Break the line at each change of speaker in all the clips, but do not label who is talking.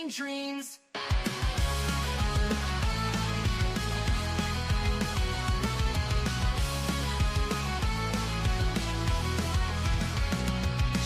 dreaming dreams.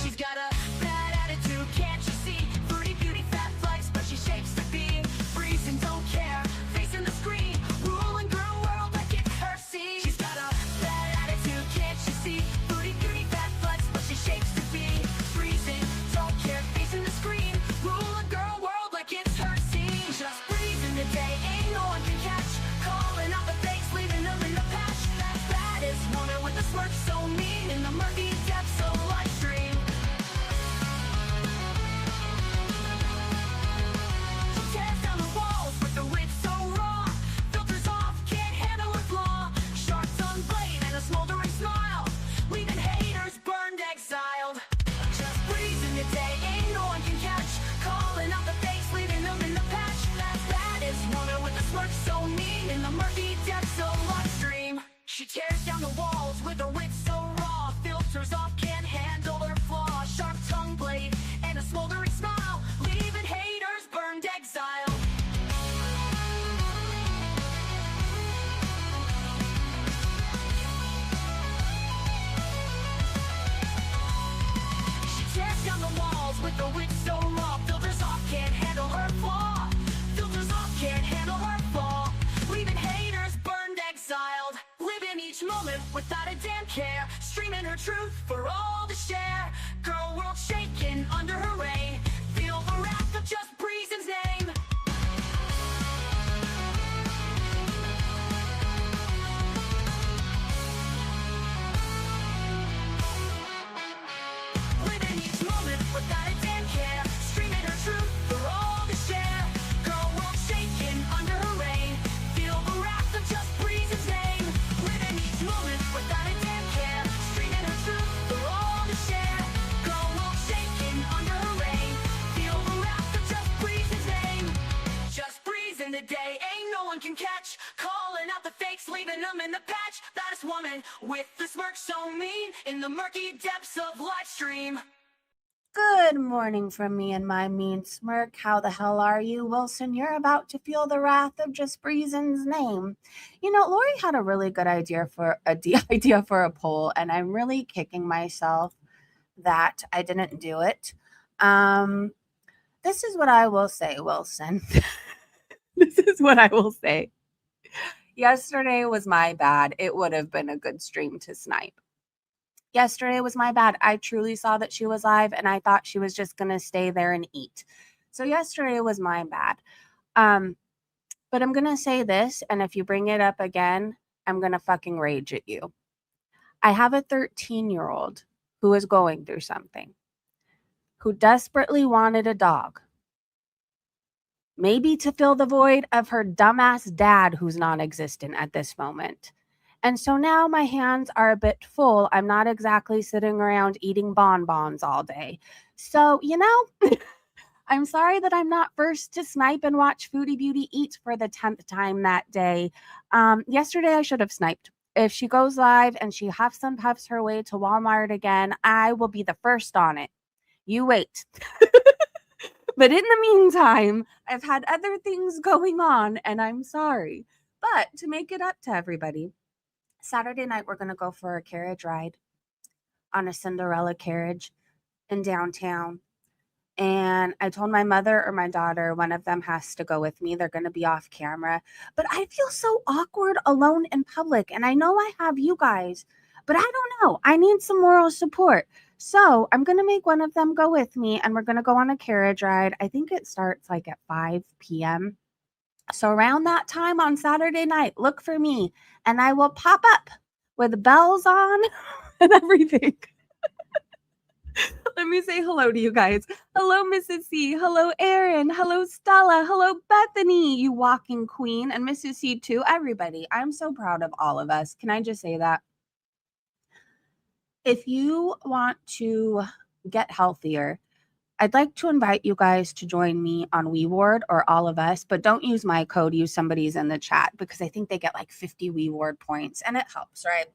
She's got a bad attitude, can't you see? Foodie beauty, fat flex, but she shapes to be. Breeze and don't care, facing the screen, ruling girl world like it's her scene. She's got a bad attitude, can't you see? Foodie beauty, fat flex, but she shapes to be. Breeze and don't care, facing the screen, ruling girl world like it's her scene. Just breezing the day, ain't no one can catch. Calling out the fakes, leaving them in the patch. That baddest woman with a smirk so mean in the murky depths of life stream. She tears down the walls with the wit so raw. Filters off, can't handle her flaw. Sharp tongue blade and a smoldering smile, leaving haters burned, exiled. Just breezing the day, ain't no one can catch. Calling out the fakes, leaving them in the patch. That baddest woman with a smirk so mean in the murky depths of life stream. She tears down the walls with a wit so raw. Filters off, can't handle her flaw. Sharp tongue blade and a smoldering smile, leaving haters burned, exiled. She tears down the walls with the wit so raw. Filters off, can't handle her flaw. Filters off, can't handle her fall, leaving haters burned, exiled. Living each moment without a damn care, streaming her truth for all to share. Girl world shaking under her reign, feel the wrath of just Breeze's name. Living each moment without a damn care, streaming her truth for all to share. Girl world shaking under her reign, feel the wrath of just Breeze's name. Living each moment without a damn care, streaming her truth for all to share. Girl world shaking under her reign, feel the wrath of just Breeze's name. Just breezing the day, ain't no one can catch. Calling out the fakes, leaving them in the patch. That woman with the smirk so mean in the murky depths of live stream.
Good morning from me and my mean smirk. How the hell are you, Wilson? You're about to feel the wrath of just Breezen's name. You know, Lori had a really good idea for a poll, and I'm really kicking myself that I didn't do it. This is what I will say, Wilson. This is what I will say. Yesterday was my bad. It would have been a good stream to snipe. Yesterday was my bad. I truly saw that she was live and I thought she was just going to stay there and eat. So yesterday was my bad. But I'm going to say this, and if you bring it up again, I'm going to fucking rage at you. I have a 13-year-old who is going through something, who desperately wanted a dog. Maybe to fill the void of her dumbass dad who's non-existent at this moment. And so now my hands are a bit full. I'm not exactly sitting around eating bonbons all day. So, you know, I'm sorry that I'm not first to snipe and watch Foodie Beauty eat for the 10th time that day. Yesterday I should have sniped. If she goes live and she huffs and puffs her way to Wommart again, I will be the first on it. You wait. But in the meantime, I've had other things going on, and I'm sorry. But to make it up to everybody, Saturday night we're going to go for a carriage ride on a Cinderella carriage in downtown. And I told my mother or my daughter, one of them has to go with me. They're going to be off camera. But I feel so awkward alone in public. And I know I have you guys, but I don't know. I need some moral support. So I'm going to make one of them go with me, and we're going to go on a carriage ride. I think it starts like at 5 p.m. So around that time on Saturday night, look for me, and I will pop up with bells on and everything. Let me say hello to you guys. Hello, Mrs. C. Hello, Erin. Hello, Stella. Hello, Bethany, you walking queen. And Mrs. C too. Everybody. I'm so proud of all of us. Can I just say that? If you want to get healthier, I'd like to invite you guys to join me on WeWard, or all of us, but don't use my code, use somebody's in the chat, because I think they get like 50 WeWard points and it helps, right?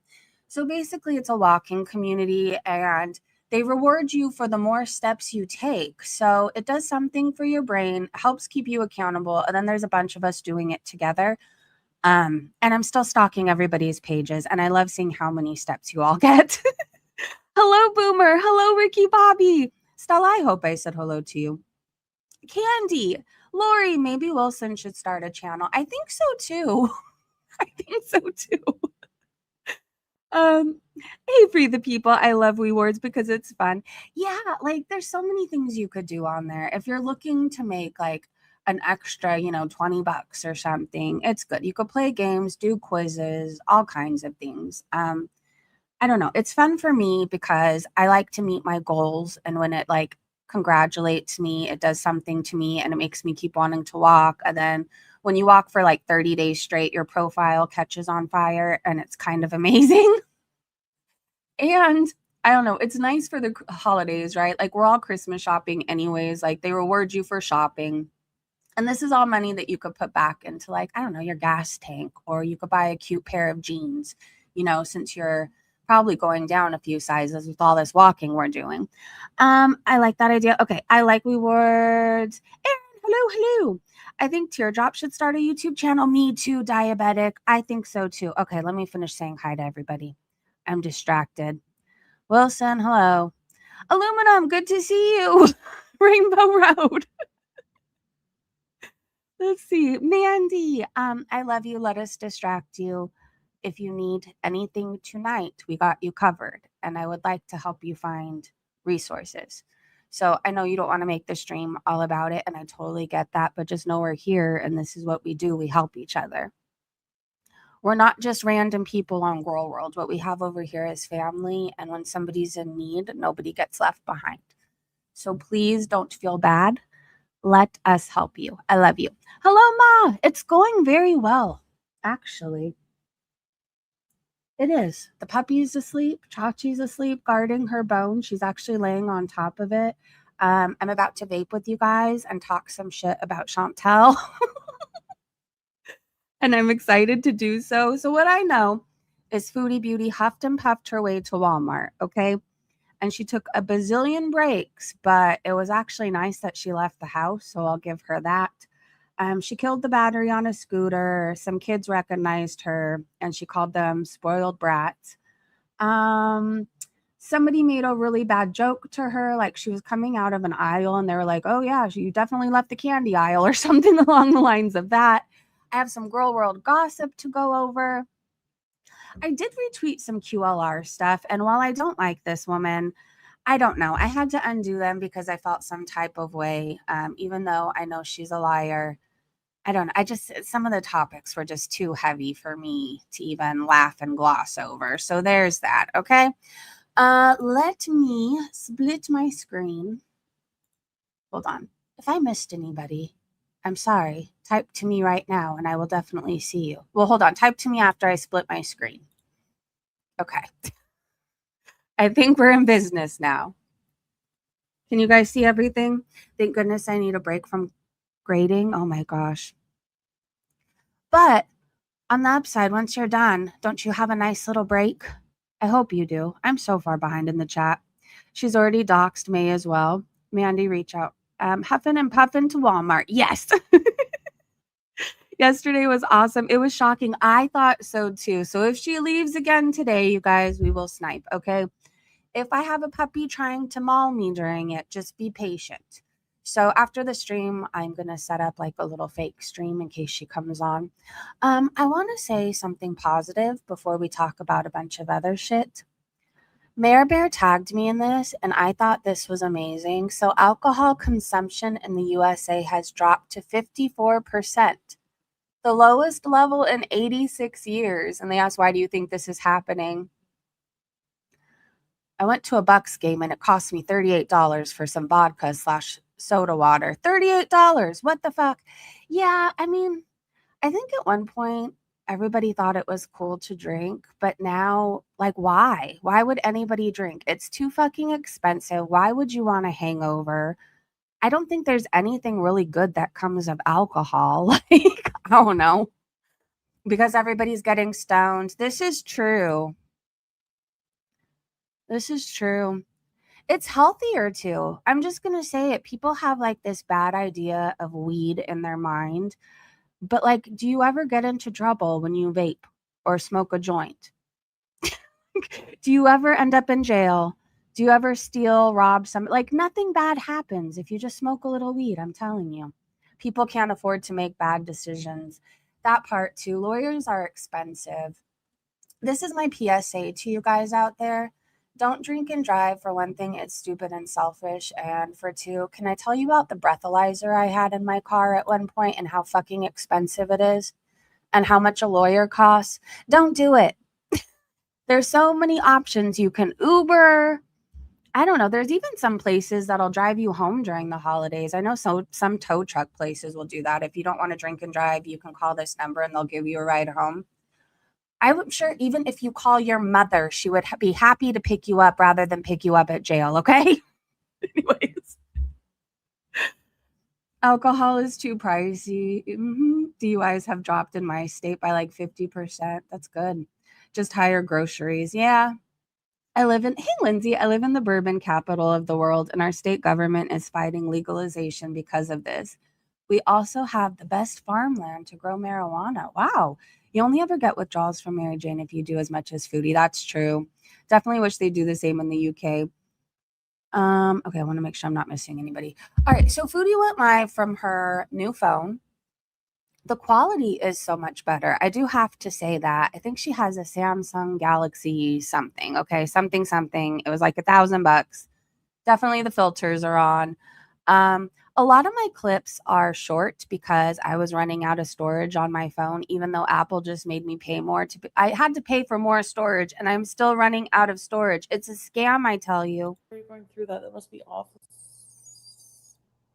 So basically it's a walking community, and They reward you for the more steps you take. So it does something for your brain, helps keep you accountable. And then there's a bunch of us doing it together. And I'm still stalking everybody's pages, and I love seeing how many steps you all get. Hello, Boomer. Hello, Ricky Bobby. Stella, I hope I said hello to you. Candy. Lori, maybe Wilson should start a channel. I think so too. I think so too. Hey, Free the People. I love WeWords because it's fun. Yeah, like there's so many things you could do on there. If you're looking to make like an extra, $20 or something, it's good. You could play games, do quizzes, all kinds of things. I don't know. It's fun for me because I like to meet my goals, and when it like congratulates me, it does something to me and it makes me keep wanting to walk. And then when you walk for like 30 days straight, your profile catches on fire and it's kind of amazing. And I don't know, it's nice for the holidays, right? Like we're all Christmas shopping anyways. Like they reward you for shopping. And this is all money that you could put back into like, I don't know, your gas tank, or you could buy a cute pair of jeans, since you're probably going down a few sizes with all this walking we're doing. I like that idea. Okay, I like rewards. Aaron, hello. I think Teardrop should start a YouTube channel. Me too, diabetic. I think so too. Okay, let me finish saying hi to everybody. I'm distracted. Wilson, hello. Aluminum, good to see you. Rainbow Road. Let's see. Mandy, I love you. Let us distract you. If you need anything tonight, we got you covered. And I would like to help you find resources. So I know you don't want to make the stream all about it, and I totally get that, but just know we're here and this is what we do. We help each other. We're not just random people on Gorl World. What we have over here is family, and when somebody's in need, nobody gets left behind. So please don't feel bad. Let us help you. I love you. Hello, Ma. It's going very well, actually. It is. The puppy's asleep. Chachi's asleep, guarding her bone. She's actually laying on top of it. I'm about to vape with you guys and talk some shit about Chantel. And I'm excited to do so. So what I know is Foodie Beauty huffed and puffed her way to Wommart, okay? And she took a bazillion breaks, but it was actually nice that she left the house, so I'll give her that. She killed the battery on a scooter. Some kids recognized her, and she called them spoiled brats. Somebody made a really bad joke to her, like she was coming out of an aisle, and they were like, "Oh yeah, you definitely left the candy aisle," or something along the lines of that. I have some Girl World gossip to go over. I did retweet some QLR stuff, and while I don't like this woman, I don't know. I had to undo them because I felt some type of way, even though I know she's a liar. I don't know. Some of the topics were just too heavy for me to even laugh and gloss over. So there's that. Okay. Let me split my screen. Hold on. If I missed anybody, I'm sorry. Type to me right now and I will definitely see you. Well, hold on. Type to me after I split my screen. Okay. I think we're in business now. Can you guys see everything? Thank goodness I need a break from grading. Oh my gosh. But on the upside, once you're done, don't you have a nice little break? I hope you do. I'm so far behind in the chat. She's already doxed May as well. Mandy, reach out. Huffing and puffing to Wommart. Yes. Yesterday was awesome. It was shocking. I thought so too. So if she leaves again today, you guys, we will snipe, okay? If I have a puppy trying to maul me during it, just be patient. So after the stream, I'm going to set up like a little fake stream in case she comes on. I want to say something positive before we talk about a bunch of other shit. Mayor Bear tagged me in this, and I thought this was amazing. So alcohol consumption in the USA has dropped to 54%, the lowest level in 86 years. And they asked, why do you think this is happening? I went to a Bucks game and it cost me $38 for some vodka / soda water. $38. What the fuck? Yeah, I mean, I think at one point everybody thought it was cool to drink, but now, like, why? Why would anybody drink? It's too fucking expensive. Why would you want a hangover? I don't think there's anything really good that comes of alcohol. Like, I don't know. Because everybody's getting stoned. This is true. This is true. It's healthier too. I'm just going to say it. People have like this bad idea of weed in their mind. But like, do you ever get into trouble when you vape or smoke a joint? Do you ever end up in jail? Do you ever steal, rob some? Like, nothing bad happens if you just smoke a little weed. I'm telling you. People can't afford to make bad decisions. That part too. Lawyers are expensive. This is my PSA to you guys out there. Don't drink and drive. For one thing, it's stupid and selfish. And for two, can I tell you about the breathalyzer I had in my car at one point and how fucking expensive it is and how much a lawyer costs? Don't do it. There's so many options. You can Uber. I don't know. There's even some places that'll drive you home during the holidays. I know some tow truck places will do that. If you don't want to drink and drive, you can call this number and they'll give you a ride home. I'm sure even if you call your mother, she would be happy to pick you up rather than pick you up at jail, okay? Anyways. Alcohol is too pricey. DUIs have dropped in my state by like 50%. That's good. Just higher groceries. Yeah. Hey, Lindsay, I live in the bourbon capital of the world, and our state government is fighting legalization because of this. We also have the best farmland to grow marijuana. Wow. You only ever get withdrawals from Mary Jane if you do as much as Foodie. That's true. Definitely wish they do the same in the UK. Okay, I want to make sure I'm not missing anybody. All right, so Foodie went live from her new phone. The quality is so much better. I do have to say that. I think she has a Samsung Galaxy something. Okay, something. It was like $1,000. Definitely the filters are on. A lot of my clips are short because I was running out of storage on my phone, even though Apple just made me pay more. I had to pay for more storage, and I'm still running out of storage. It's a scam, I tell you.
Are you going through that? That must be awful.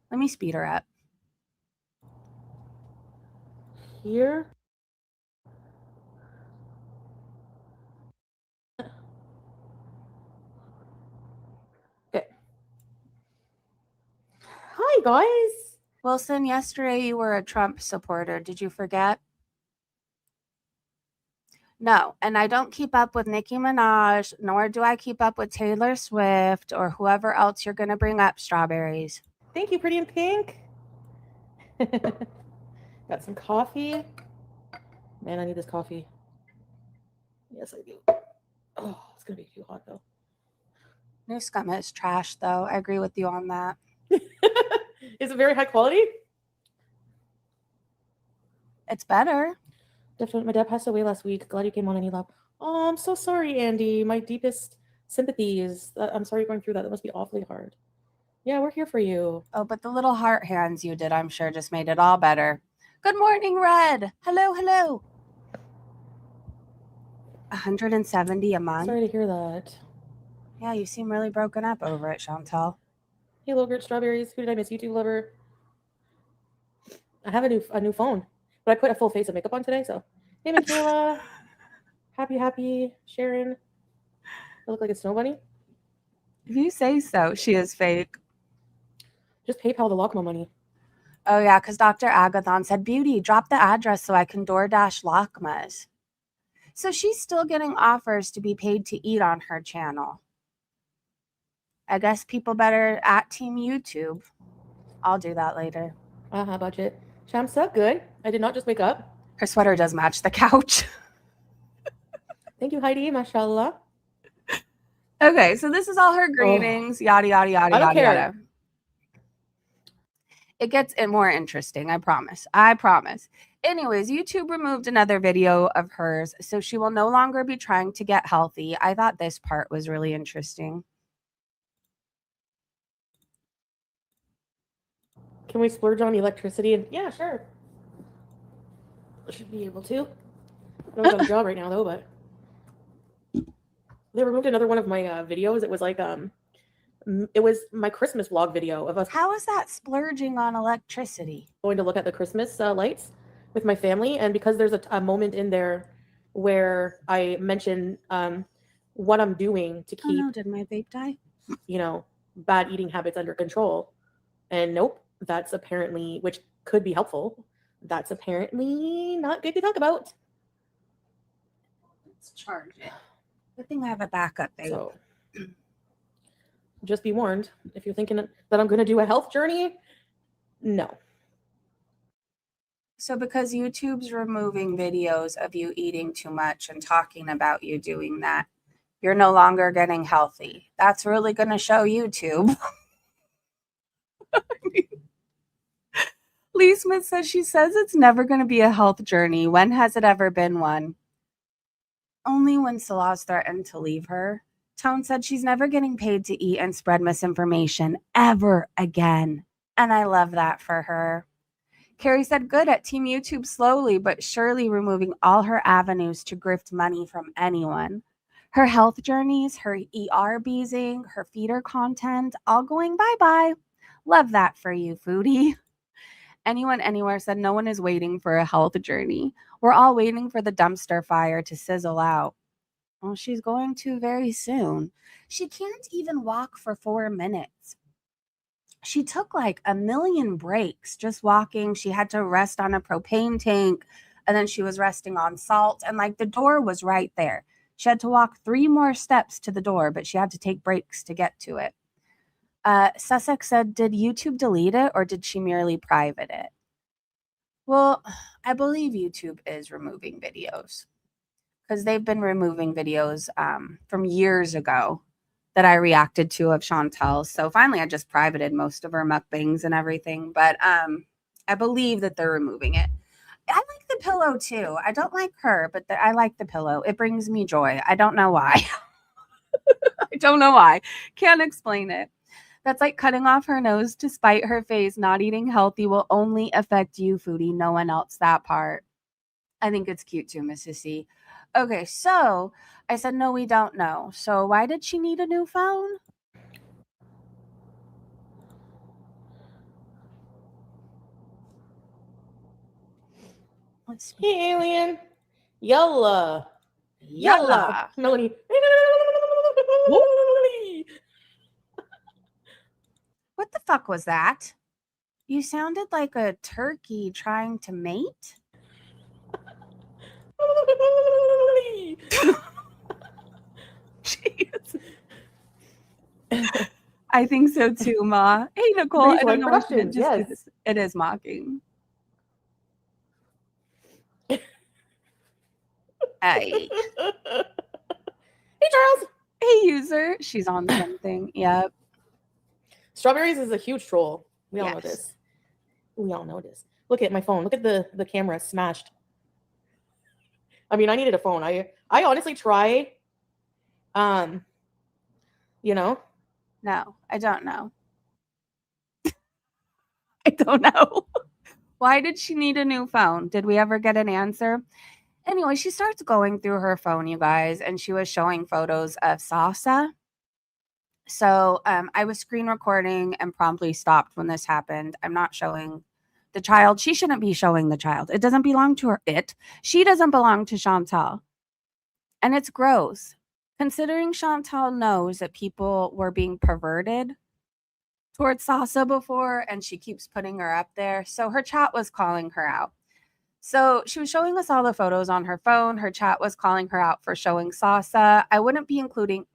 Let me speed her up.
Here? Okay. Hi, guys.
Wilson, yesterday you were a Trump supporter. Did you forget? No, and I don't keep up with Nicki Minaj, nor do I keep up with Taylor Swift or whoever else you're going to bring up, Strawberries.
Thank you, Pretty in Pink. Got some coffee. Man, I need this coffee. Yes, I do. Oh, it's going to be too hot, though.
New scum is trash, though. I agree with you on that.
Is it very high quality?
It's better.
Definitely. My dad passed away last week. Glad you came on, Annie Lab. Oh, I'm so sorry, Andy. My deepest sympathies. I'm sorry you're going through that. That must be awfully hard. Yeah, we're here for you.
Oh, but the little heart hands you did, I'm sure, just made it all better. Good morning, Red. Hello. 170 a month?
Sorry to hear that.
Yeah, you seem really broken up over it, Chantal.
Hey, Logurt Strawberries. Who did I miss? YouTube lover. I have a new phone, but I put a full face of makeup on today. So, hey, Michaela. happy. Sharon. I look like a snow bunny.
If you say so, she is fake.
Just PayPal the Lockmo money.
Oh, yeah, because Dr. Agathon said, Beauty, drop the address so I can DoorDash Lakmas. So she's still getting offers to be paid to eat on her channel. I guess people better at Team YouTube. I'll do that later.
Budget. Shamsa, good. I did not just wake up.
Her sweater does match the couch.
Thank you, Heidi. Mashallah.
Okay, so this is all her greetings. Yada, yada, yada,
I don't
yada,
care.
yada. It gets more interesting, I promise. Anyways, YouTube removed another video of hers, so she will no longer be trying to get healthy. I thought this part was really interesting.
Can we splurge on electricity? And yeah, sure. I should be able to. I don't have a job right now though, but they removed another one of my videos. It was like it was my Christmas vlog video of us.
How is that splurging on electricity?
Going to look at the Christmas lights with my family, and because there's a moment in there where I mention what I'm doing to keep,
Oh no, did my vape die?
Bad eating habits under control. And nope, that's apparently, which could be helpful, that's apparently not good to talk about.
Let's charge it. Good thing I have a backup vape.
So just be warned. If you're thinking that I'm going to do a health journey, no.
So because YouTube's removing videos of you eating too much and talking about you doing that, you're no longer getting healthy. That's really going to show YouTube. Lee Smith says she says it's never going to be a health journey. When has it ever been one? Only when Salah's threatened to leave her. Tone said she's never getting paid to eat and spread misinformation ever again. And I love that for her. Carrie said, good at Team YouTube, slowly but surely removing all her avenues to grift money from anyone. Her health journeys, her ER beezing, her feeder content, all going bye-bye. Love that for you, Foodie. Anyone Anywhere said no one is waiting for a health journey. We're all waiting for the dumpster fire to sizzle out. Well, she's going to very soon. She can't even walk for 4 minutes. She took like a million breaks just walking. She had to rest on a propane tank, and then she was resting on salt, and like the door was right there. She had to walk 3 more steps to the door, but she had to take breaks to get to it. Sussex said, did YouTube delete it or did she merely private it? Well, I believe YouTube is removing videos because they've been removing videos from years ago that I reacted to of Chantel. So finally, I just privated most of her mukbangs and everything. But I believe that they're removing it. I like the pillow too. I don't like her, but I like the pillow. It brings me joy. I don't know why. I don't know why. Can't explain it. That's like cutting off her nose to spite her face. Not eating healthy will only affect you, Foodie. No one else. That part. I think it's cute too, Mrs. C. Okay, so I said, no, we don't know. So why did she need a new phone? Let's see.
Hey, alien. Yalla. Yalla. Melanie.
What the fuck was that? You sounded like a turkey trying to mate. Jeez. I think so too, Ma. Hey, Nicole. I don't know what she did. Just it is mocking. Hey.
Hey, Charles.
Hey, user. She's on something. Yep.
Strawberries is a huge troll. We all know
Yes.
this. We all know this. Look at my phone. Look at the camera smashed. I mean, I needed a phone. I honestly try. You know.
No, I don't know. I don't know. Why did she need a new phone? Did we ever get an answer? Anyway, she starts going through her phone, you guys, and she was showing photos of Salsa. So I was screen recording and promptly stopped when this happened. I'm not showing the child. She shouldn't be showing the child. It doesn't belong to her. She doesn't belong to Chantal. And it's gross. Considering Chantal knows that people were being perverted towards Salsa before, and she keeps putting her up there. So her chat was calling her out. So she was showing us all the photos on her phone. Her chat was calling her out for showing Salsa. I won't be including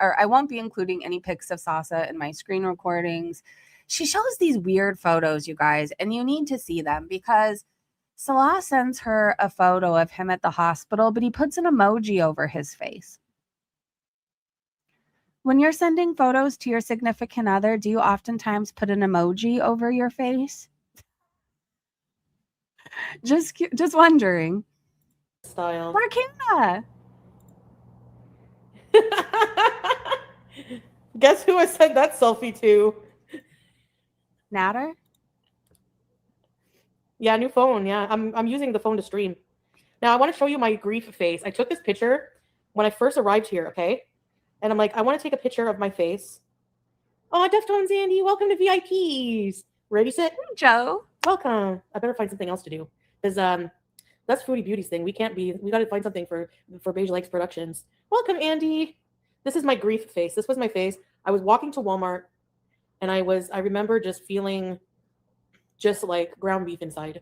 any pics of Salsa in my screen recordings. She shows these weird photos, you guys, and you need to see them because Salah sends her a photo of him at the hospital, but he puts an emoji over his face. When you're sending photos to your significant other, do you oftentimes put an emoji over your face? Just wondering.
Style.
Markina.
Guess who I sent that selfie to?
Natter?
Yeah, new phone. Yeah, I'm using the phone to stream. Now I want to show you my grief face. I took this picture when I first arrived here, okay? And I'm like, I want to take a picture of my face. Oh, Deftones Andy, welcome to VIPs. Ready, set?
Joe.
Welcome. I better find something else to do. Because that's Foodie Beauty's thing. We gotta find something for Beige Lakes Productions. Welcome, Andy. This is my grief face. This was my face. I was walking to Walmart and I remember just feeling just like ground beef inside.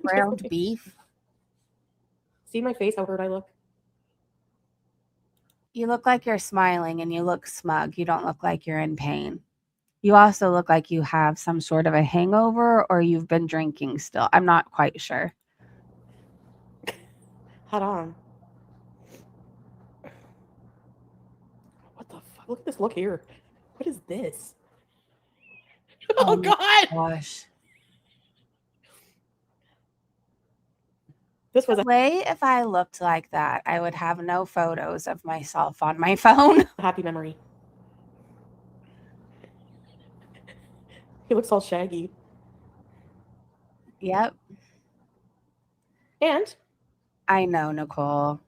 Ground beef.
See my face, how hurt I look?
You look like you're smiling and you look smug. You don't look like you're in pain. You also look like you have some sort of a hangover or you've been drinking still. I'm not quite sure.
Hold on. What the fuck? Look at this look here. What is this? Oh,
my
God!
Gosh.
This was
The way if I looked like that, I would have no photos of myself on my phone.
a happy memory. He looks all shaggy.
Yep.
And
I know, Nicole.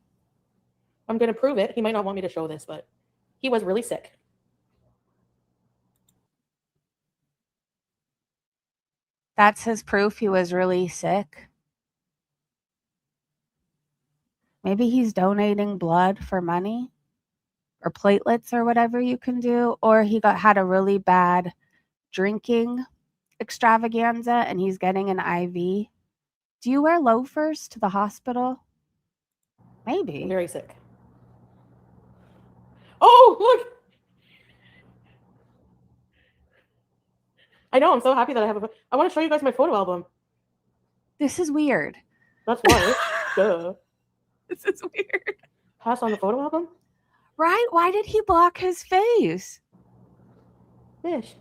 I'm going to prove it. He might not want me to show this, but he was really sick.
That's his proof he was really sick. Maybe he's donating blood for money or platelets or whatever you can do. Or he had a really bad drinking extravaganza and he's getting an IV. Do you wear loafers to the hospital? Maybe.
Very sick. Oh, look! I know. I'm so happy that I have I want to show you guys my photo album.
This is weird.
That's why. Duh.
This is weird.
Pass on the photo album?
Right? Why did he block his face?
Fish.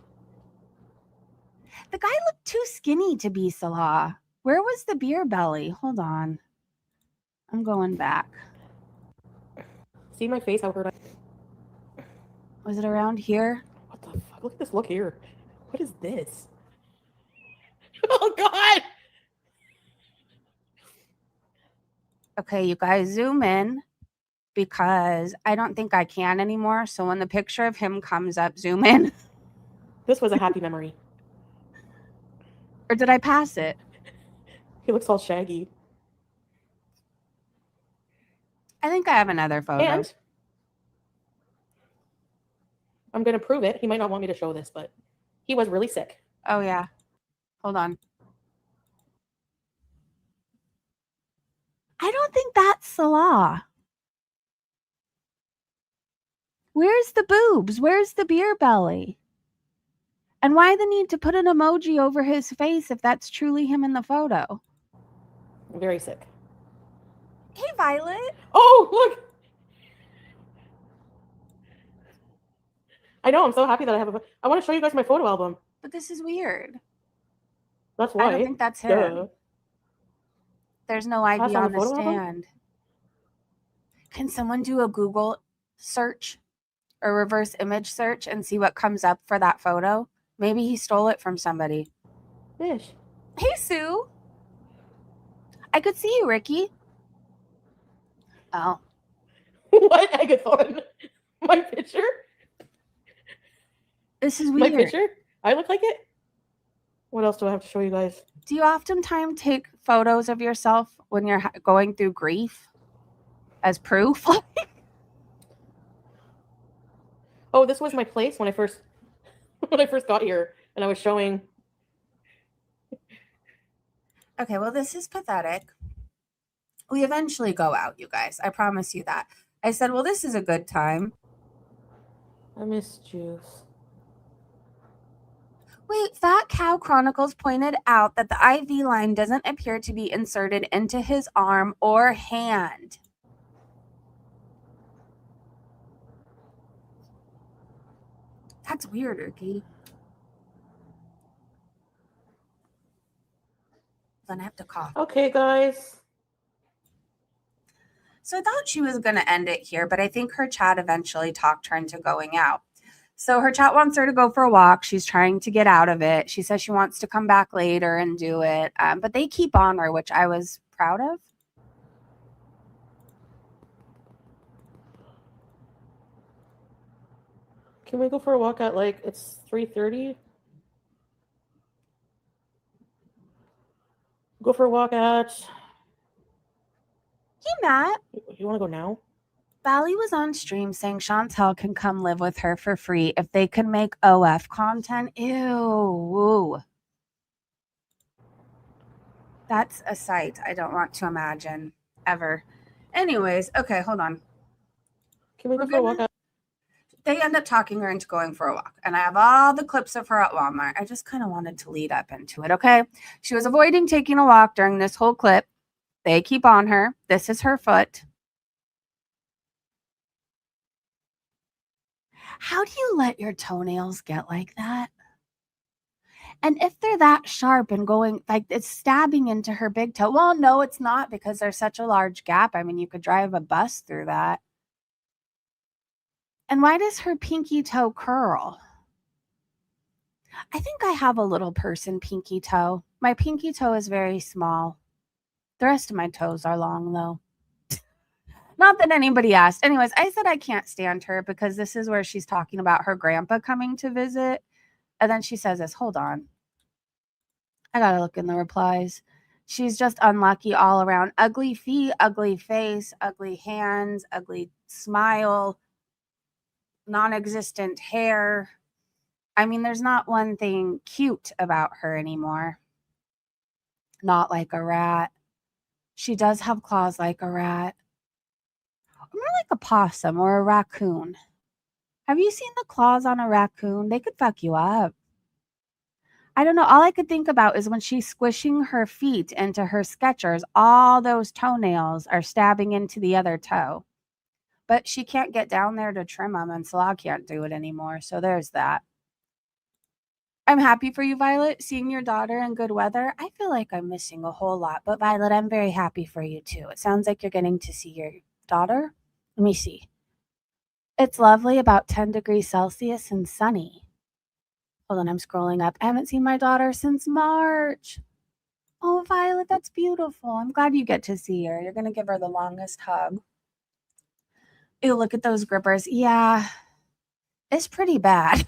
The guy looked too skinny to be Salah. Where was the beer belly? Hold on. I'm going back.
See my face? How hurt I...
Was it around here?
What the fuck? Look at this look here. What is this? Oh, God!
Okay, you guys zoom in because I don't think I can anymore. So when the picture of him comes up, zoom in.
This was a happy memory.
Or did I pass it?
He looks all shaggy.
I think I have another photo.
And I'm going to prove it. He might not want me to show this, but he was really sick.
Oh, yeah. Hold on. I don't think that's Salah. Where's the boobs? Where's the beer belly? And why the need to put an emoji over his face if that's truly him in the photo?
Very sick.
Hey, Violet.
Oh, look! I know. I'm so happy that I have I want to show you guys my photo album.
But this is weird.
That's why.
I don't think that's him.
Duh.
There's no ID
Pass
on
on
the
the photo album?
stand. Can someone do a Google search or reverse image search and see what comes up for that photo? Maybe he stole it from somebody.
Fish.
Hey, Sue. I could see you, Ricky. Oh.
What, Agathon? My picture?
This is
My
weird.
picture? I look like it? What else do I have to show you guys?
Do you oftentimes take photos of yourself when you're going through grief as proof?
Oh, this was my place when I first got here, and I was showing.
Okay, well, this is pathetic. We eventually go out, you guys. I promise you that. I said, well, this is a good time.
I miss juice.
Wait, Fat Cow Chronicles pointed out that the IV line doesn't appear to be inserted into his arm or hand. That's weird, Ricky. Then I have to cough.
Okay, guys.
So I thought she was going to end it here, but I think her chat eventually talked her into going out. So her chat wants her to go for a walk. She's trying to get out of it. She says she wants to come back later and do it. But they keep on her, which I was proud of.
Can we go for a walk at it's 3:30? Go for a walk at.
Hey, Matt.
You want to go now?
Valley was on stream saying Chantel can come live with her for free if they can make OF content. Ew. That's a sight I don't want to imagine ever. Anyways, okay, hold on.
Can we go for a walk out?
They end up talking her into going for a walk. And I have all the clips of her at Walmart. I just kind of wanted to lead up into it, okay? She was avoiding taking a walk during this whole clip. They keep on her. This is her foot. How do you let your toenails get like that? And if they're that sharp and going, like it's stabbing into her big toe. Well, no, it's not because there's such a large gap. I mean, you could drive a bus through that. And why does her pinky toe curl? I think I have a little person pinky toe. My pinky toe is very small. The rest of my toes are long, though. Not that anybody asked. Anyways, I said I can't stand her because this is where she's talking about her grandpa coming to visit. And then she says this, hold on. I gotta look in the replies. She's just unlucky all around. Ugly feet, ugly face, ugly hands, ugly smile, non-existent hair. I mean, there's not one thing cute about her anymore. Not like a rat. She does have claws like a rat. More like a possum or a raccoon. Have you seen the claws on a raccoon? They could fuck you up. I don't know. All I could think about is when she's squishing her feet into her Skechers, all those toenails are stabbing into the other toe. But she can't get down there to trim them, and Salah can't do it anymore. So there's that. I'm happy for you, Violet, seeing your daughter in good weather. I feel like I'm missing a whole lot. But Violet, I'm very happy for you too. It sounds like you're getting to see your daughter. Let me see. It's lovely, about 10 degrees Celsius and sunny. Hold on, I'm scrolling up. I haven't seen my daughter since March. Oh, Violet, that's beautiful. I'm glad you get to see her. You're going to give her the longest hug. Ew, look at those grippers. Yeah, it's pretty bad.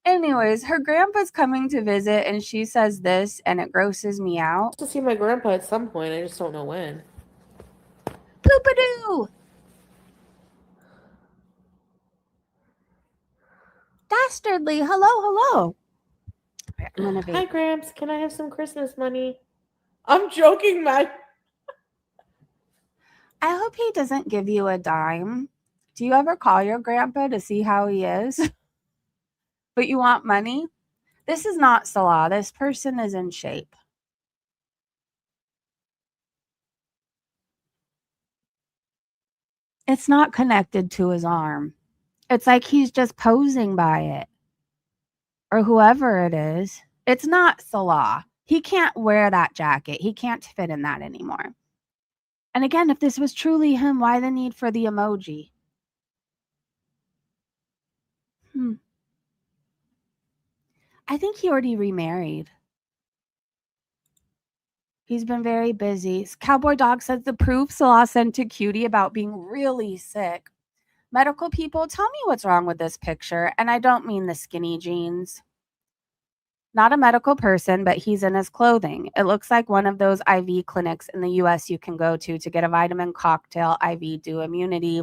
Anyways, her grandpa's coming to visit, and she says this, and it grosses me out.
To see my grandpa at some point. I just don't know when.
Poopadoo! Dastardly, hello, hello. Okay, I'm gonna
Hi,
vape.
Gramps. Can I have some Christmas money? I'm joking, man.
I hope he doesn't give you a dime. Do you ever call your grandpa to see how he is? But you want money? This is not Salah. This person is in shape. It's not connected to his arm. It's like he's just posing by it. Or whoever it is. It's not Salah. He can't wear that jacket. He can't fit in that anymore. And again, if this was truly him, why the need for the emoji? I think he already remarried. He's been very busy. Cowboy Dog says the proof Salah sent to Cutie about being really sick. Medical people, tell me what's wrong with this picture. And I don't mean the skinny jeans. Not a medical person, but he's in his clothing. It looks like one of those IV clinics in the US you can go to get a vitamin cocktail IV do immunity.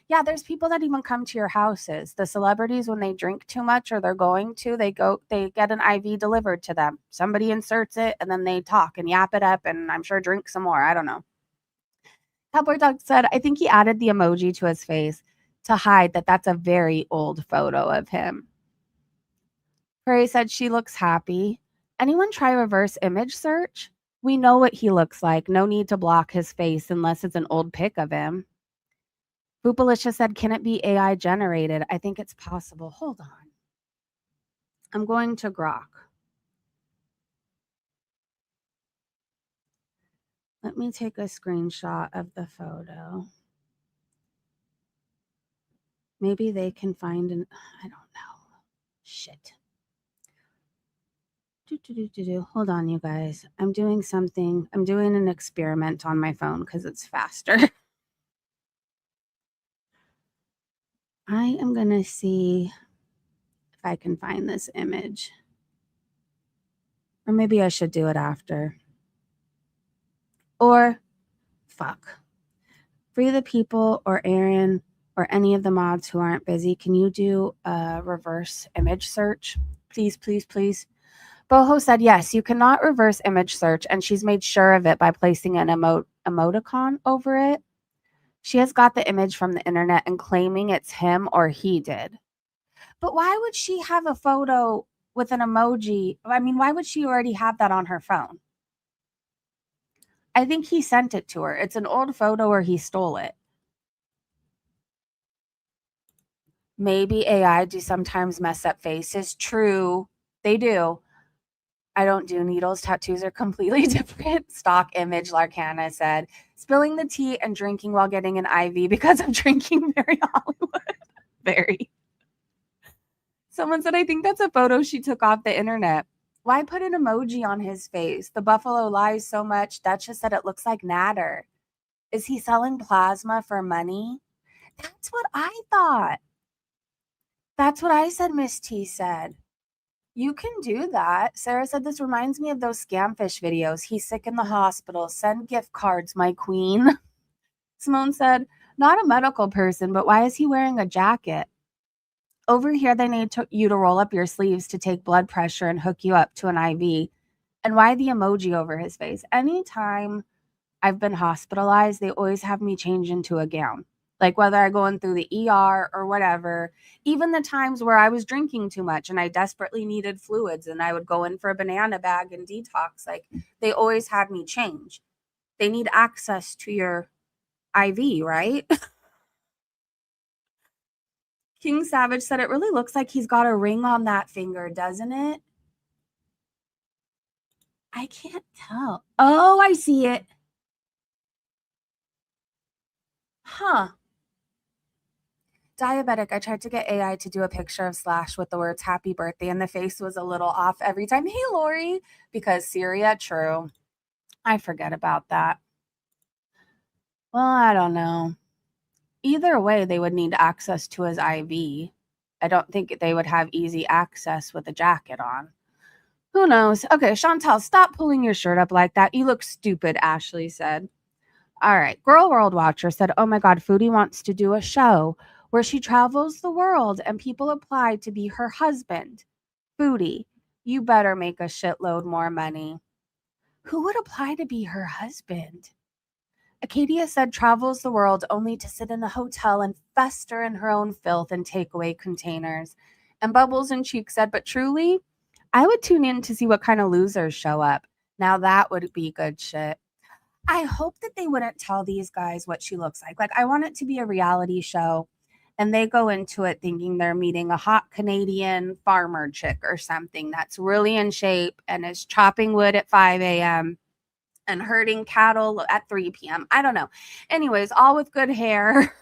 Yeah, there's people that even come to your houses. The celebrities, when they drink too much or they're going to, they get an IV delivered to them. Somebody inserts it and then they talk and yap it up and I'm sure drink some more. I don't know. Cowboy Dog said, I think he added the emoji to his face to hide that that's a very old photo of him. Prairie said she looks happy. Anyone try reverse image search? We know what he looks like. No need to block his face unless it's an old pic of him. Boopalicia said, can it be AI generated? I think it's possible. Hold on. I'm going to Grok. Let me take a screenshot of the photo. Maybe they can find an, I don't know. Shit. Hold on, you guys. I'm doing something. I'm doing an experiment on my phone because it's faster. I am going to see if I can find this image. Or maybe I should do it after. Or, fuck. Free the People or Aaron or any of the mods who aren't busy, can you do a reverse image search? Please, please, please. Boho said, yes, you cannot reverse image search, and she's made sure of it by placing an emoticon over it. She has got the image from the internet and claiming it's him or he did. But why would she have a photo with an emoji? I mean, why would she already have that on her phone? I think he sent it to her. It's an old photo or he stole it. Maybe AI do sometimes mess up faces. True, they do. I don't do needles. Tattoos are completely different. Stock image, Larkana said. Spilling the tea and drinking while getting an IV because I'm drinking very Hollywood. Very. Someone said, I think that's a photo she took off the internet. Why put an emoji on his face? The buffalo lies so much. Duchess said it looks like Natter. Is he selling plasma for money? That's what I thought. That's what I said, Miss T said. You can do that. Sarah said, this reminds me of those scamfish videos. He's sick in the hospital. Send gift cards, my queen. Simone said, not a medical person, but why is he wearing a jacket? Over here, they need you to roll up your sleeves to take blood pressure and hook you up to an IV. And why the emoji over his face? Anytime I've been hospitalized, they always have me change into a gown. Like whether I go in through the ER or whatever, even the times where I was drinking too much and I desperately needed fluids and I would go in for a banana bag and detox, like they always had me change. They need access to your IV, right? King Savage said it really looks like he's got a ring on that finger, doesn't it? I can't tell. Oh, I see it. Huh. Diabetic, I tried to get AI to do a picture of Slash with the words happy birthday, and the face was a little off every time. Hey, Lori, because Syria, true. I forget about that. Well, I don't know. Either way, they would need access to his IV. I don't think they would have easy access with a jacket on. Who knows? Okay, Chantel, stop pulling your shirt up like that. You look stupid, Ashley said. All right, Girl World Watcher said, oh my God, Foodie wants to do a show where she travels the world and people apply to be her husband. Foodie, you better make a shitload more money. Who would apply to be her husband? Acadia said travels the world only to sit in a hotel and fester in her own filth and takeaway containers. And Bubbles and Cheek said, but truly, I would tune in to see what kind of losers show up. Now that would be good shit. I hope that they wouldn't tell these guys what she looks like. Like, I want it to be a reality show and they go into it thinking they're meeting a hot Canadian farmer chick or something that's really in shape and is chopping wood at 5 a.m. and herding cattle at 3 p.m. I don't know. Anyways, all with good hair.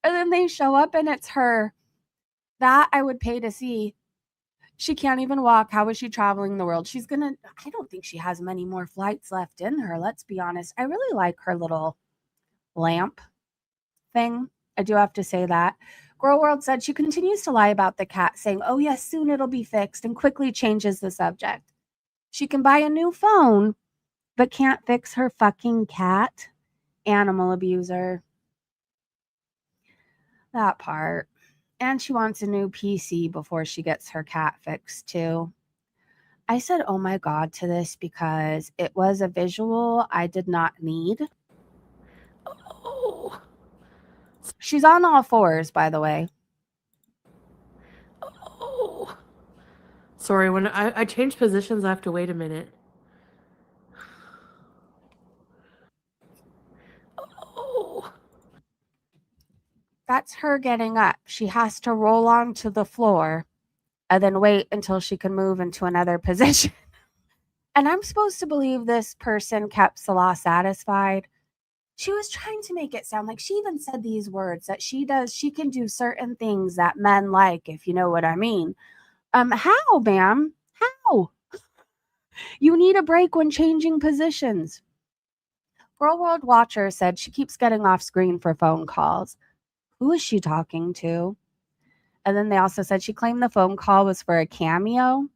And then they show up and it's her. That I would pay to see. She can't even walk. How is she traveling the world? I don't think she has many more flights left in her. Let's be honest. I really like her little lamp thing. I do have to say that. Girl World said she continues to lie about the cat, saying, oh, yes, soon it'll be fixed, and quickly changes the subject. She can buy a new phone, but can't fix her fucking cat. Animal abuser. That part. And she wants a new PC before she gets her cat fixed, too. I said, oh my God, to this because it was a visual I did not need.
Oh.
She's on all fours, by the way.
Oh. Sorry, when I change positions, I have to wait a minute. Oh.
That's her getting up. She has to roll onto the floor and then wait until she can move into another position. And I'm supposed to believe this person kept Salah satisfied. She was trying to make it sound like she even said these words that she can do certain things that men like, if you know what I mean. How, ma'am? How? You need a break when changing positions. Girl World Watcher said she keeps getting off screen for phone calls. Who is she talking to? And then they also said she claimed the phone call was for a cameo.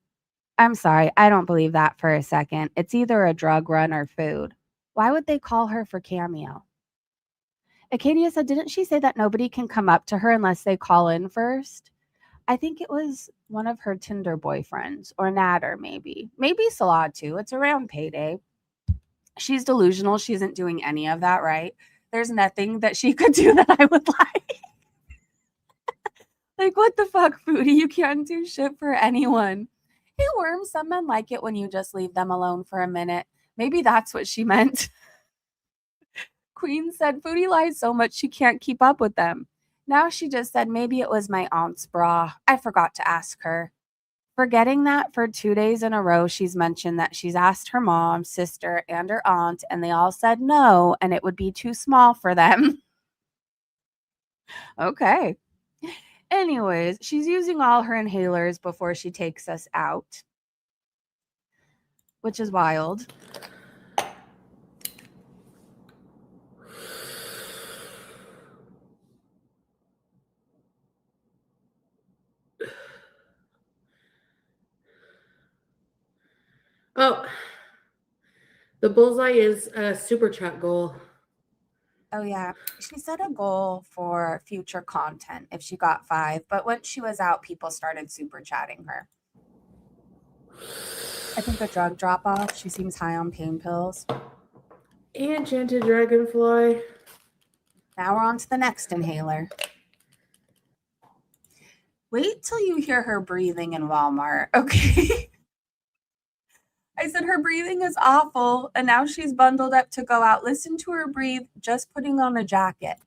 I'm sorry, I don't believe that for a second. It's either a drug run or food. Why would they call her for cameo? Acadia said, didn't she say that nobody can come up to her unless they call in first? I think it was one of her Tinder boyfriends or Natter, maybe. Maybe Salah too. It's around payday. She's delusional. She isn't doing any of that, right? There's nothing that she could do that I would like. Like, what the fuck, Foodie? You can't do shit for anyone. Hey, Worm, some men like it when you just leave them alone for a minute. Maybe that's what she meant. Queen said Foodie lies so much she can't keep up with them. Now she just said maybe it was my aunt's bra. I forgot to ask her. Forgetting that for 2 days in a row, she's mentioned that she's asked her mom, sister, and her aunt, and they all said no, and it would be too small for them. Okay. Anyways, she's using all her inhalers before she takes us out, which is wild.
Oh, the bullseye is a super chat goal.
Oh, yeah. She set a goal for future content if she got 5, but once she was out, people started super chatting her. I think a drug drop off. She seems high on pain pills.
Enchanted dragonfly.
Now we're on to the next inhaler. Wait till you hear her breathing in Wommart, okay? I said her breathing is awful, and now she's bundled up to go out. Listen to her breathe, just putting on a jacket.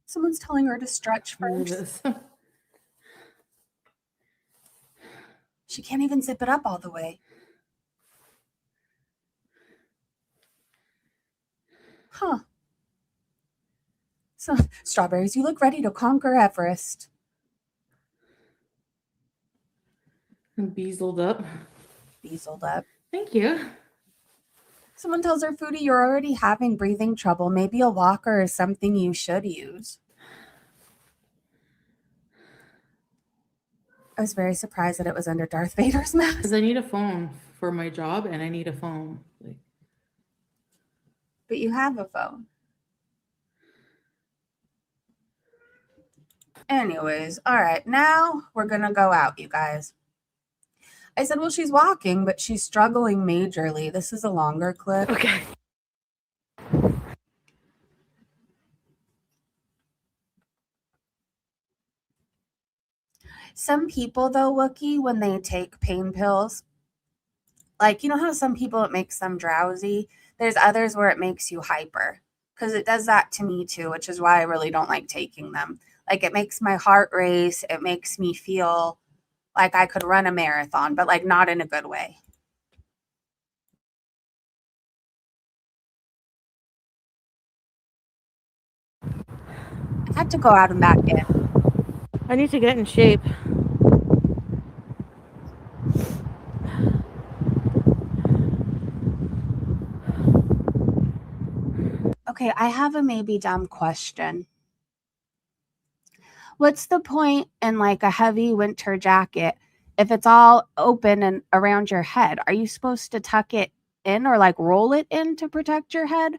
Someone's telling her to stretch first. She can't even zip it up all the way. Huh. So, Strawberries, you look ready to conquer Everest.
Beezled up.
Beezled up.
Thank you.
Someone tells her, Foodie, you're already having breathing trouble. Maybe a walker is something you should use. I was very surprised that it was under Darth Vader's mask.
Because I need a phone for my job, and I need a phone.
But you have a phone. Anyways, all right. Now we're going to go out, you guys. I said, well, she's walking, but she's struggling majorly. This is a longer clip.
Okay.
Some people, though, Wookie, when they take pain pills, like, you know how some people it makes them drowsy? There's others where it makes you hyper, because it does that to me too, which is why I really don't like taking them. Like, it makes my heart race. It makes me feel like I could run a marathon, but like not in a good way. I had to go out and back in.
I need to get in shape.
Okay, I have a maybe dumb question. What's the point in like a heavy winter jacket if it's all open and around your head? Are you supposed to tuck it in or like roll it in to protect your head?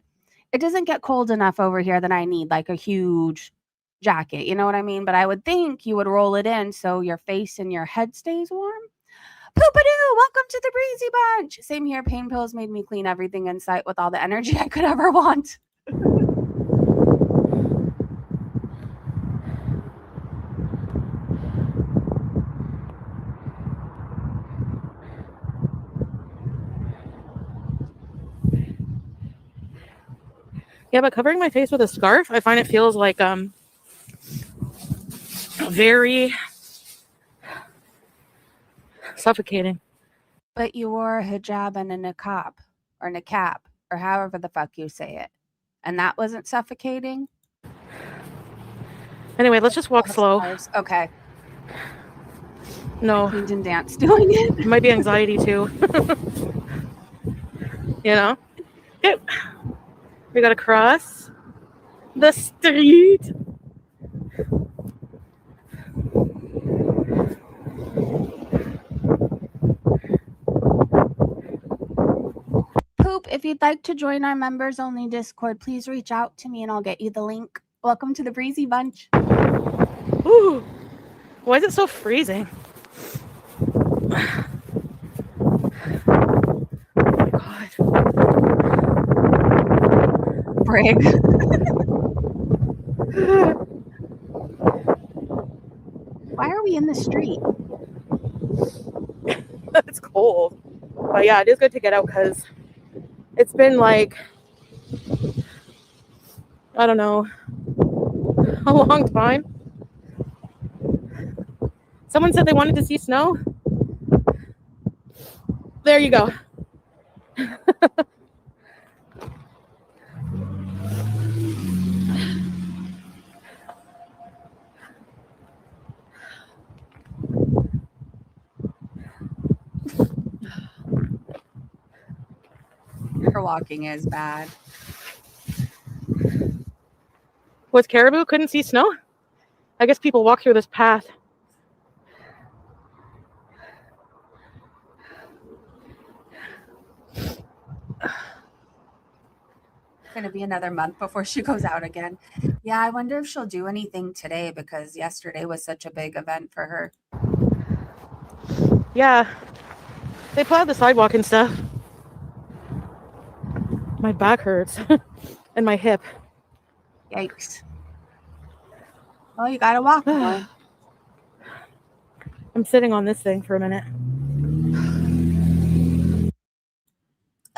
It doesn't get cold enough over here that I need like a huge jacket. You know what I mean? But I would think you would roll it in so your face and your head stays warm. Poopadoo, welcome to the Breezy Bunch. Same here. Pain pills made me clean everything in sight with all the energy I could ever want.
Yeah, but covering my face with a scarf, I find it feels like very suffocating.
But you wore a hijab and a niqab or however the fuck you say it. And that wasn't suffocating?
Anyway, let's just walk slow.
Okay.
No.
Queen didn't dance doing it.
It might be anxiety too. You know? Yep. We gotta cross the street.
If you'd like to join our members only Discord, please reach out to me and I'll get you the link. Welcome to the Breezy Bunch.
Ooh, why is it so freezing? Oh my god.
Brig. Why are we in the street?
It's cold. But yeah, it is good to get out because it's been like, I don't know, a long time. Someone said they wanted to see snow. There you go.
Her walking is bad.
Was Caribou couldn't see snow? I guess people walk through this path.
Going to be another month before she goes out again. Yeah, I wonder if she'll do anything today because yesterday was such a big event for her.
Yeah, they plowed the sidewalk and stuff. My back hurts and my hip.
Yikes. Well, you got to walk more.
I'm sitting on this thing for a minute.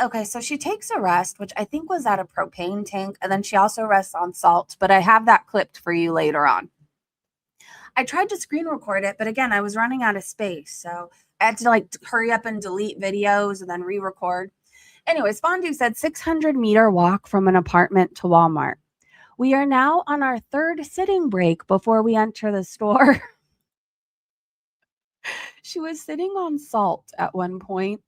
Okay, so she takes a rest, which I think was at a propane tank, and then she also rests on salt, but I have that clipped for you later on. I tried to screen record it, but again, I was running out of space, so I had to like hurry up and delete videos and then re-record. Anyways, Fondue said 600-meter walk from an apartment to Wommart. We are now on our third sitting break before we enter the store. She was sitting on salt at one point,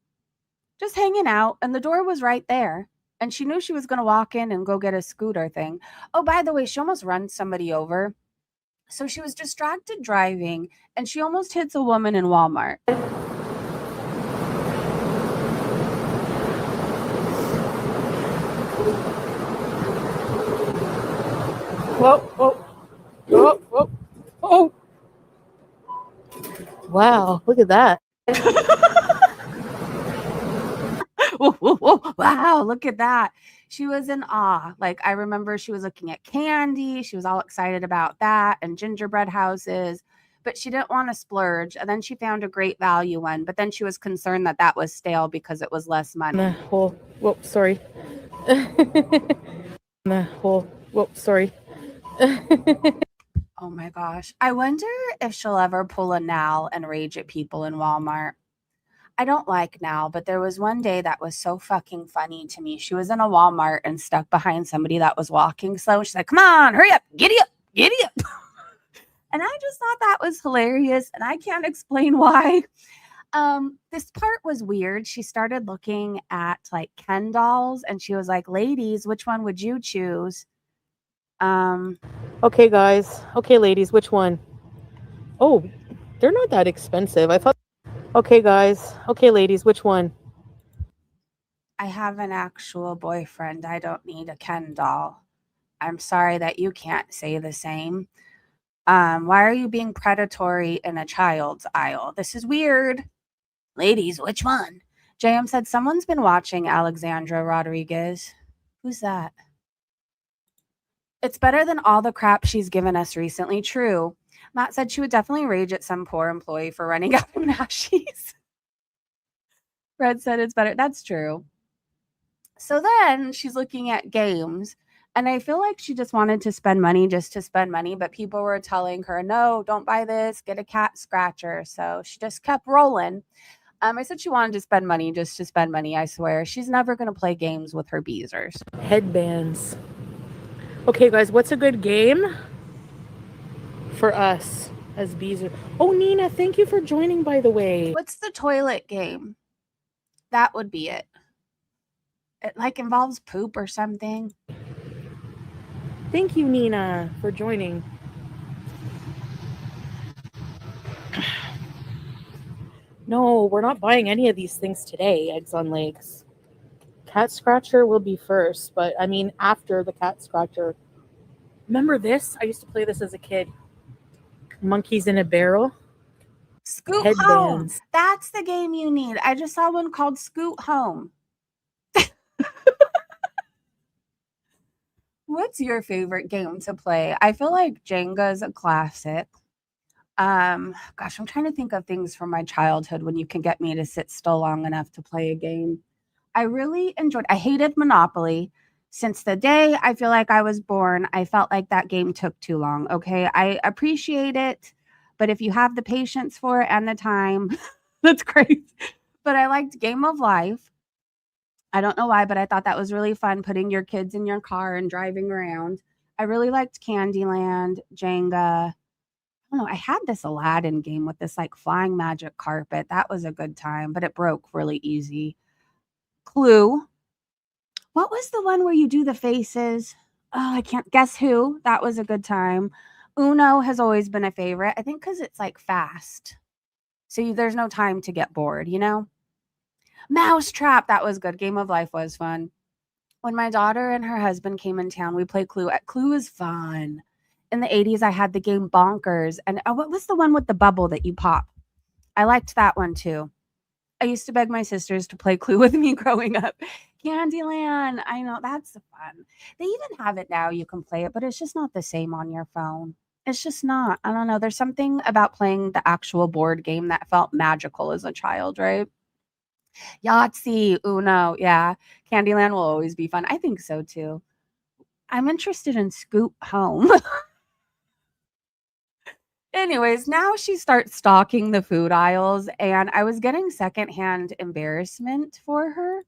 just hanging out, and the door was right there. And she knew she was going to walk in and go get a scooter thing. Oh, by the way, she almost runs somebody over. So she was distracted driving, and she almost hits a woman in Walmart.
Whoa, whoa, whoa, whoa, oh. Wow, look at that.
Whoa, whoa, whoa. Wow, look at that. She was in awe. Like, I remember she was looking at candy. She was all excited about that and gingerbread houses, but she didn't want to splurge. And then she found a great value one, but then she was concerned that that was stale because it was less money.
Whoa, sorry. Whoa, sorry.
Oh my gosh. I wonder if she'll ever pull a Nal and rage at people in Walmart. I don't like Nal, but there was one day that was so fucking funny to me. She was in a Walmart and stuck behind somebody that was walking slow. She's like, come on, hurry up, giddy up, giddy up. And I just thought that was hilarious. And I can't explain why. This part was weird. She started looking at like Ken dolls and she was like, ladies, which one would you choose?
Okay, guys. Okay, ladies, which one? Oh, they're not that expensive. I thought. Okay, guys. Okay, ladies, which one?
I have an actual boyfriend. I don't need a Ken doll. I'm sorry that you can't say the same. Why are you being predatory in a child's aisle? This is weird. Ladies, which one? JM said someone's been watching Alexandra Rodriguez. Who's that? It's better than all the crap she's given us recently. True. Matt said she would definitely rage at some poor employee for running out of nashies. Red said it's better. That's true. So then she's looking at games, and I feel like she just wanted to spend money just to spend money, but people were telling her, no, don't buy this, get a cat scratcher. So she just kept rolling. I said she wanted to spend money just to spend money. I swear she's never going to play games with her Beezers.
Headbands. Okay, guys, what's a good game for us as Beeze? Oh, Nina, thank you for joining, by the way.
What's the toilet game? That would be it. It like involves poop or something.
Thank you, Nina, for joining. No, we're not buying any of these things today, Eggs on Legs. Cat Scratcher will be first, but I mean after the Cat Scratcher. Remember this? I used to play this as a kid. Monkeys in a Barrel.
Scoot Home.
Headbands.
That's the game you need. I just saw one called Scoot Home. What's your favorite game to play? I feel like Jenga is a classic. Gosh, I'm trying to think of things from my childhood when you can get me to sit still long enough to play a game. I really I hated Monopoly. Since the day I feel like I was born, I felt like that game took too long. Okay. I appreciate it, but if you have the patience for it and the time, that's great. But I liked Game of Life. I don't know why, but I thought that was really fun putting your kids in your car and driving around. I really liked Candyland, Jenga. I don't know. I had this Aladdin game with this like flying magic carpet. That was a good time, but it broke really easy. Clue. What was the one where you do the faces? Oh, I can't guess who. That was a good time. Uno has always been a favorite. I think because it's like fast. So there's no time to get bored, you know? Mousetrap. That was good. Game of Life was fun. When my daughter and her husband came in town, we played Clue. Clue is fun. In the 80s, I had the game Bonkers. And what was the one with the bubble that you pop? I liked that one too. I used to beg my sisters to play Clue with me growing up. Candyland. I know, that's fun. They even have it now. You can play it, but it's just not the same on your phone. It's just not. I don't know. There's something about playing the actual board game that felt magical as a child, right? Yahtzee, Uno. Yeah. Candyland will always be fun. I think so too. I'm interested in Scoot Home. Anyways, now she starts stalking the food aisles, and I was getting secondhand embarrassment for her.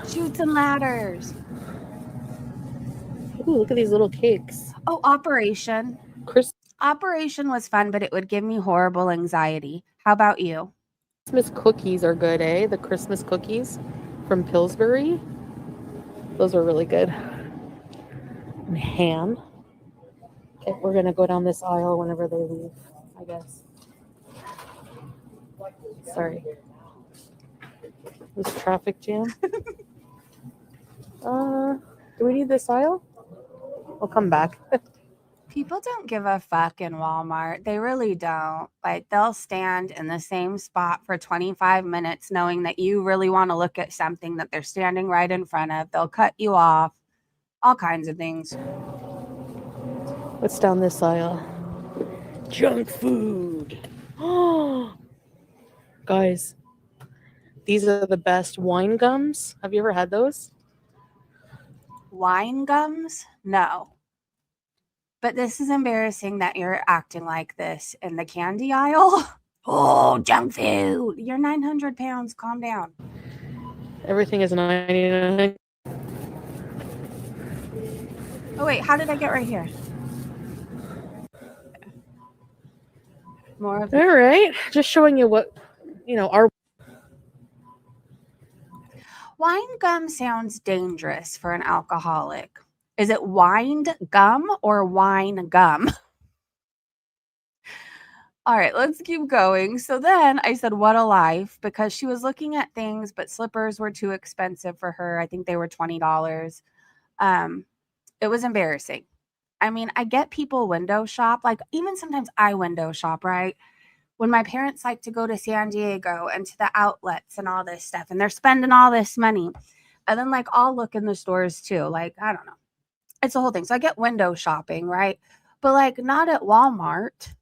Chutes and ladders.
Ooh, look at these little cakes.
Oh, Operation. Operation was fun, but it would give me horrible anxiety. How about you?
Christmas cookies are good, eh? The Christmas cookies from Pillsbury. Those are really good. And ham. Okay, we're going to go down this aisle whenever they leave, I guess. Sorry. This traffic jam. Do we need this aisle? We'll come back.
People don't give a fuck in Walmart. They really don't. Like, they'll stand in the same spot for 25 minutes knowing that you really want to look at something that they're standing right in front of. They'll cut you off. All kinds of things.
What's down this aisle? Junk food. Oh, guys, these are the best wine gums. Have you ever had those?
Wine gums? No. But this is embarrassing that you're acting like this in the candy aisle. Oh, junk food. You're 900 pounds. Calm down.
Everything is 99.
Oh, wait. How did I get right here? More of
All right. Just showing you what, our
wine gum sounds dangerous for an alcoholic. Is it wined gum or wine gum? All right, let's keep going. So then I said, what a life, because she was looking at things, but slippers were too expensive for her. I think they were $20. It was embarrassing. I mean, I get people window shop. Like, even sometimes I window shop, right? When my parents like to go to San Diego and to the outlets and all this stuff, and they're spending all this money. And then, like, I'll look in the stores too. Like, I don't know. It's the whole thing. So I get window shopping, right? But, like, not at Walmart.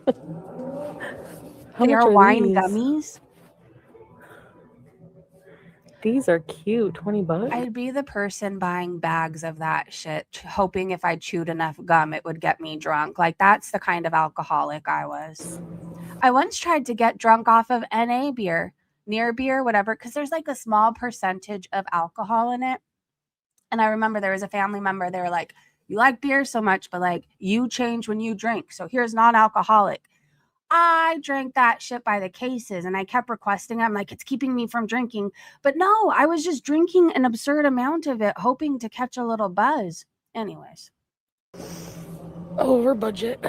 How
They
much
are wine
these?
gummies.
These are cute. $20.
I'd be the person buying bags of that shit, hoping if I chewed enough gum, it would get me drunk. Like, that's the kind of alcoholic I was. I once tried to get drunk off of NA beer, near beer, whatever, because there's like a small percentage of alcohol in it. And I remember there was a family member, they were like, you like beer so much, but like, you change when you drink. So here's non-alcoholic. I drank that shit by the cases, and I kept requesting. I'm like, it's keeping me from drinking. But no, I was just drinking an absurd amount of it, hoping to catch a little buzz. Anyways.
Over budget.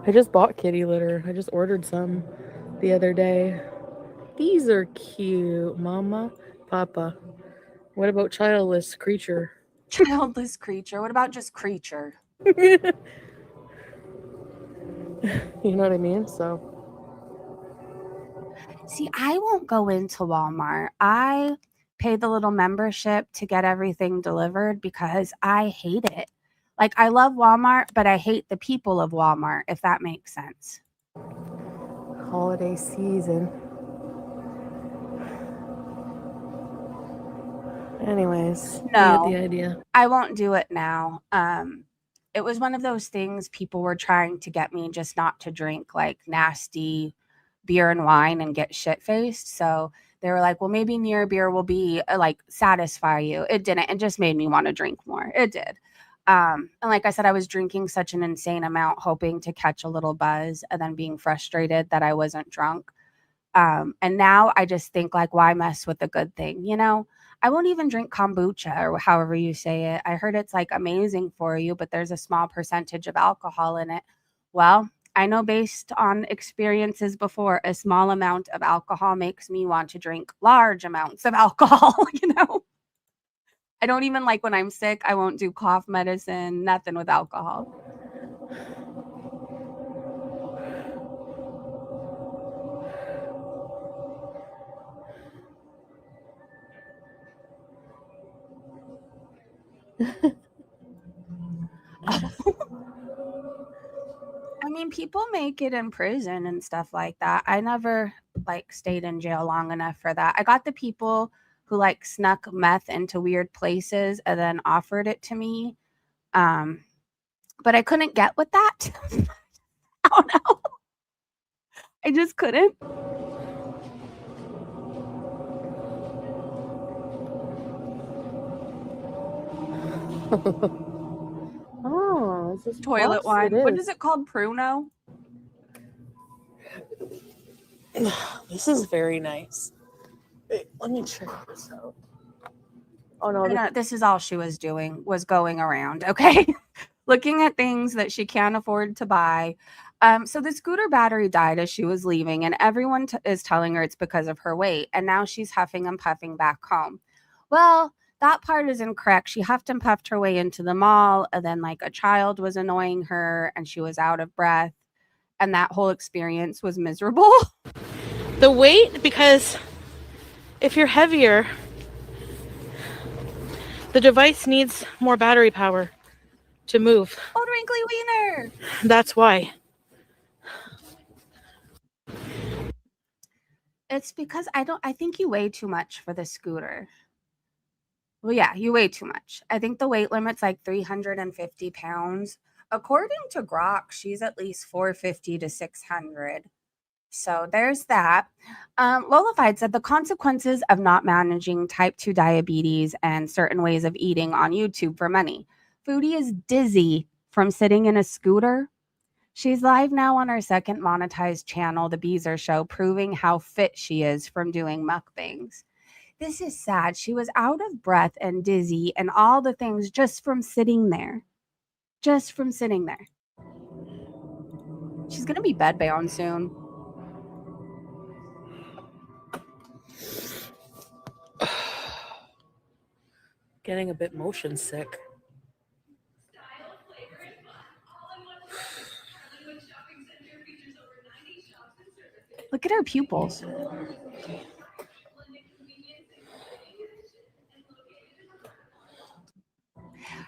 I just bought kitty litter. I just ordered some the other day. These are cute. Mama, Papa. What about childless creature?
Childless creature. What about just creature?
You know what I mean? So
See, I won't go into Walmart. I pay the little membership to get everything delivered because I hate it. Like, I love Walmart, but I hate the people of Walmart, if that makes sense.
holiday season. Anyways, you get the idea.
I won't do it now. It was one of those things people were trying to get me just not to drink like nasty beer and wine and get shit faced. So they were like, well, maybe near beer will be like satisfy you. It didn't. It just made me want to drink more. It did. And like I said, I was drinking such an insane amount, hoping to catch a little buzz and then being frustrated that I wasn't drunk. And now I just think like, why mess with a good thing? You know, I won't even drink kombucha or however you say it. I heard it's like amazing for you, but there's a small percentage of alcohol in it. Well, I know based on experiences before, a small amount of alcohol makes me want to drink large amounts of alcohol, you know? I don't even like when I'm sick, I won't do cough medicine, nothing with alcohol. I mean, people make it in prison and stuff like that. I never like stayed in jail long enough for that. I got the people who like snuck meth into weird places and then offered it to me. Um, but I couldn't get with that. I don't know. I just couldn't.
Oh, this is
Toilet
plus?
wine.
It
What
is.
is it called? Pruno?
This is very nice. Wait, let me check this out. Oh no,
I know this is all she was doing, was going around, okay? Looking at things that she can't afford to buy. So the scooter battery died as she was leaving, and everyone is telling her it's because of her weight. And now she's huffing and puffing back home. Well, that part is incorrect. She huffed and puffed her way into the mall, and then like a child was annoying her, and she was out of breath. And that whole experience was miserable.
the weight, because if you're heavier, the device needs more battery power to move.
Oh, wrinkly wiener.
That's why.
It's because I think you weigh too much for the scooter. Well, yeah, you weigh too much. I think the weight limit's like 350 pounds. According to Grok, she's at least 450 to 600. So there's that. Lolified said the consequences of not managing type 2 diabetes and certain ways of eating on YouTube for many. Foodie is dizzy from sitting in a scooter. She's live now on her second monetized channel, The Beezer Show, proving how fit she is from doing mukbangs. This is sad. She was out of breath and dizzy and all the things just from sitting there. Just from sitting there. She's going to be bedbound soon.
Getting a bit motion sick.
Look at her pupils.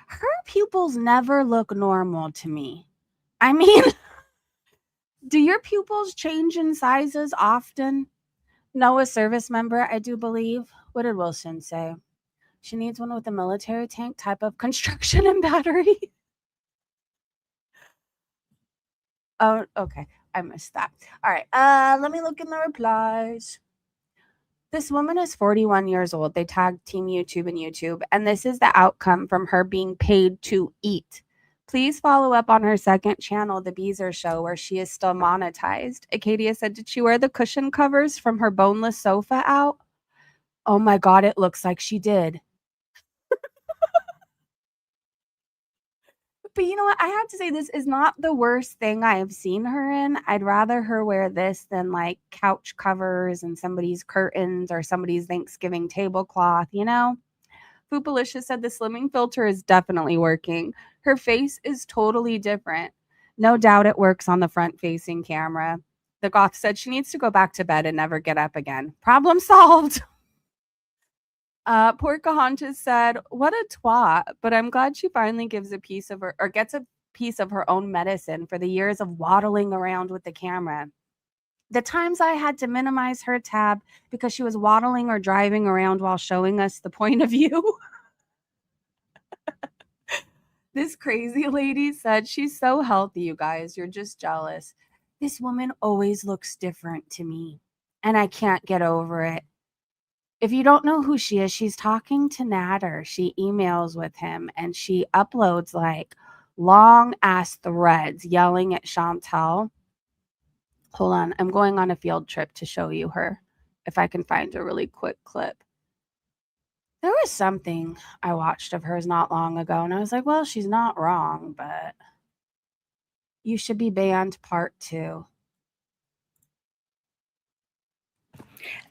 Her pupils never look normal to me. I mean, do your pupils change in sizes often? Noah service member, I do believe. What did Wilson say? She needs one with a military tank type of construction and battery. Oh, okay. I missed that. All right. Let me look in the replies. This woman is 41 years old. They tagged Team YouTube and YouTube, and this is the outcome from her being paid to eat. Please follow up on her second channel, The Beezer Show, where she is still monetized. Acadia said, did she wear the cushion covers from her boneless sofa out? Oh my God, it looks like she did. But you know what? I have to say, this is not the worst thing I have seen her in. I'd rather her wear this than like couch covers and somebody's curtains or somebody's Thanksgiving tablecloth, you know? Foopalicious said the slimming filter is definitely working. Her face is totally different. No doubt it works on the front facing camera. The goth said she needs to go back to bed and never get up again. Problem solved. Pocahontas said, "What a twat, but I'm glad she finally gives a piece of her or gets a piece of her own medicine for the years of waddling around with the camera. The times I had to minimize her tab because she was waddling or driving around while showing us the point of view." This crazy lady said, "She's so healthy, you guys. You're just jealous. This woman always looks different to me, and I can't get over it." If you don't know who she is, she's talking to Natter. She emails with him and she uploads like long ass threads yelling at Chantel. Hold on, I'm going on a field trip to show you her if I can find a really quick clip. There was something I watched of hers not long ago, and I was like, well, she's not wrong, but you should be banned part 2.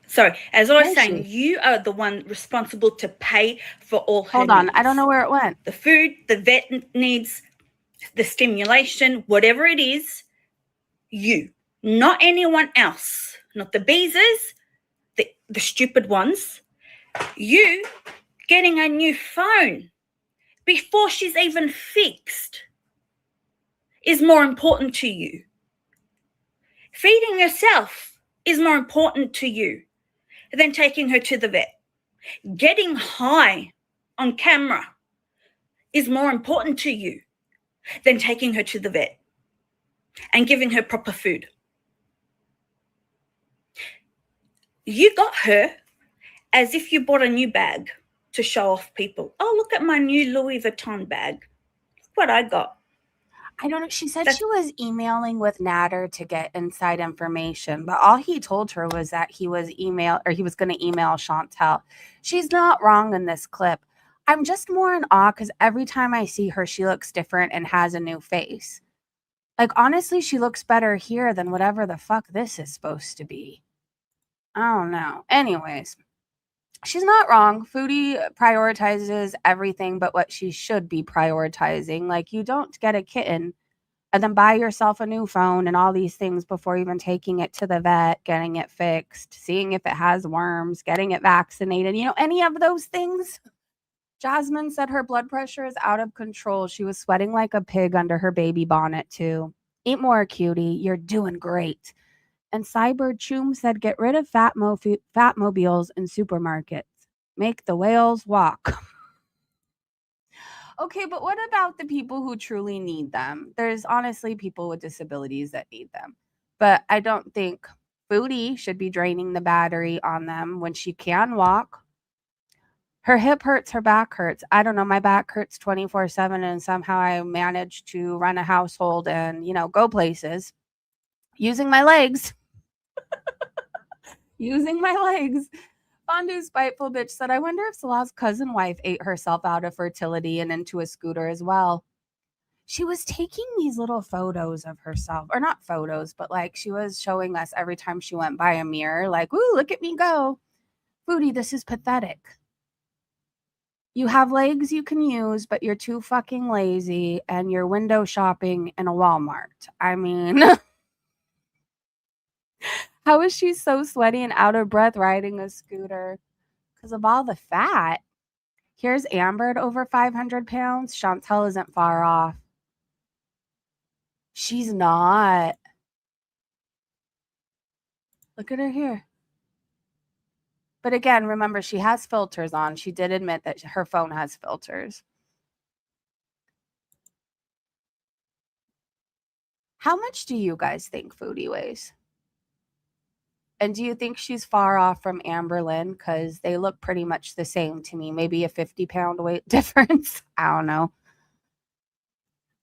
Sorry, as I was
Where is
saying,
she?
you are the one responsible to pay for all her
Hold on,
needs.
I don't know where it went.
The food, the vet needs, the stimulation, whatever it is, you, not anyone else, not the Beezes, the stupid ones. You getting a new phone before she's even fixed is more important to you. Feeding yourself is more important to you than taking her to the vet. Getting high on camera is more important to you than taking her to the vet and giving her proper food. You got her as if you bought a new bag to show off people. Oh, look at my new Louis Vuitton bag. Look what I got.
I don't know. She said she was emailing with Natter to get inside information, but all he told her was that he was going to email Chantel. She's not wrong in this clip. I'm just more in awe because every time I see her, she looks different and has a new face. Like, honestly, she looks better here than whatever the fuck this is supposed to be. I don't know. Anyways, she's not wrong. Foodie prioritizes everything but what she should be prioritizing. Like, you don't get a kitten and then buy yourself a new phone and all these things before even taking it to the vet, getting it fixed, seeing if it has worms, getting it vaccinated. You know, any of those things. Jasmine said her blood pressure is out of control. She was sweating like a pig under her baby bonnet, too. Eat more, cutie. You're doing great. And Cyber Choom said, get rid of fatmobiles in supermarkets. Make the whales walk. Okay, but what about the people who truly need them? There's honestly people with disabilities that need them. But I don't think Foodie should be draining the battery on them when she can walk. Her hip hurts, her back hurts. I don't know, my back hurts 24/7 and somehow I managed to run a household and, go places using my legs. Using my legs. Fondu's spiteful bitch said, I wonder if Salah's cousin wife ate herself out of fertility and into a scooter as well. She was taking these little photos of herself, or not photos, but like she was showing us every time she went by a mirror, like, ooh, look at me go. Foodie, this is pathetic. You have legs you can use, but you're too fucking lazy and you're window shopping in a Walmart. I mean, how is she so sweaty and out of breath riding a scooter? Because of all the fat. Here's Amber at over 500 pounds. Chantel isn't far off. She's not. Look at her here. But again, remember, she has filters on. She did admit that her phone has filters. How much do you guys think Foodie weighs? And do you think she's far off from Amber Lynn? Because they look pretty much the same to me. Maybe a 50-pound weight difference. I don't know.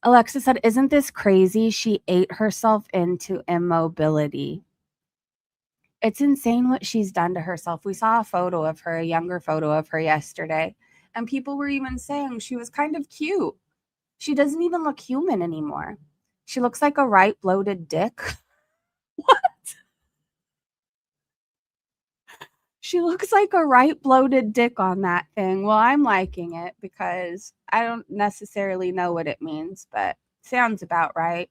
Alexa said, isn't this crazy? She ate herself into immobility. It's insane what she's done to herself. We saw a younger photo of her yesterday. And people were even saying she was kind of cute. She doesn't even look human anymore. She looks like a right bloated dick. What? She looks like a right bloated dick on that thing. Well, I'm liking it because I don't necessarily know what it means, but sounds about right.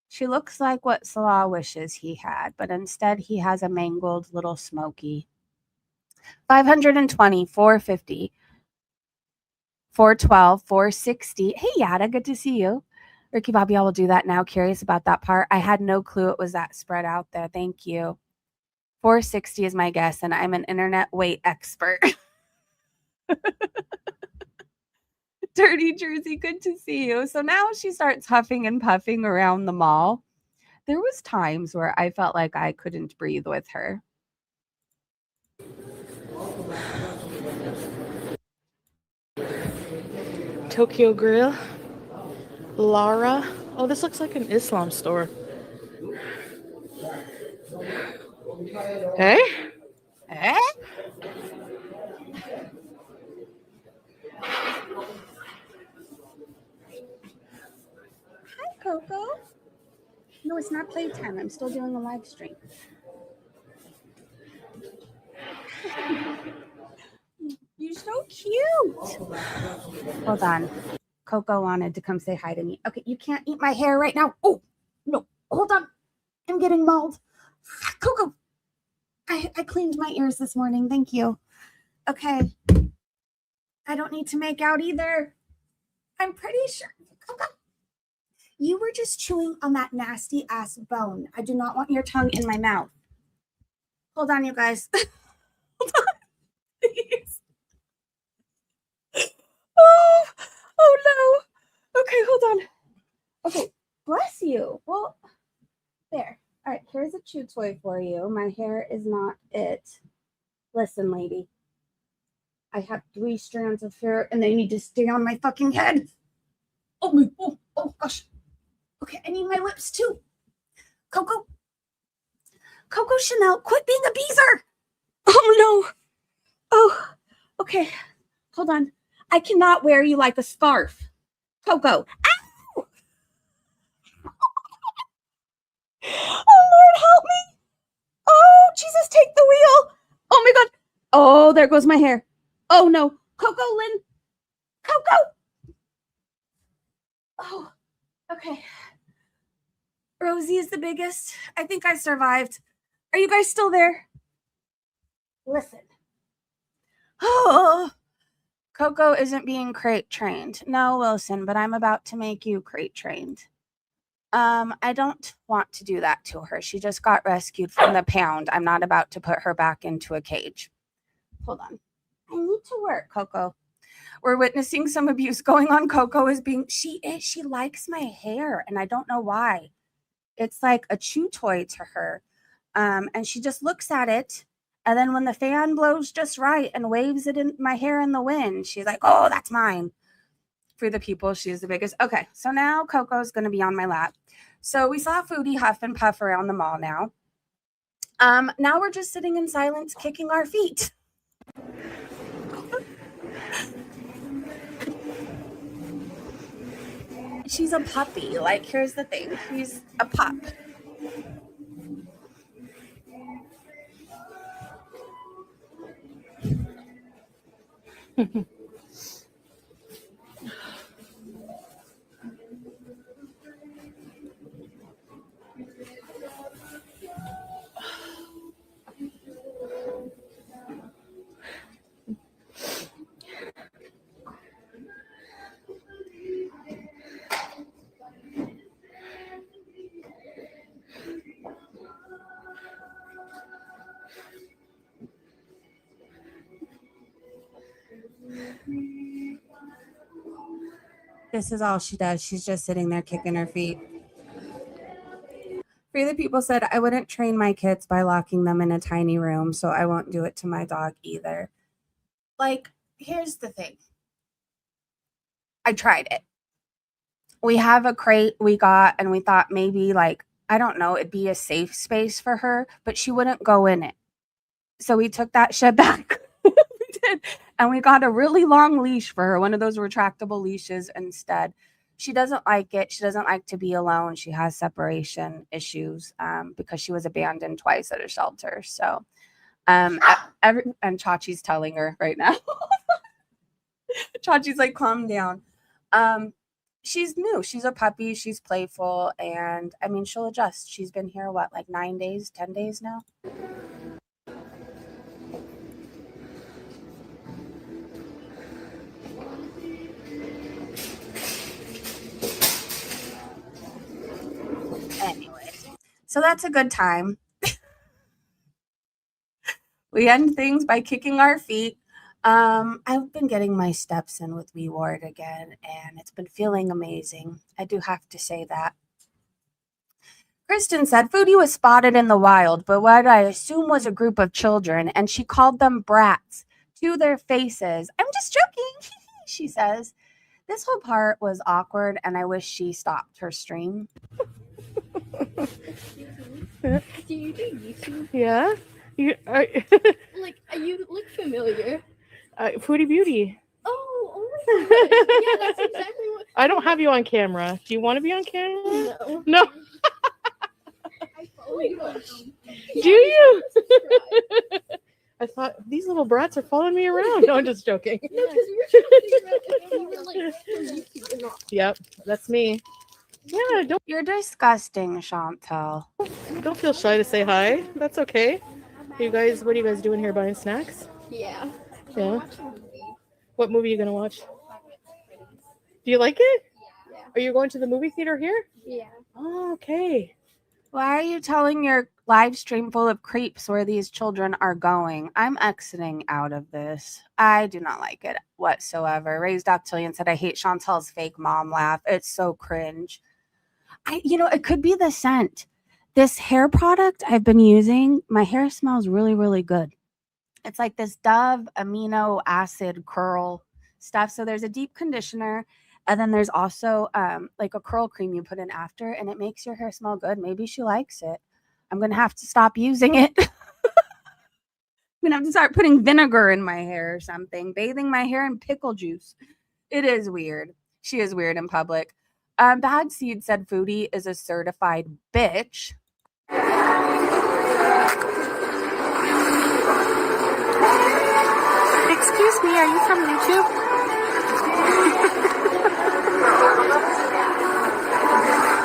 She looks like what Salah wishes he had, but instead he has a mangled little smoky. 520, 450, 412, 460. Hey, Yada, good to see you. Ricky Bobby, I will do that now. Curious about that part. I had no clue it was that spread out there. Thank you. 460 is my guess, and I'm an internet weight expert. Dirty Jersey, good to see you. So now she starts huffing and puffing around the mall. There was times where I felt like I couldn't breathe with her.
Tokyo Grill. Lara. Oh, this looks like an Islam store. Hey?
Eh? Hi, Coco. No, it's not playtime. I'm still doing a live stream. You're so cute. Hold on. Coco wanted to come say hi to me. Okay, you can't eat my hair right now. Oh, no. Hold on. I'm getting mauled. Coco. I cleaned my ears this morning. Thank you. Okay. I don't need to make out either. I'm pretty sure. Coco. You were just chewing on that nasty ass bone. I do not want your tongue in my mouth. Hold on, you guys. Hold on. Please. Oh no. Okay, hold on. Okay, bless you. Well, there. All right, here's a chew toy for you. My hair is not it. Listen, lady. I have 3 strands of hair and they need to stay on my fucking head. Oh gosh. Okay, I need my lips too. Coco Chanel, quit being a beezer. Oh no. Oh, okay. Hold on. I cannot wear you like a scarf. Coco. Ow! Oh, Lord, help me. Oh, Jesus, take the wheel. Oh, my God. Oh, there goes my hair. Oh, no. Coco, Lynn. Coco. Oh, okay. Rosie is the biggest. I think I survived. Are you guys still there? Listen. Oh, Coco isn't being crate trained. No, Wilson, but I'm about to make you crate trained. I don't want to do that to her. She just got rescued from the pound. I'm not about to put her back into a cage. Hold on. I need to work, Coco. We're witnessing some abuse going on. Coco is being, she likes my hair, and I don't know why. It's like a chew toy to her. And she just looks at it. And then when the fan blows just right and waves it in my hair in the wind, she's like, oh, that's mine. For the people, she's the biggest. Okay, so now Coco's going to be on my lap. So we saw Foodie huff and puff around the mall now. Now we're just sitting in silence, kicking our feet. She's a puppy. Like, here's the thing. She's a pup. This is all she does. She's just sitting there kicking her feet. Free the People said, I wouldn't train my kids by locking them in a tiny room, so I won't do it to my dog either. Like, here's the thing. I tried it. We have a crate we got, and we thought maybe, like, I don't know, it'd be a safe space for her, but she wouldn't go in it. So we took that shit back. We did. And we got a really long leash for her, one of those retractable leashes instead. She doesn't like it. She doesn't like to be alone. She has separation issues because she was abandoned twice at a shelter. So, and Chachi's telling her right now. Chachi's like, calm down. She's new. She's a puppy. She's playful. And I mean, she'll adjust. She's been here, what, like 9 days, 10 days now? Anyway, so that's a good time. We end things by kicking our feet. I've been getting my steps in with Wee Ward again, and it's been feeling amazing. I do have to say that. Kristen said Foodie was spotted in the wild, but what I assume was a group of children, and she called them brats to their faces. I'm just joking, she says. This whole part was awkward, and I wish she stopped her stream.
Do you do YouTube?
Yeah. You
You look familiar.
Foodie Beauty.
Oh my god. Yeah, that's exactly what.
I don't have you on camera. Do you want to be on camera?
No.
No.
I follow you on.
Do you? I thought these little brats are following me around. No, I'm just joking.
No, because we were trying to figure out if you were like from YouTube or not.
Yep, that's me. Yeah,
You're disgusting, Chantel.
don't feel shy to say hi. That's okay. You guys, what are you guys doing here? Buying snacks?
Yeah.
Yeah.
Watch a movie.
What movie are you gonna watch? Do you like it?
Yeah.
Are you going to the movie theater here?
Yeah.
Oh, okay.
Why are you telling your live stream full of creeps where these children are going? I'm exiting out of this. I do not like it whatsoever. Raised Octillion said, I hate Chantel's fake mom laugh. It's so cringe. It could be the scent. This hair product I've been using, my hair smells really, really good. It's like this Dove amino acid curl stuff. So there's a deep conditioner, and then there's also like a curl cream you put in after, and it makes your hair smell good. Maybe she likes it. I'm going to have to stop using it. I'm going to have to start putting vinegar in my hair or something, bathing my hair in pickle juice. It is weird. She is weird in public. Bad Seed said Foodie is a certified bitch. Excuse me, are you from YouTube?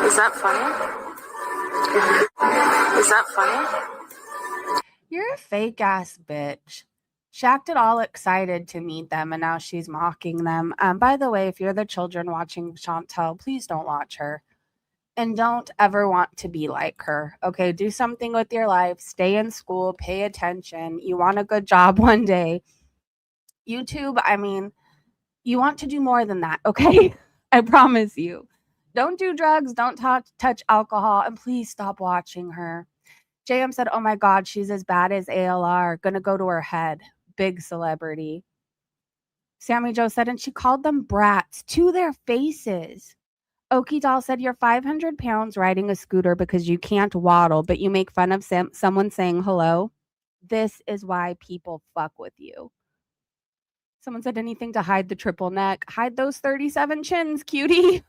Is that funny? Is that funny? You're a fake ass bitch. She acted all excited to meet them, and now she's mocking them. By the way, if you're the children watching Chantel, please don't watch her. And don't ever want to be like her. Okay, do something with your life. Stay in school. Pay attention. You want a good job one day. YouTube, I mean, you want to do more than that, okay? I promise you. Don't do drugs. Don't touch alcohol. And please stop watching her. JM said, oh my God, she's as bad as ALR. Gonna go to her head. Big celebrity. Sammy Joe said, and she called them brats to their faces. Okie Doll said, you're 500 pounds riding a scooter because you can't waddle, but you make fun of someone saying hello. This is why people fuck with you. Someone said, anything to hide the triple neck. Hide those 37 chins, cutie.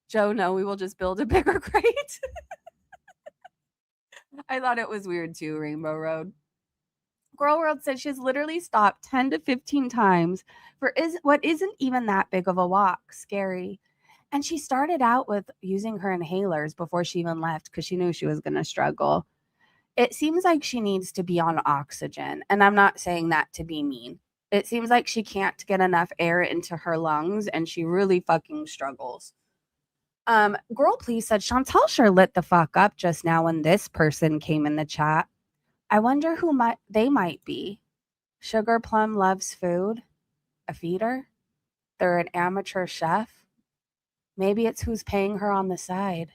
Joe, no, we will just build a bigger crate. I thought it was weird too, Rainbow Road. Girl World said she's literally stopped 10 to 15 times for what isn't even that big of a walk. Scary. And she started out with using her inhalers before she even left because she knew she was going to struggle. It seems like she needs to be on oxygen. And I'm not saying that to be mean. It seems like she can't get enough air into her lungs and she really fucking struggles. Girl Please said Chantel sure lit the fuck up just now when this person came in the chat. I wonder who they might be. Sugar Plum loves food. A feeder? They're an amateur chef. Maybe it's who's paying her on the side.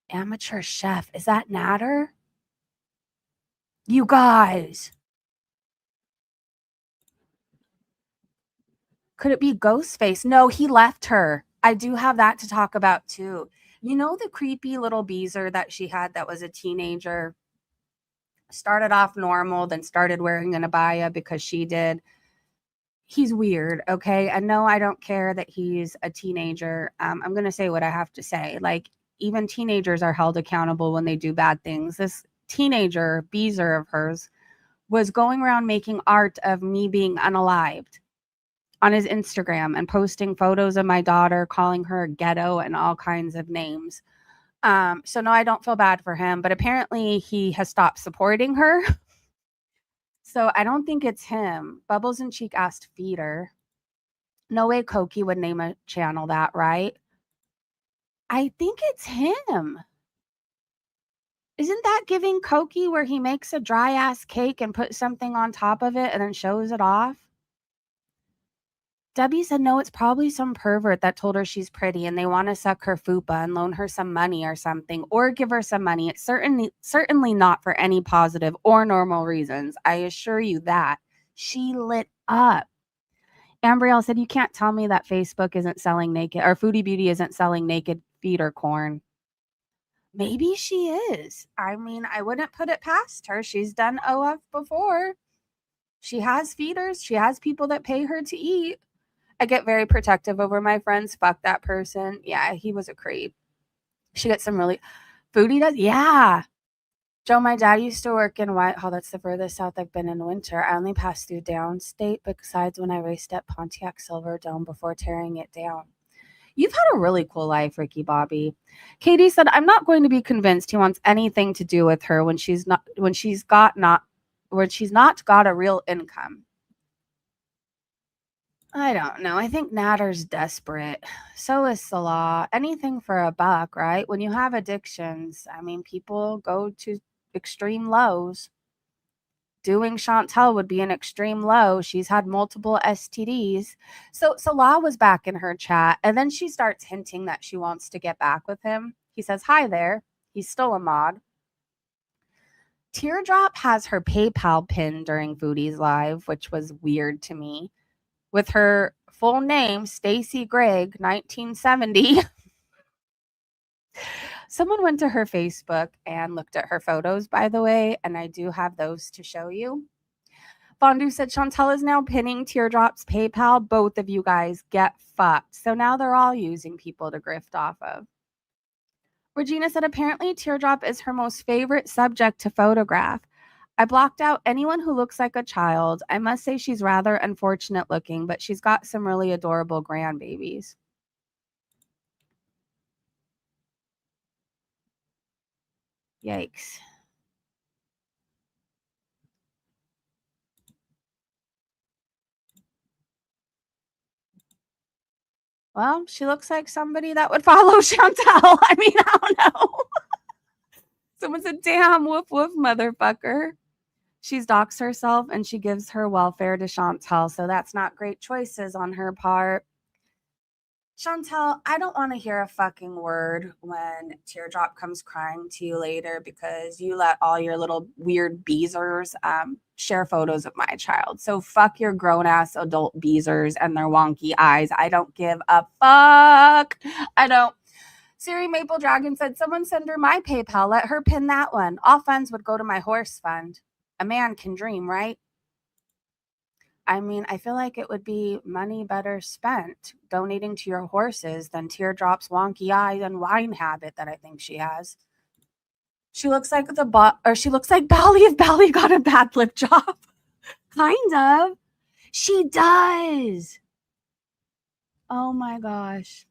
Amateur chef. Is that Natter? You guys. Could it be Ghostface? No, he left her. I do have that to talk about too. You know the creepy little Beezer that she had that was a teenager? Started off normal, then started wearing an abaya because she did. He's weird, okay? And no, I don't care that he's a teenager. I'm going to say what I have to say. Like, even teenagers are held accountable when they do bad things. This teenager, Beeze of hers, was going around making art of me being unalived on his Instagram and posting photos of my daughter, calling her ghetto and all kinds of names. So no, I don't feel bad for him, but apparently he has stopped supporting her. So I don't think it's him. Bubbles and Cheek asked Feeder. No way Koki would name a channel that, right? I think it's him. Isn't that giving Koki where he makes a dry ass cake and puts something on top of it and then shows it off? Debbie said, no, it's probably some pervert that told her she's pretty and they want to suck her fupa and loan her some money or something, or give her some money. It's certainly not for any positive or normal reasons. I assure you that. She lit up. Ambrielle said, you can't tell me that Facebook isn't selling naked, or Foodie Beauty isn't selling naked feet or corn. Maybe she is. I mean, I wouldn't put it past her. She's done OF before. She has feeders. She has people that pay her to eat. I get very protective over my friends. Fuck that person. Yeah, he was a creep. She gets some really... Foodie does? Yeah. Joe, my dad used to work in Whitehall. That's the furthest south I've been in winter. I only passed through downstate, besides when I raced at Pontiac Silverdome before tearing it down. You've had a really cool life, Ricky Bobby. Katie said, I'm not going to be convinced he wants anything to do with her when she's not got a real income. I don't know. I think Natter's desperate. So is Salah. Anything for a buck, right? When you have addictions, I mean, people go to extreme lows. Doing Chantel would be an extreme low. She's had multiple STDs. So Salah was back in her chat, and then she starts hinting that she wants to get back with him. He says, hi there. He's still a mod. Teardrop has her PayPal pin during Foodie's live, which was weird to me. With her full name, Stacy Gregg, 1970. Someone went to her Facebook and looked at her photos, by the way, and I do have those to show you. Fondue said, Chantel is now pinning Teardrop's PayPal. Both of you guys get fucked. So now they're all using people to grift off of. Regina said, apparently Teardrop is her most favorite subject to photograph. I blocked out anyone who looks like a child. I must say she's rather unfortunate looking, but she's got some really adorable grandbabies. Yikes. Well, she looks like somebody that would follow Chantel. I mean, I don't know. Someone said, damn, woof, woof, motherfucker. She's doxed herself and she gives her welfare to Chantel. So that's not great choices on her part. Chantel, I don't want to hear a fucking word when Teardrop comes crying to you later because you let all your little weird beezers share photos of my child. So fuck your grown-ass adult beezers and their wonky eyes. I don't give a fuck. I don't. Siri Maple Dragon said, someone send her my PayPal. Let her pin that one. All funds would go to my horse fund. A man can dream, right? I mean, I feel like it would be money better spent donating to your horses than Teardrop's wonky eyes and wine habit that I think she has. She looks like she looks like Bally if Bally got a bad lip job. Kind of. She does. Oh my gosh.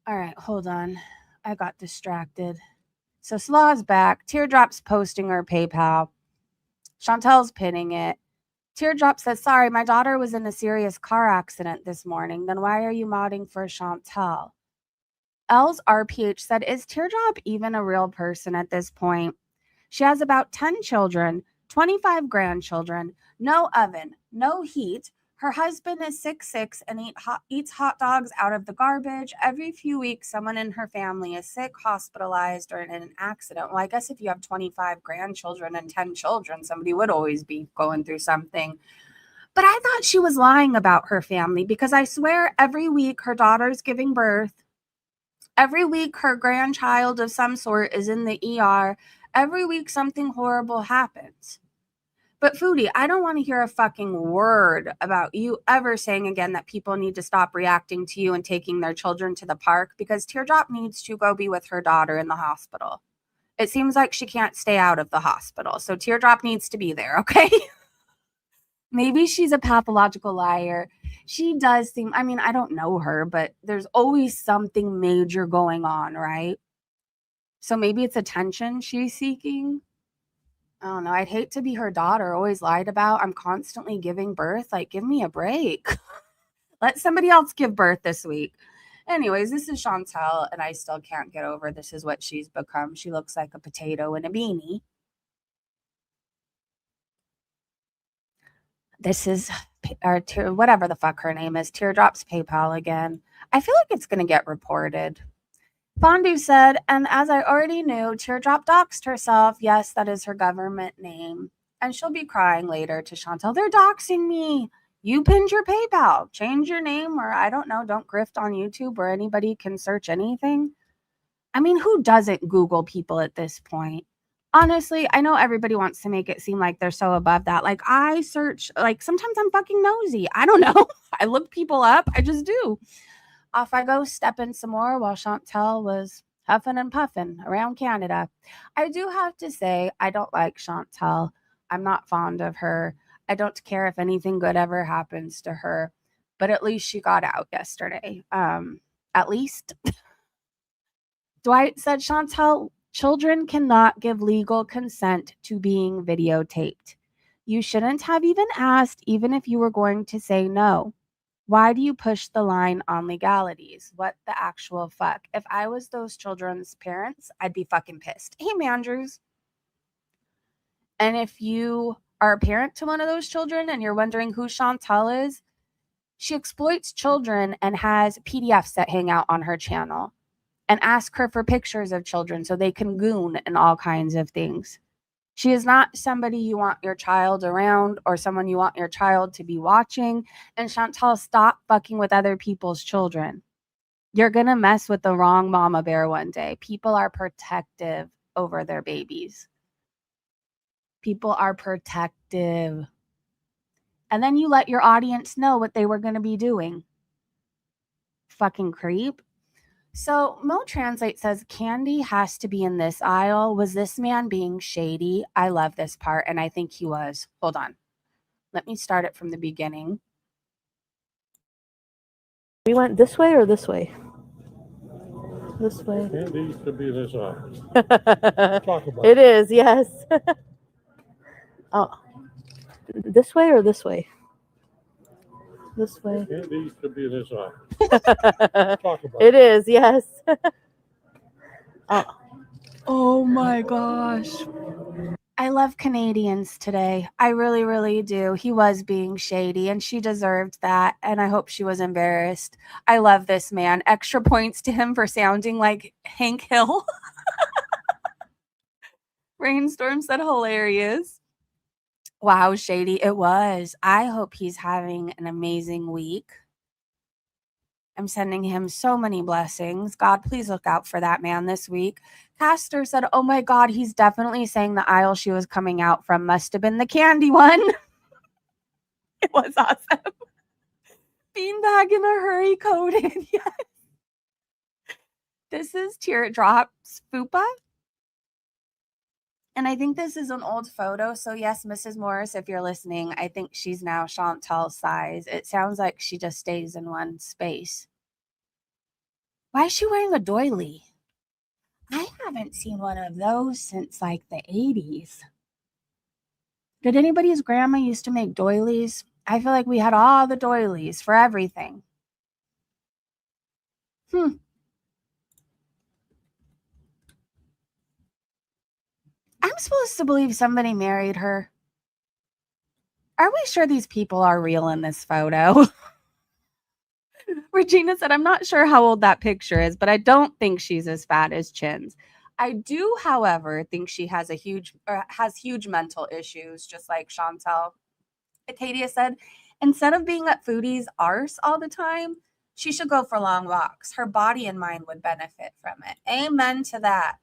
All right, hold on. I got distracted. So Slaw's back. Teardrop's posting her PayPal. Chantel's pinning it. Teardrop says, sorry, my daughter was in a serious car accident this morning. Then why are you modding for Chantel? Els RPH said, is Teardrop even a real person at this point? She has about 10 children, 25 grandchildren, no oven, no heat. Her husband is 6'6" and eats hot dogs out of the garbage. Every few weeks, someone in her family is sick, hospitalized, or in an accident. Well, I guess if you have 25 grandchildren and 10 children, somebody would always be going through something. But I thought she was lying about her family because I swear every week her daughter's giving birth. Every week her grandchild of some sort is in the ER. Every week something horrible happens. But Foodie, I don't want to hear a fucking word about you ever saying again that people need to stop reacting to you and taking their children to the park, because Teardrop needs to go be with her daughter in the hospital. It seems like she can't stay out of the hospital. So Teardrop needs to be there, okay? Maybe she's a pathological liar. She does seem, I mean, I don't know her, but there's always something major going on, right? So maybe it's attention she's seeking. I don't know. I'd hate to be her daughter, always lied about. I'm constantly giving birth. Like, give me a break. Let somebody else give birth this week. Anyways, this is Chantel, and I still can't get over this is what she's become. She looks like a potato in a beanie. This is, or whatever the fuck her name is, Teardrop's PayPal again. I feel like it's going to get reported. Fondue said, and as I already knew, Teardrop doxed herself. Yes, that is her government name. And she'll be crying later to Chantel. They're doxing me. You pinned your PayPal. Change your name, or I don't know, don't grift on YouTube where anybody can search anything. I mean, who doesn't Google people at this point? Honestly, I know everybody wants to make it seem like they're so above that. Like, I search, like, sometimes I'm fucking nosy. I don't know. I look people up. I just do. Off I go, stepping some more while Chantel was huffing and puffing around Canada. I do have to say, I don't like Chantel. I'm not fond of her. I don't care if anything good ever happens to her, but at least she got out yesterday. At least. Dwight said, Chantel, children cannot give legal consent to being videotaped. You shouldn't have even asked, even if you were going to say no. Why do you push the line on legalities? What the actual fuck? If I was those children's parents, I'd be fucking pissed. Hey, Mandrews. And if you are a parent to one of those children and you're wondering who Chantel is, she exploits children and has PDFs that hang out on her channel, and ask her for pictures of children so they can goon and all kinds of things. She is not somebody you want your child around or someone you want your child to be watching. And Chantel, stop fucking with other people's children. You're going to mess with the wrong mama bear one day. People are protective over their babies. People are protective. And then you let your audience know what they were going to be doing. Fucking creep. So Mo Translate says, Candy has to be in this aisle. Was this man being shady? I love this part, and I think he was. Hold on. Let me start it from the beginning.
We went this way or this way? This way.
Candy should be this way. Talk about
It is, yes. Oh, this way or this way? This way.
Candy should be this way. Talk about
It is, yes. Oh.
Oh my gosh. I love Canadians today. I really, really do. He was being shady and she deserved that. And I hope she was embarrassed. I love this man. Extra points to him for sounding like Hank Hill. Rainstorm said hilarious. Wow, shady. It was. I hope he's having an amazing week. I'm sending him so many blessings. God, please look out for that man this week. Caster said, oh my God, he's definitely saying the aisle she was coming out from must have been the candy one. It was awesome. Beanbag in a hurry coded. Yes. This is Teardrop's fupa. And I think this is an old photo. So yes, Mrs. Morris, if you're listening, I think she's now Chantel's size. It sounds like she just stays in one space. Why is she wearing a doily? I haven't seen one of those since like the 80s. Did anybody's grandma used to make doilies? I feel like we had all the doilies for everything. I'm supposed to believe somebody married her. Are we sure these people are real in this photo? Regina said, I'm not sure how old that picture is, but I don't think she's as fat as Chins. I do, however, think she has huge mental issues, just like Chantel. Acadia said, instead of being at Foodie's arse all the time, she should go for long walks. Her body and mind would benefit from it. Amen to that.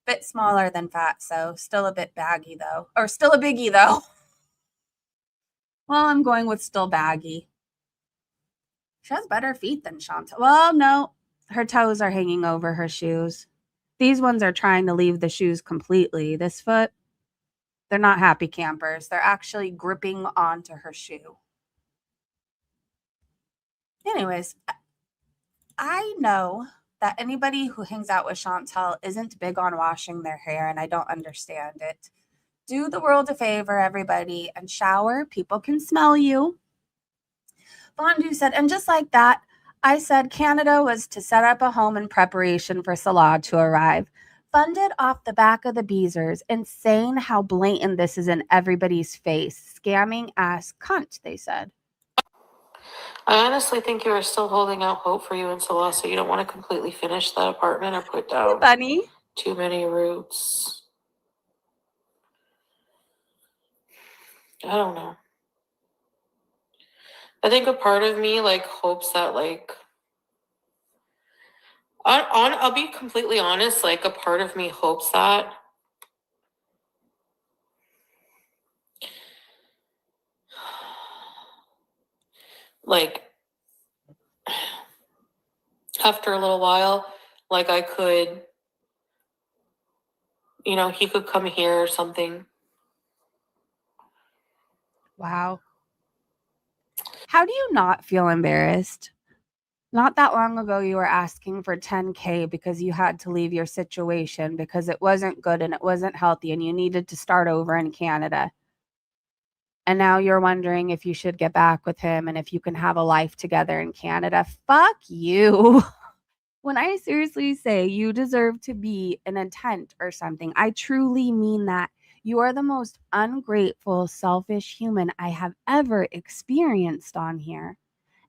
Bit smaller than Fatso. Still a bit baggy, though. Or still a biggie, though. Well, I'm going with still baggy. She has better feet than Chantal. Well, no. Her toes are hanging over her shoes. These ones are trying to leave the shoes completely. This foot, they're not happy campers. They're actually gripping onto her shoe. Anyways, I know that anybody who hangs out with Chantal isn't big on washing their hair, and I don't understand it. Do the world a favor, everybody, and shower. People can smell you. Fondue said, and just like that, I said Canada was to set up a home in preparation for Salah to arrive. Funded off the back of the Beezers. Insane how blatant this is in everybody's face. Scamming ass cunt, they said.
I honestly think you are still holding out hope for you and Salah, so you don't want to completely finish that apartment or put down
Bunny.
too many roots. I don't know. I think a part of me like hopes that like I'll be completely honest, like a part of me hopes that like after a little while, like I could, you know, he could come here or something.
Wow. How do you not feel embarrassed? Not that long ago, you were asking for 10K because you had to leave your situation because it wasn't good and it wasn't healthy and you needed to start over in Canada. And now you're wondering if you should get back with him and if you can have a life together in Canada. Fuck you. When I seriously say you deserve to be in a tent or something, I truly mean that. You are the most ungrateful, selfish human I have ever experienced on here.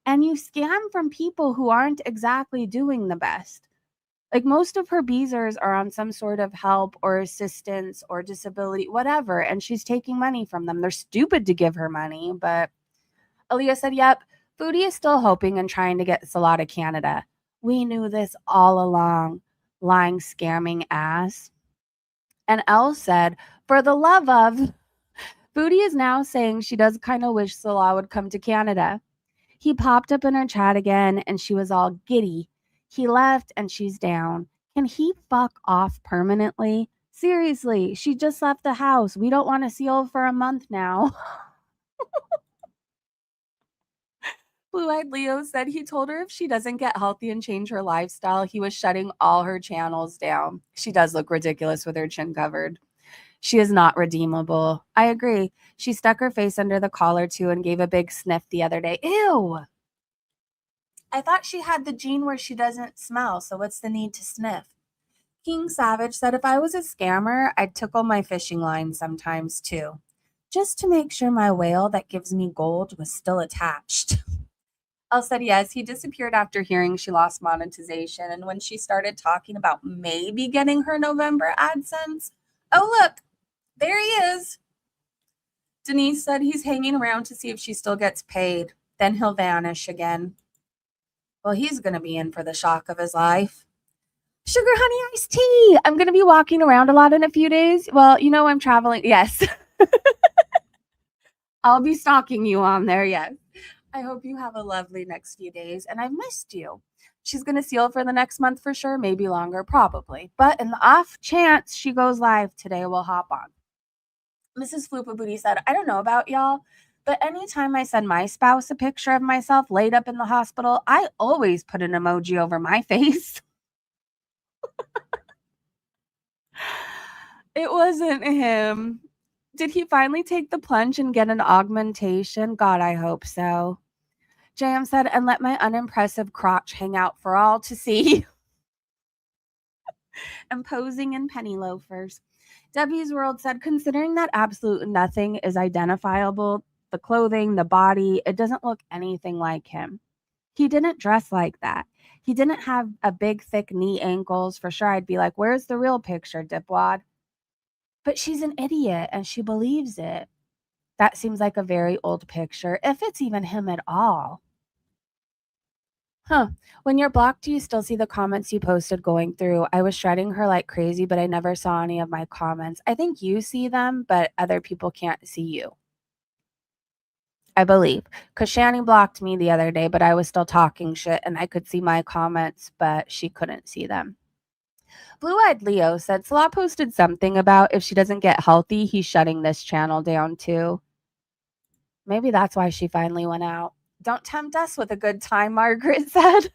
And you scam from people who aren't exactly doing the best. Like most of her Beezers are on some sort of help or assistance or disability, whatever, and she's taking money from them. They're stupid to give her money, but Aaliyah said, yep, Foodie is still hoping and trying to get Salah to Canada. We knew this all along, lying, scamming ass. And Elle said, for the love of, Foodie is now saying she does kind of wish Salah would come to Canada. He popped up in her chat again and she was all giddy. He left and she's down. Can he fuck off permanently? Seriously, she just left the house. We don't want to see her for a month now. Blue-Eyed Leo said he told her if she doesn't get healthy and change her lifestyle, he was shutting all her channels down. She does look ridiculous with her chin covered. She is not redeemable. I agree. She stuck her face under the collar too and gave a big sniff the other day. Ew. I thought she had the gene where she doesn't smell, so what's the need to sniff? King Savage said if I was a scammer, I'd tickle my fishing line sometimes too, just to make sure my whale that gives me gold was still attached. Elle said yes, he disappeared after hearing she lost monetization, and when she started talking about maybe getting her November AdSense, oh look, there he is. Denise said he's hanging around to see if she still gets paid. Then he'll vanish again. Well, he's going to be in for the shock of his life. Sugar honey iced tea. I'm going to be walking around a lot in a few days. Well, you know I'm traveling. Yes. I'll be stalking you on there. Yes. I hope you have a lovely next few days. And I've missed you. She's going to seal for the next month for sure. Maybe longer, probably. But in the off chance she goes live today, we'll hop on. Mrs. Floopa Booty said, I don't know about y'all, but anytime I send my spouse a picture of myself laid up in the hospital, I always put an emoji over my face. It wasn't him. Did he finally take the plunge and get an augmentation? God, I hope so. JM said, and let my unimpressive crotch hang out for all to see. And posing in penny loafers. Debbie's World said, considering that absolute nothing is identifiable, the clothing, the body, it doesn't look anything like him. He didn't dress like that. He didn't have a big, thick knee ankles. For sure, I'd be like, where's the real picture, dipwad? But she's an idiot and she believes it. That seems like a very old picture, if it's even him at all. Huh. When you're blocked, do you still see the comments you posted going through? I was shredding her like crazy, but I never saw any of my comments. I think you see them, but other people can't see you. I believe. Because Shani blocked me the other day, but I was still talking shit and I could see my comments, but she couldn't see them. Blue Eyed Leo said Salah posted something about if she doesn't get healthy, he's shutting this channel down too. Maybe that's why she finally went out. Don't tempt us with a good time, Margaret said.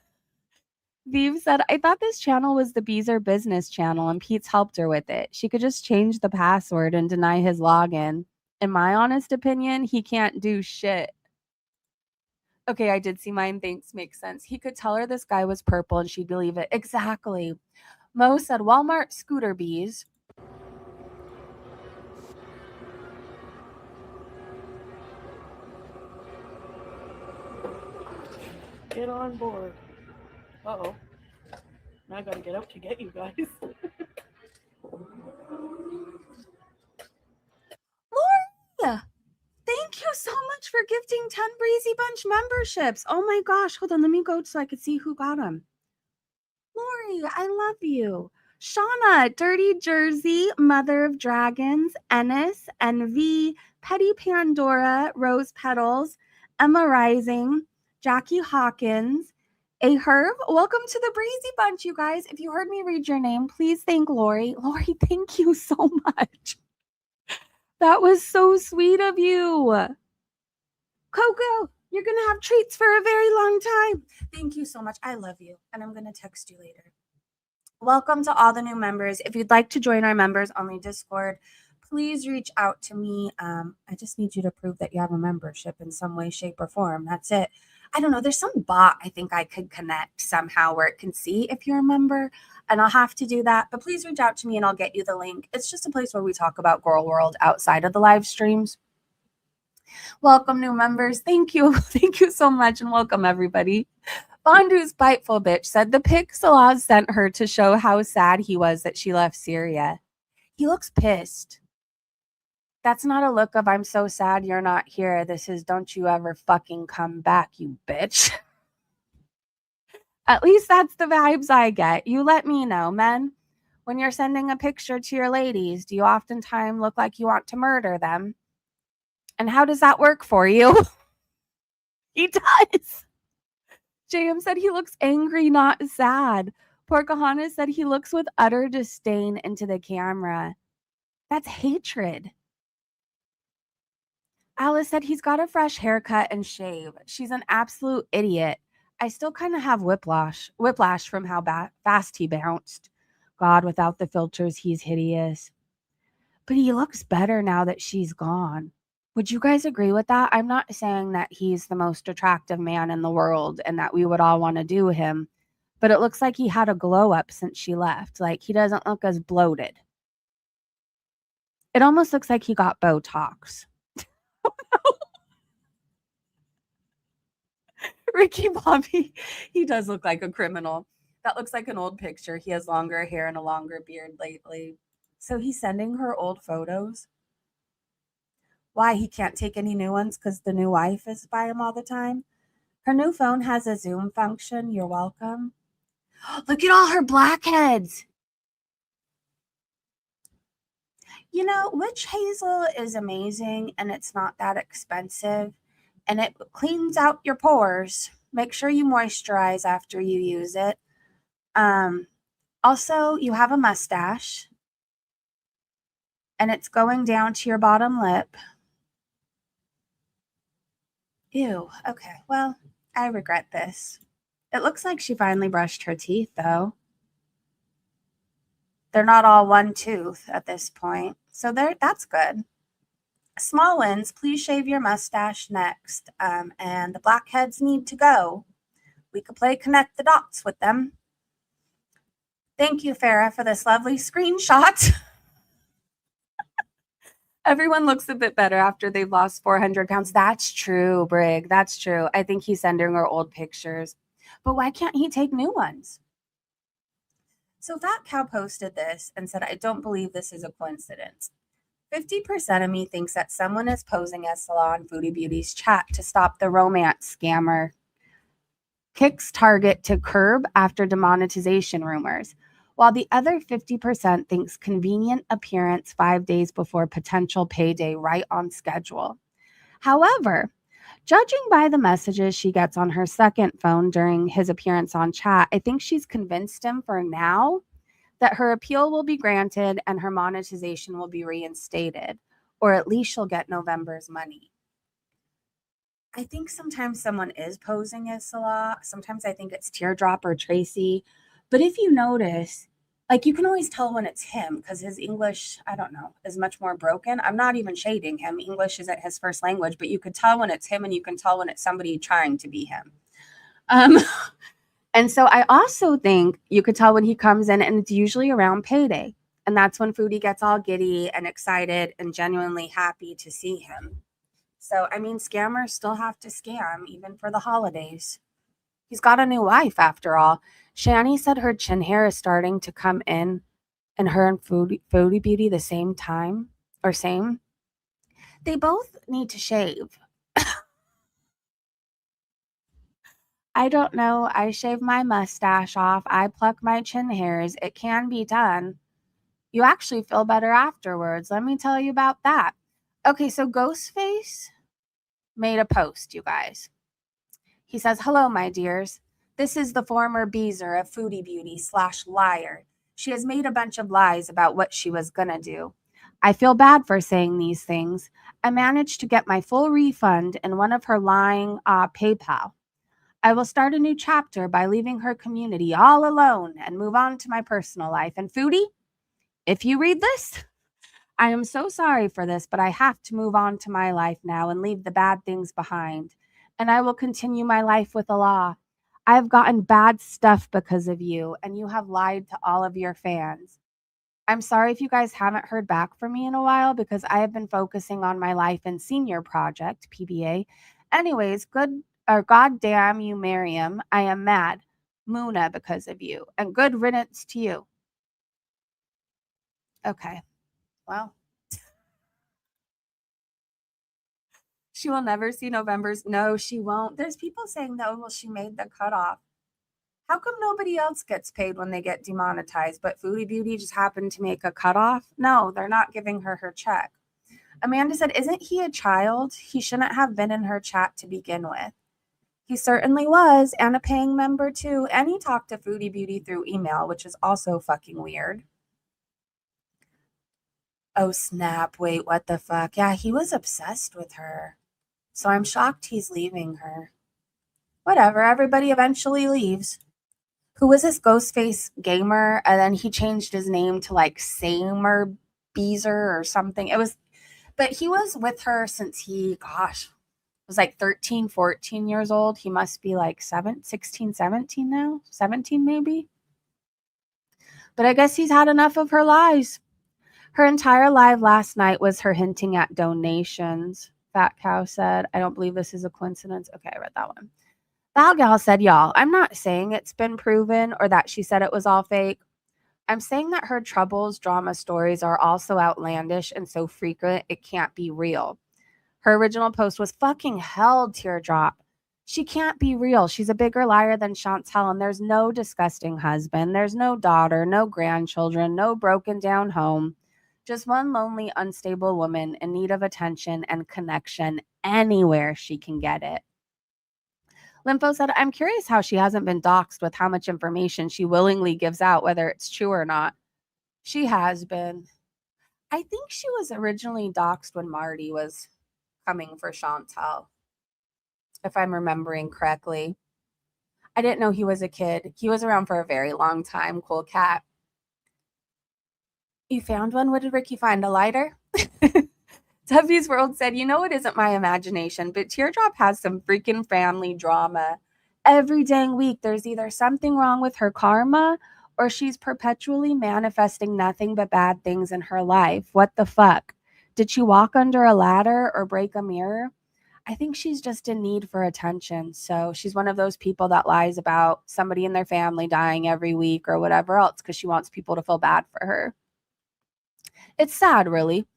Vive said, I thought this channel was the Beezer business channel and Pete's helped her with it. She could just change the password and deny his login. In my honest opinion, he can't do shit. Okay, I did see mine. Thanks. Makes sense. He could tell her this guy was purple and she'd believe it. Exactly. Mo said, Walmart scooter bees.
Get on board. Uh-oh. Now I gotta get up to get you guys.
Laura, thank you so much for gifting 10 Breezy Bunch memberships. Oh my gosh. Hold on. Let me go so I could see who got them. Lori, I love you. Shauna, Dirty Jersey, Mother of Dragons, Ennis, NV, Petty Pandora, Rose Petals, Emma Rising, Jackie Hawkins, A Herb. Welcome to the Breezy Bunch, you guys. If you heard me read your name, please thank Lori. Lori, thank you so much. That was so sweet of you. Coco, you're going to have treats for a very long time. Thank you so much. I love you. And I'm going to text you later. Welcome to all the new members. If you'd like to join our members only Discord, please reach out to me. I just need you to prove that you have a membership in some way, shape, or form. That's it. I don't know. There's some bot I think I could connect somehow where it can see if you're a member, and I'll have to do that. But please reach out to me and I'll get you the link. It's just a place where we talk about Gorl World outside of the live streams. Welcome, new members. Thank you. Thank you so much, and welcome, everybody. Bondu's Biteful Bitch said the pic Salah sent her to show how sad he was that she left Syria. He looks pissed. That's not a look of I'm so sad you're not here. This is don't you ever fucking come back, you bitch. At least that's the vibes I get. You let me know, men. When you're sending a picture to your ladies, do you oftentimes look like you want to murder them? And how does that work for you? He does. JM said he looks angry, not sad. Pocahontas said he looks with utter disdain into the camera. That's hatred. Alice said he's got a fresh haircut and shave. She's an absolute idiot. I still kind of have whiplash from how fast he bounced. God, without the filters, he's hideous. But he looks better now that she's gone. Would you guys agree with that? I'm not saying that he's the most attractive man in the world and that we would all want to do him, but it looks like he had a glow up since she left. Like, he doesn't look as bloated. It almost looks like he got Botox. Ricky Bobby, he does look like a criminal. That looks like an old picture. He has longer hair and a longer beard lately. So he's sending her old photos. Why? He can't take any new ones because the new wife is by him all the time. Her new phone has a zoom function. You're welcome. Look at all her blackheads. You know, witch hazel is amazing and it's not that expensive and it cleans out your pores. Make sure you moisturize after you use it. Also, you have a mustache and it's going down to your bottom lip. Ew, okay, well, I regret this. It looks like she finally brushed her teeth, though. They're not all one tooth at this point, so that's good. Small wins, please shave your mustache next, and the blackheads need to go. We could play connect the dots with them. Thank you, Farah, for this lovely screenshot. Everyone looks a bit better after they've lost 400 pounds. That's true, Brig. That's true. I think he's sending her old pictures. But why can't he take new ones? So Fat Cow posted this and said, I don't believe this is a coincidence. 50% of me thinks that someone is posing as Salah in Foodie Beauty's chat to stop the romance scammer. kicks target to curb after demonetization rumors, while the other 50% thinks convenient appearance 5 days before potential payday right on schedule. However, judging by the messages she gets on her second phone during his appearance on chat, I think she's convinced him for now that her appeal will be granted and her monetization will be reinstated, or at least she'll get November's money. I think sometimes someone is posing as Salah. Sometimes I think it's Teardrop or Tracy. But if you notice, like you can always tell when it's him because his English, I don't know, is much more broken. I'm not even shading him. English isn't his first language, but you could tell when it's him and you can tell when it's somebody trying to be him. And so I also think you could tell when he comes in, and it's usually around payday. And that's when Foodie gets all giddy and excited and genuinely happy to see him. So, I mean, scammers still have to scam, even for the holidays. He's got a new wife, after all. Shani said her chin hair is starting to come in, and her and Foodie Beauty the same time, or same. They both need to shave. I don't know. I shave my mustache off. I pluck my chin hairs. It can be done. You actually feel better afterwards. Let me tell you about that. Okay, so Ghostface made a post, you guys. He says, "Hello, my dears. This is the former Beezer of Foodie Beauty / liar. She has made a bunch of lies about what she was gonna do. I feel bad for saying these things. I managed to get my full refund in one of her lying PayPal. I will start a new chapter by leaving her community all alone and move on to my personal life. And Foodie, if you read this, I am so sorry for this, but I have to move on to my life now and leave the bad things behind. And I will continue my life with Allah. I have gotten bad stuff because of you, and you have lied to all of your fans. I'm sorry if you guys haven't heard back from me in a while because I have been focusing on my life and senior project, PBA. Anyways, God damn you, Miriam. I am mad. Muna because of you. And good riddance to you." Okay. Well. She will never see November's. No, she won't. There's people saying, no, well, she made the cutoff. How come nobody else gets paid when they get demonetized, but Foodie Beauty just happened to make a cutoff? No, they're not giving her her check. Amanda said, "Isn't he a child? He shouldn't have been in her chat to begin with." He certainly was, and a paying member too. And he talked to Foodie Beauty through email, which is also fucking weird. Oh, snap. Wait, what the fuck? Yeah, he was obsessed with her. So I'm shocked he's leaving her. Whatever, everybody eventually leaves. Who was this Ghostface gamer? And then he changed his name to like Samer Beezer or something. But he was with her since he, was like 13, 14 years old. He must be like 16, 17 now. 17 maybe. But I guess he's had enough of her lies. Her entire live last night was her hinting at donations. Fat Cow said, "I don't believe this is a coincidence." Okay, I read that one. Val Gal said, "Y'all, I'm not saying it's been proven or that she said it was all fake. I'm saying that her troubles, drama stories are also outlandish and so frequent it can't be real. Her original post was fucking hell, Teardrop. She can't be real. She's a bigger liar than Chantel, and there's no disgusting husband. There's no daughter, no grandchildren, no broken down home. Just one lonely, unstable woman in need of attention and connection anywhere she can get it." Lympho said, "I'm curious how she hasn't been doxxed with how much information she willingly gives out, whether it's true or not." She has been. I think she was originally doxxed when Marty was coming for Chantel, if I'm remembering correctly. I didn't know he was a kid. He was around for a very long time. Cool cat. You found one? What did Ricky find? A lighter? Tuffy's World said, "You know, it isn't my imagination, but Teardrop has some freaking family drama. Every dang week, there's either something wrong with her karma or she's perpetually manifesting nothing but bad things in her life. What the fuck? Did she walk under a ladder or break a mirror? I think she's just in need for attention. So she's one of those people that lies about somebody in their family dying every week or whatever else because she wants people to feel bad for her. It's sad, really."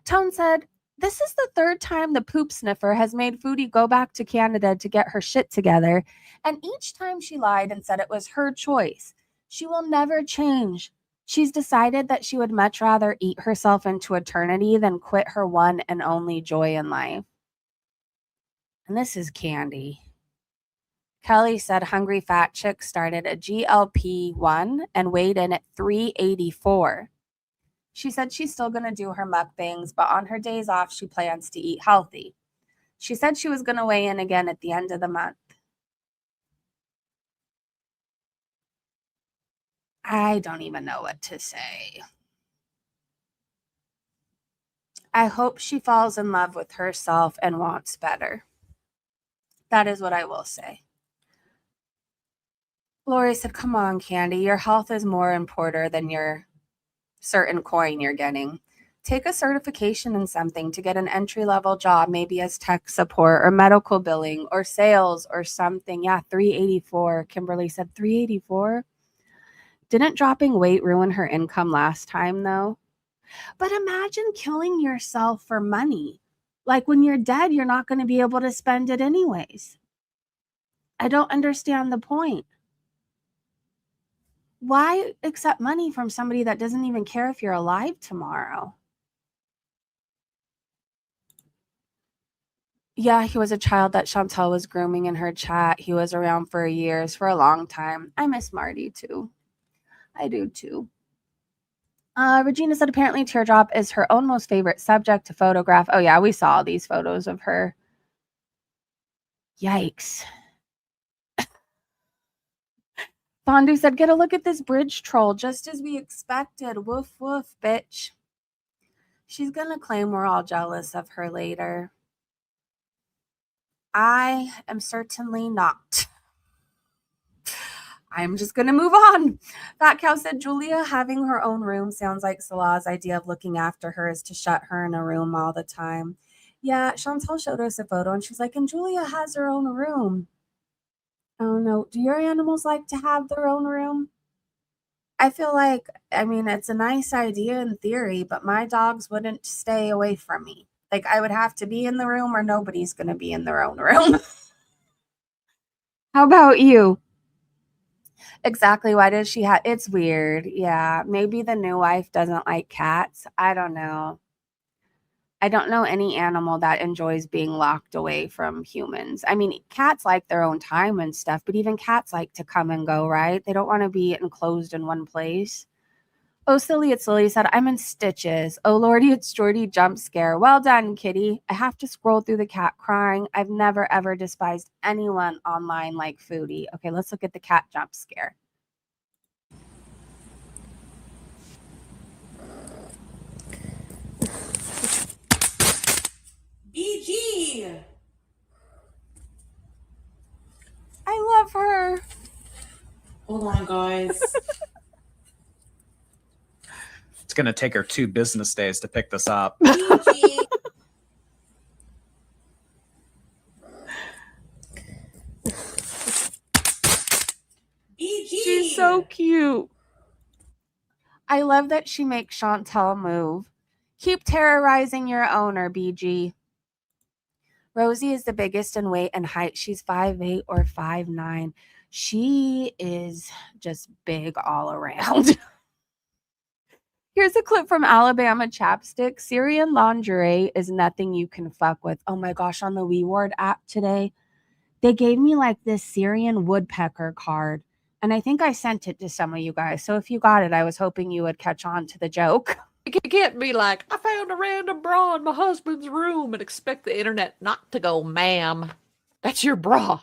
Tone said, This is the third time the poop sniffer has made Foodie go back to Canada to get her shit together, and each time she lied and said it was her choice. She will never change. She's decided that she would much rather eat herself into eternity than quit her one and only joy in life. And this is Candy. Kelly said Hungry Fat Chick started a GLP-1 and weighed in at 384. She said she's still going to do her mukbangs, but on her days off, she plans to eat healthy. She said she was going to weigh in again at the end of the month. I don't even know what to say. I hope she falls in love with herself and wants better. That is what I will say. Lori said, come on, Candy. Your health is more important than your certain coin you're getting. Take a certification in something to get an entry-level job, maybe as tech support or medical billing or sales or something. Yeah, 384. Kimberly said 384. Didn't dropping weight ruin her income last time, though? But imagine killing yourself for money. Like when you're dead, you're not going to be able to spend it anyways. I don't understand the point. Why accept money from somebody that doesn't even care if you're alive tomorrow? Yeah, he was a child that Chantel was grooming in her chat. He was around for years, for a long time. I miss Marty too. I do too. Regina said apparently Teardrop is her own most favorite subject to photograph. Oh yeah, we saw these photos of her. Yikes. Fondue said, get a look at this bridge troll, just as we expected. Woof, woof, bitch. She's going to claim we're all jealous of her later. I am certainly not. I'm just going to move on. Fat Cow said, Julia having her own room sounds like Salah's idea of looking after her is to shut her in a room all the time. Yeah, Chantal showed us a photo and she's like, and Julia has her own room. Oh no, do your animals like to have their own room? I feel like, I mean, it's a nice idea in theory, but my dogs wouldn't stay away from me. Like, I would have to be in the room or nobody's going to be in their own room. How about you? Exactly. Why does she have? It's weird. Yeah. Maybe the new wife doesn't like cats. I don't know. I don't know any animal that enjoys being locked away from humans. I mean, cats like their own time and stuff, but even cats like to come and go, right? They don't want to be enclosed in one place. Oh, silly, it's Lily said, I'm in stitches. Oh, Lordy, it's Jordy jump scare. Well done, kitty. I have to scroll through the cat crying. I've never, ever despised anyone online like Foodie. Okay, let's look at the cat jump scare.
BG!
I love her.
Hold on, guys.
It's going to take her 2 business days to pick this up.
BG! BG!
She's so cute. I love that she makes Chantel move. Keep terrorizing your owner, BG. Rosie is the biggest in weight and height. She's 5'8" or 5'9". She is just big all around. Here's a clip from Alabama Chapstick. Syrian lingerie is nothing you can fuck with. Oh my gosh, on the WeWard app today, they gave me like this Syrian woodpecker card. And I think I sent it to some of you guys. So if you got it, I was hoping you would catch on to the joke.
You can't be like, I found a random bra in my husband's room and expect the internet not to go, ma'am. That's your bra.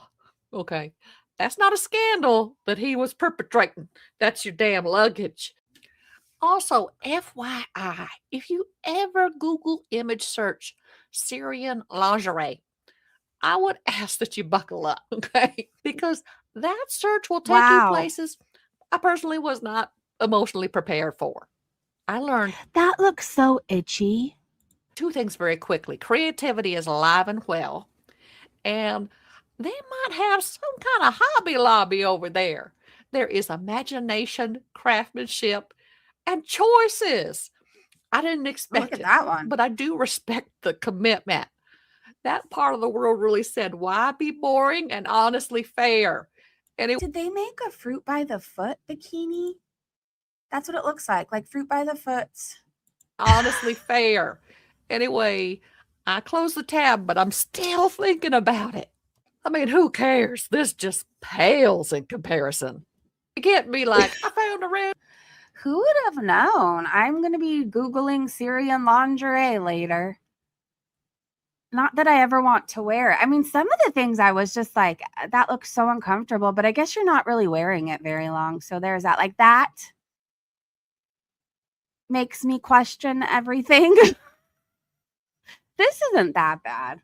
Okay. That's not a scandal that he was perpetrating. That's your damn luggage. Also, FYI, if you ever Google image search Syrian lingerie, I would ask that you buckle up, okay? Because that search will take you places I personally was not emotionally prepared for. I learned
that looks so itchy.
2 things very quickly. Creativity is alive and well, and they might have some kind of Hobby Lobby over there. There is imagination, craftsmanship, and choices. I didn't expect
Look at
it,
that one.
but I do respect the commitment. That part of the world really said, why be boring and honestly fair? And it
Did they make a fruit by the foot bikini? That's what it looks like fruit by the foot.
honestly fair. Anyway, I closed the tab, but I'm still thinking about it. I mean, who cares? This just pales in comparison. It can't be like, I found a red.
Who would have known? I'm going to be Googling Syrian lingerie later. Not that I ever want to wear it. I mean, some of the things I was just like, that looks so uncomfortable, but I guess you're not really wearing it very long. So there's that. Like that makes me question everything. This isn't that bad.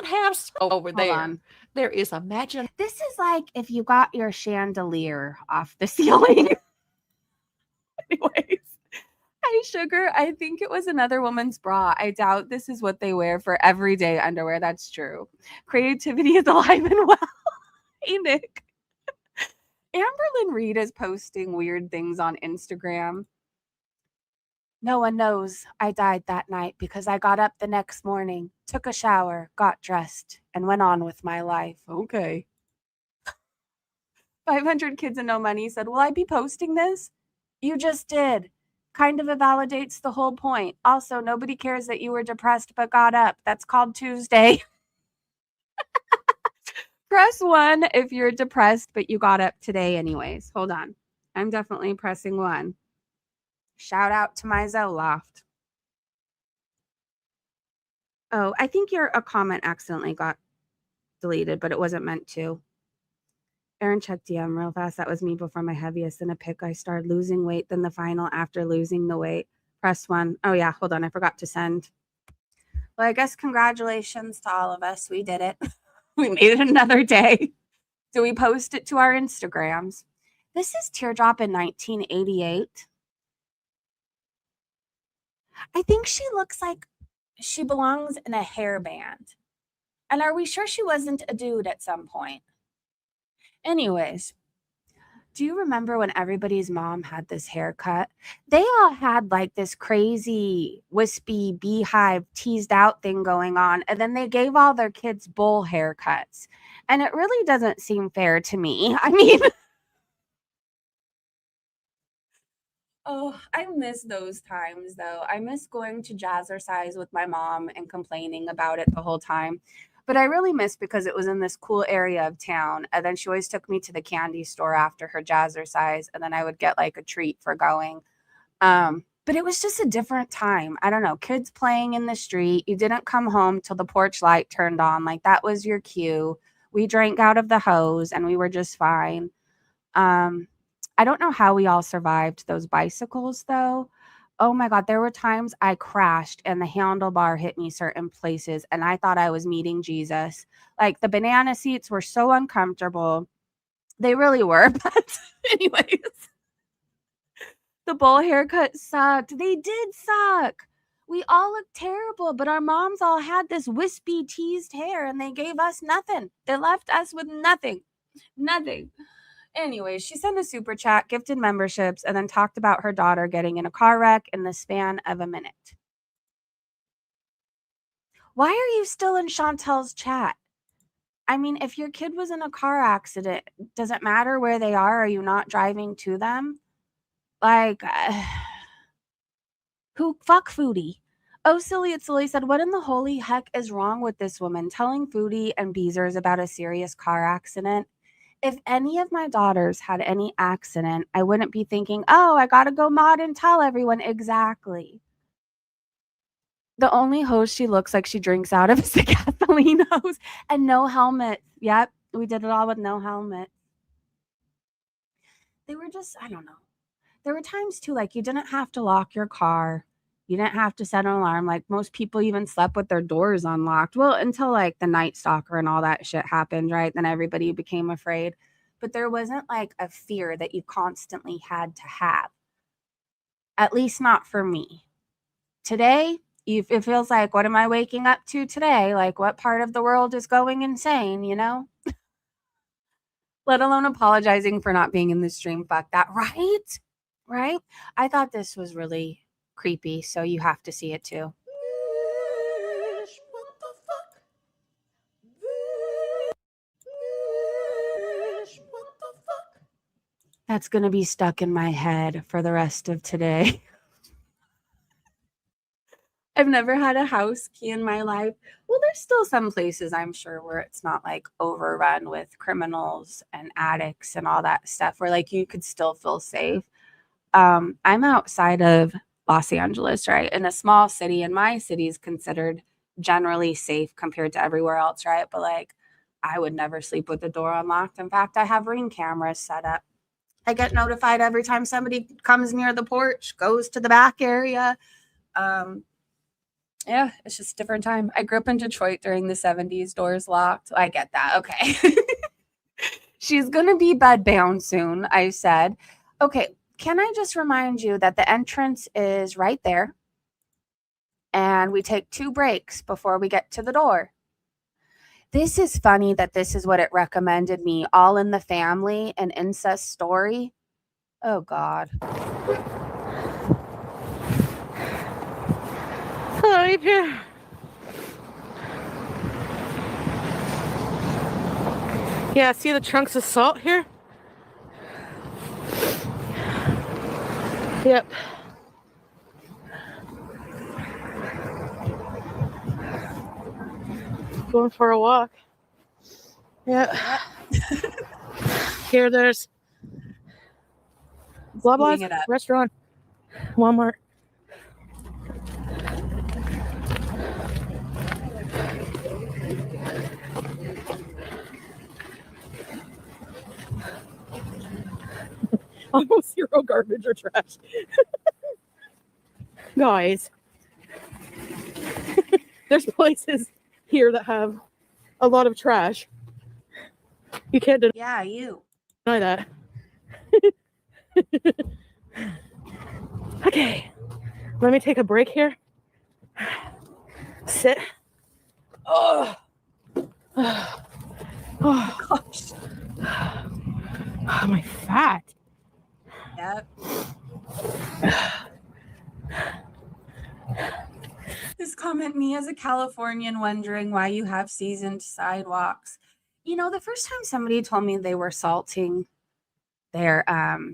Might have over
Hold
there.
on.
There is imagine.
This is like if you got your chandelier off the ceiling. Anyways. Hi, Sugar. I think it was another woman's bra. I doubt this is what they wear for everyday underwear. That's true. Creativity is alive and well. Hey, Nick. Amberlyn Reed is posting weird things on Instagram. No one knows I died that night because I got up the next morning, took a shower, got dressed, and went on with my life. Okay. 500 Kids and No Money said, will I be posting this? You just did. Kind of invalidates the whole point. Also, nobody cares that you were depressed but got up. That's called Tuesday. Press 1 if you're depressed but you got up today anyways. Hold on. I'm definitely pressing 1. Shout out to my Zoloft. Oh, I think a comment accidentally got deleted, but it wasn't meant to. Aaron checked DM real fast. That was me before my heaviest in a pick. I started losing weight. Then the final after losing the weight. Press 1. Oh, yeah. Hold on. I forgot to send. Well, I guess congratulations to all of us. We did it. We made it another day. So we post it to our Instagrams. This is Teardrop in 1988. I think she looks like she belongs in a hairband. And are we sure she wasn't a dude at some point? Anyways, do you remember when everybody's mom had this haircut? They all had like this crazy wispy beehive teased out thing going on. And then they gave all their kids bowl haircuts. And it really doesn't seem fair to me. I mean, oh, I miss those times though. I miss going to Jazzercise with my mom and complaining about it the whole time. But I really miss because it was in this cool area of town. And then she always took me to the candy store after her Jazzercise. And then I would get like a treat for going. But it was just a different time. I don't know. Kids playing in the street. You didn't come home till the porch light turned on. Like that was your cue. We drank out of the hose and we were just fine. I don't know how we all survived those bicycles though. Oh my God, there were times I crashed and the handlebar hit me certain places and I thought I was meeting Jesus. Like the banana seats were so uncomfortable. They really were. But anyways, the bowl haircut sucked. They did suck. We all looked terrible, but our moms all had this wispy teased hair and they gave us nothing. They left us with nothing. Nothing. Anyway, she sent a super chat, gifted memberships, and then talked about her daughter getting in a car wreck in the span of a minute. Why are you still in Chantel's chat? I mean, if your kid was in a car accident, does it matter where they are? Are you not driving to them? Like, fuck Foodie. Oh, Silly It's Silly said, what in the holy heck is wrong with this woman telling Foodie and Beezers about a serious car accident? If any of my daughters had any accident, I wouldn't be thinking, oh, I got to go mod and tell everyone. Exactly. The only hose she looks like she drinks out of is the Kathleen hose and no helmet. Yep, we did it all with no helmet. They were just, I don't know. There were times too, like you didn't have to lock your car. You didn't have to set an alarm. Like most people even slept with their doors unlocked. Well, until like the Night Stalker and all that shit happened, right? Then everybody became afraid. But there wasn't like a fear that you constantly had to have. At least not for me. Today, it feels like, what am I waking up to today? Like what part of the world is going insane, you know? Let alone apologizing for not being in the stream. Fuck that, right? right? I thought this was really creepy, so you have to see it too.
What the fuck? What the fuck?
That's going to be stuck in my head for the rest of today. I've never had a house key in my life. Well, there's still some places I'm sure where it's not like overrun with criminals and addicts and all that stuff where like you could still feel safe. I'm outside of Los Angeles, right? In a small city, and my city is considered generally safe compared to everywhere else, right? But like I would never sleep with the door unlocked. In fact, I have Ring cameras set up. I get notified every time somebody comes near the porch, goes to the back area. Yeah, it's just a different time. I grew up in Detroit during the 70s, doors locked. I get that. Okay. She's going to be bedbound soon, I said. Okay, can I just remind you that the entrance is right there? And we take 2 breaks before we get to the door. This is funny that this is what it recommended me. All in the Family, an incest story. Oh, God.
Right here. Yeah, see the chunks of salt here? Yep. Going for a walk. Yep. Here there's blah blah
Speeding it up.
restaurant, Wommart. Almost zero garbage or trash. Guys, there's places here that have a lot of trash. You can't
Yeah, you.
deny that. Okay, let me take a break here. Sit. Oh, oh
Gosh.
oh, my fat.
Yep. This comment, me as a Californian wondering why you have seasoned sidewalks. You know, the first time somebody told me they were salting their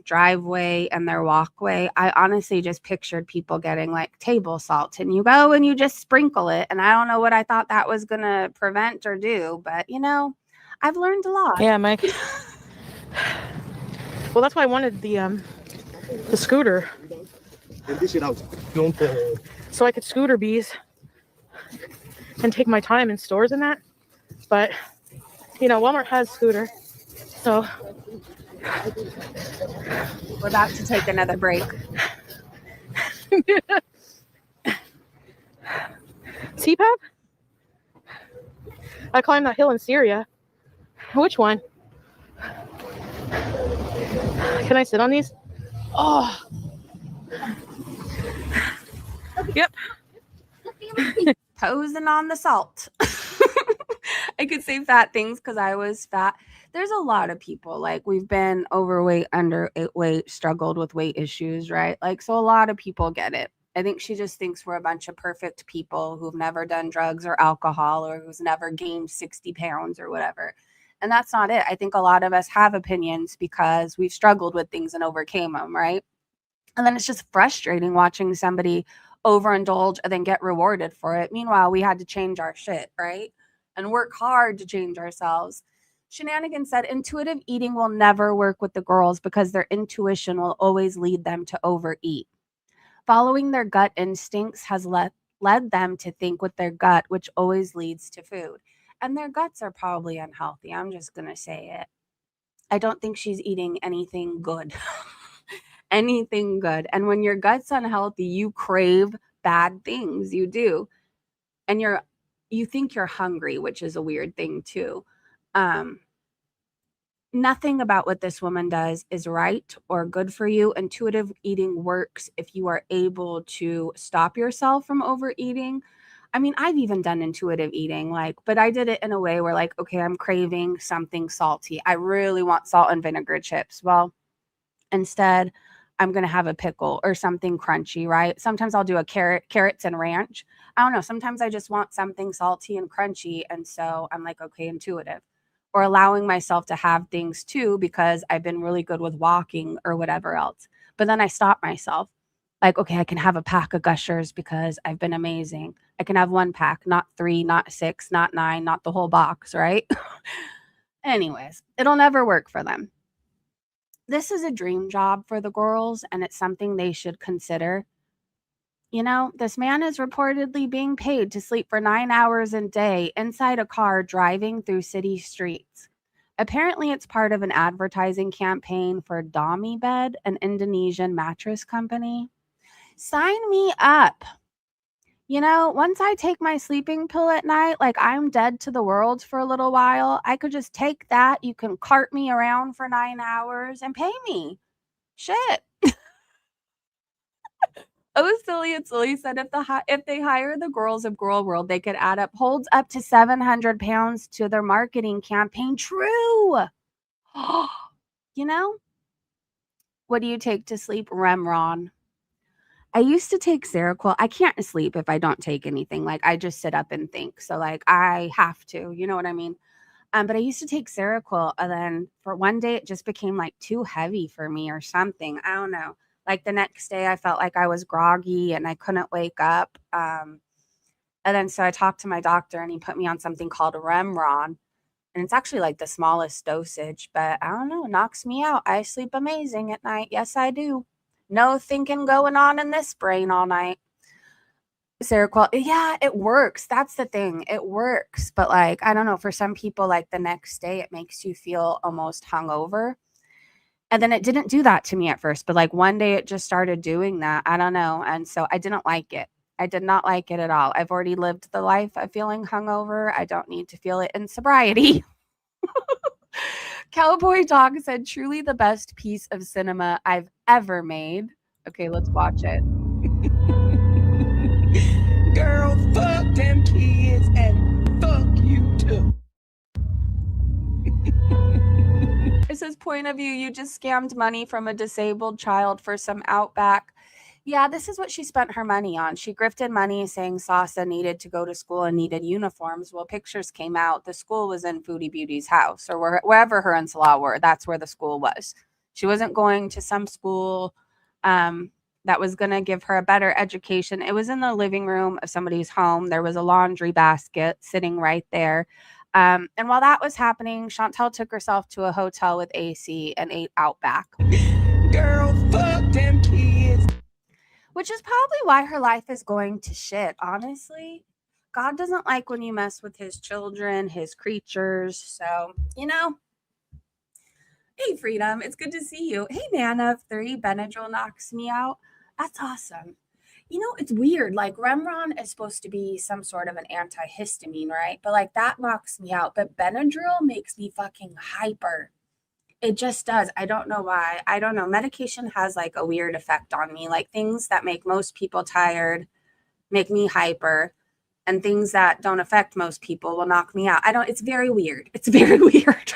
driveway and their walkway, I honestly just pictured people getting like table salt and you go and you just sprinkle it. And I don't know what I thought that was going to prevent or do, but you know, I've learned a lot.
Yeah, Mike. Well, that's why I wanted the scooter. So I could scooter Beeze and take my time in stores and that. But, you know, Wommart has scooter. So
We're about to take another break.
CPAP? I climbed that hill in Syria. Which one? Can I sit on these? Oh. Yep.
Posing on the salt. I could say fat things because I was fat. There's a lot of people, like we've been overweight, underweight, struggled with weight issues, right? Like, so a lot of people get it. I think she just thinks we're a bunch of perfect people who've never done drugs or alcohol or who's never gained 60 pounds or whatever. And that's not it. I think a lot of us have opinions because we've struggled with things and overcame them, right? And then it's just frustrating watching somebody overindulge and then get rewarded for it. Meanwhile, we had to change our shit, right? And work hard to change ourselves. Shenanigans said intuitive eating will never work with the girls because their intuition will always lead them to overeat. Following their gut instincts has led them to think with their gut, which always leads to food. And their guts are probably unhealthy. I'm just going to say it. I don't think she's eating anything good. Anything good. And when your gut's unhealthy, you crave bad things. You do. And you think you're hungry, which is a weird thing too. Nothing about what this woman does is right or good for you. Intuitive eating works if you are able to stop yourself from overeating. I mean, I've even done intuitive eating, but I did it in a way where okay, I'm craving something salty. I really want salt and vinegar chips. Well, instead, I'm going to have a pickle or something crunchy, right? Sometimes I'll do a carrots and ranch. I don't know. Sometimes I just want something salty and crunchy. And so I'm like, okay, intuitive. Or allowing myself to have things too because I've been really good with walking or whatever else. But then I stop myself. Like, okay, I can have a pack of Gushers because I've been amazing. I can have 1 pack, not 3, not 6, not 9, not the whole box, right? Anyways, it'll never work for them. This is a dream job for the girls, and it's something they should consider. You know, this man is reportedly being paid to sleep for 9 hours a day inside a car driving through city streets. Apparently, it's part of an advertising campaign for Dami Bed, an Indonesian mattress company. Sign me up. You know, once I take my sleeping pill at night, like I'm dead to the world for a little while, I could just take that. You can cart me around for 9 hours and pay me. Shit. Oh, Silly and Silly said if they hire the girls of Gorl World, they could add up holds up to 700 pounds to their marketing campaign. True. You know, what do you take to sleep? Remron. I used to take Seroquel. I can't sleep if I don't take anything. Like I just sit up and think. So like I have to, you know what I mean? But I used to take Seroquel, and then for one day it just became like too heavy for me or something. I don't know. Like the next day I felt like I was groggy and I couldn't wake up. And then so I talked to my doctor and he put me on something called Remron. And it's actually like the smallest dosage, but I don't know, it knocks me out. I sleep amazing at night. Yes, I do. No thinking going on in this brain all night. Seroquel, yeah, it works. That's the thing. It works. But like, I don't know, for some people, like the next day, it makes you feel almost hungover. And then it didn't do that to me at first, but like one day it just started doing that. I don't know. And so I didn't like it. I did not like it at all. I've already lived the life of feeling hungover. I don't need to feel it in sobriety. Cowboy Dog said, truly the best piece of cinema I've ever made. Okay, let's watch it.
Girl, fuck them kids and fuck you too.
It says, point of view, you just scammed money from a disabled child for some Outback. Yeah, this is what she spent her money on. She grifted money saying Sasa needed to go to school and needed uniforms. Well, pictures came out. The school was in Foodie Beauty's house or wherever her and Salah were. That's where the school was. She wasn't going to some school that was going to give her a better education. It was in the living room of somebody's home. There was a laundry basket sitting right there. And while that was happening, Chantel took herself to a hotel with AC and ate Outback.
Girl, fuck them kids.
Which is probably why her life is going to shit, honestly. God doesn't like when you mess with his children, his creatures. So, you know. Hey, Freedom. It's good to see you. Hey, Nana of 3. Benadryl knocks me out. That's awesome. You know, it's weird. Like, Remron is supposed to be some sort of an antihistamine, right? But, like, that knocks me out. But Benadryl makes me fucking hyper. It just does. I don't know why. I don't know. Medication has, like, a weird effect on me. Like, things that make most people tired make me hyper. And things that don't affect most people will knock me out. It's very weird. It's very weird.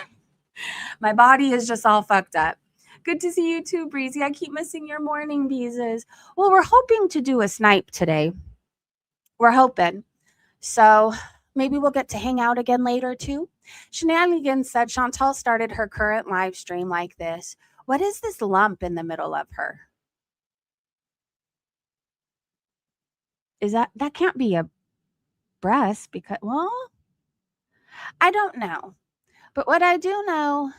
My body is just all fucked up. Good to see you too, Breezy. I keep missing your morning Beezes. Well, we're hoping to do a snipe today. We're hoping. So maybe we'll get to hang out again later too. Shenanigans said Chantel started her current live stream like this. What is this lump in the middle of her? Is that can't be a breast because, well, I don't know. But what I do know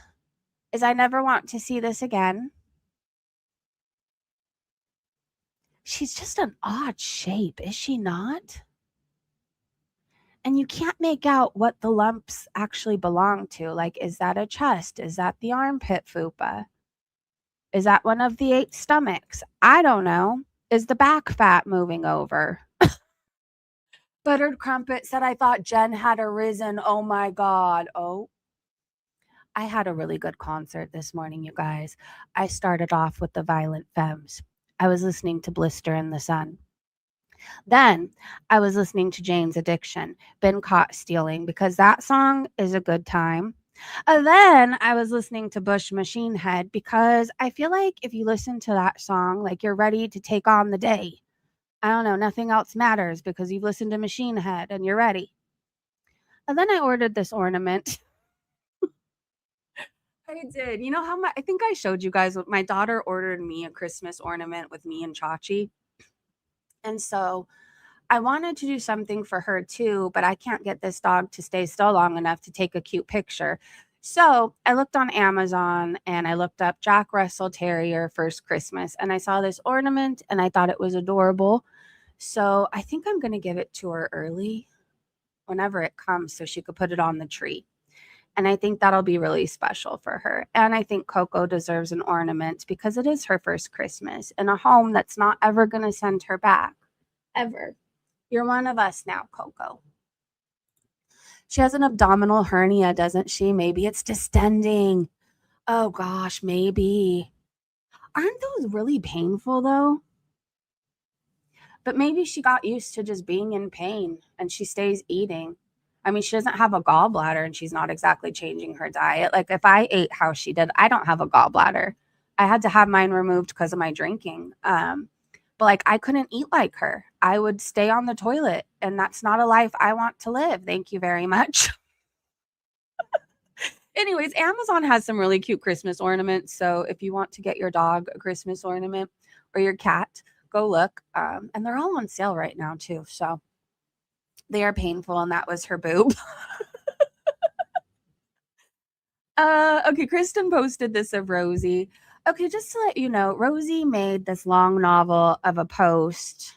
is I never want to see this again. She's just an odd shape, is she not? And you can't make out what the lumps actually belong to. Like, is that a chest? Is that the armpit fupa? Is that one of the 8 stomachs? I don't know. Is the back fat moving over? Buttered Crumpet said, I thought Jen had arisen. Oh my God. Oh. I had a really good concert this morning, you guys. I started off with the Violent Femmes. I was listening to Blister in the Sun. Then I was listening to Jane's Addiction, Been Caught Stealing, because that song is a good time. And then I was listening to Bush Machine Head because I feel like if you listen to that song, like you're ready to take on the day. I don't know, nothing else matters because you've listened to Machine Head and you're ready. And then I ordered this ornament. I did. You know how I think I showed you guys what my daughter ordered me a Christmas ornament with me and Chachi. And so I wanted to do something for her too, but I can't get this dog to stay still long enough to take a cute picture. So I looked on Amazon and I looked up Jack Russell Terrier First Christmas and I saw this ornament and I thought it was adorable. So I think I'm going to give it to her early whenever it comes so she could put it on the tree. And I think that'll be really special for her. And I think Coco deserves an ornament because it is her first Christmas in a home that's not ever going to send her back. Ever. You're one of us now, Coco. She has an abdominal hernia, doesn't she? Maybe it's distending. Oh gosh, maybe. Aren't those really painful though? But maybe she got used to just being in pain and she stays eating. I mean, she doesn't have a gallbladder and she's not exactly changing her diet. Like if I ate how she did, I don't have a gallbladder. I had to have mine removed because of my drinking. But like I couldn't eat like her. I would stay on the toilet and that's not a life I want to live. Thank you very much. Anyways, Amazon has some really cute Christmas ornaments. So if you want to get your dog a Christmas ornament or your cat, go look. And they're all on sale right now too. So they are painful, and that was her boob. Okay, Kristen posted this of Rosie. Okay, just to let you know, Rosie made this long novel of a post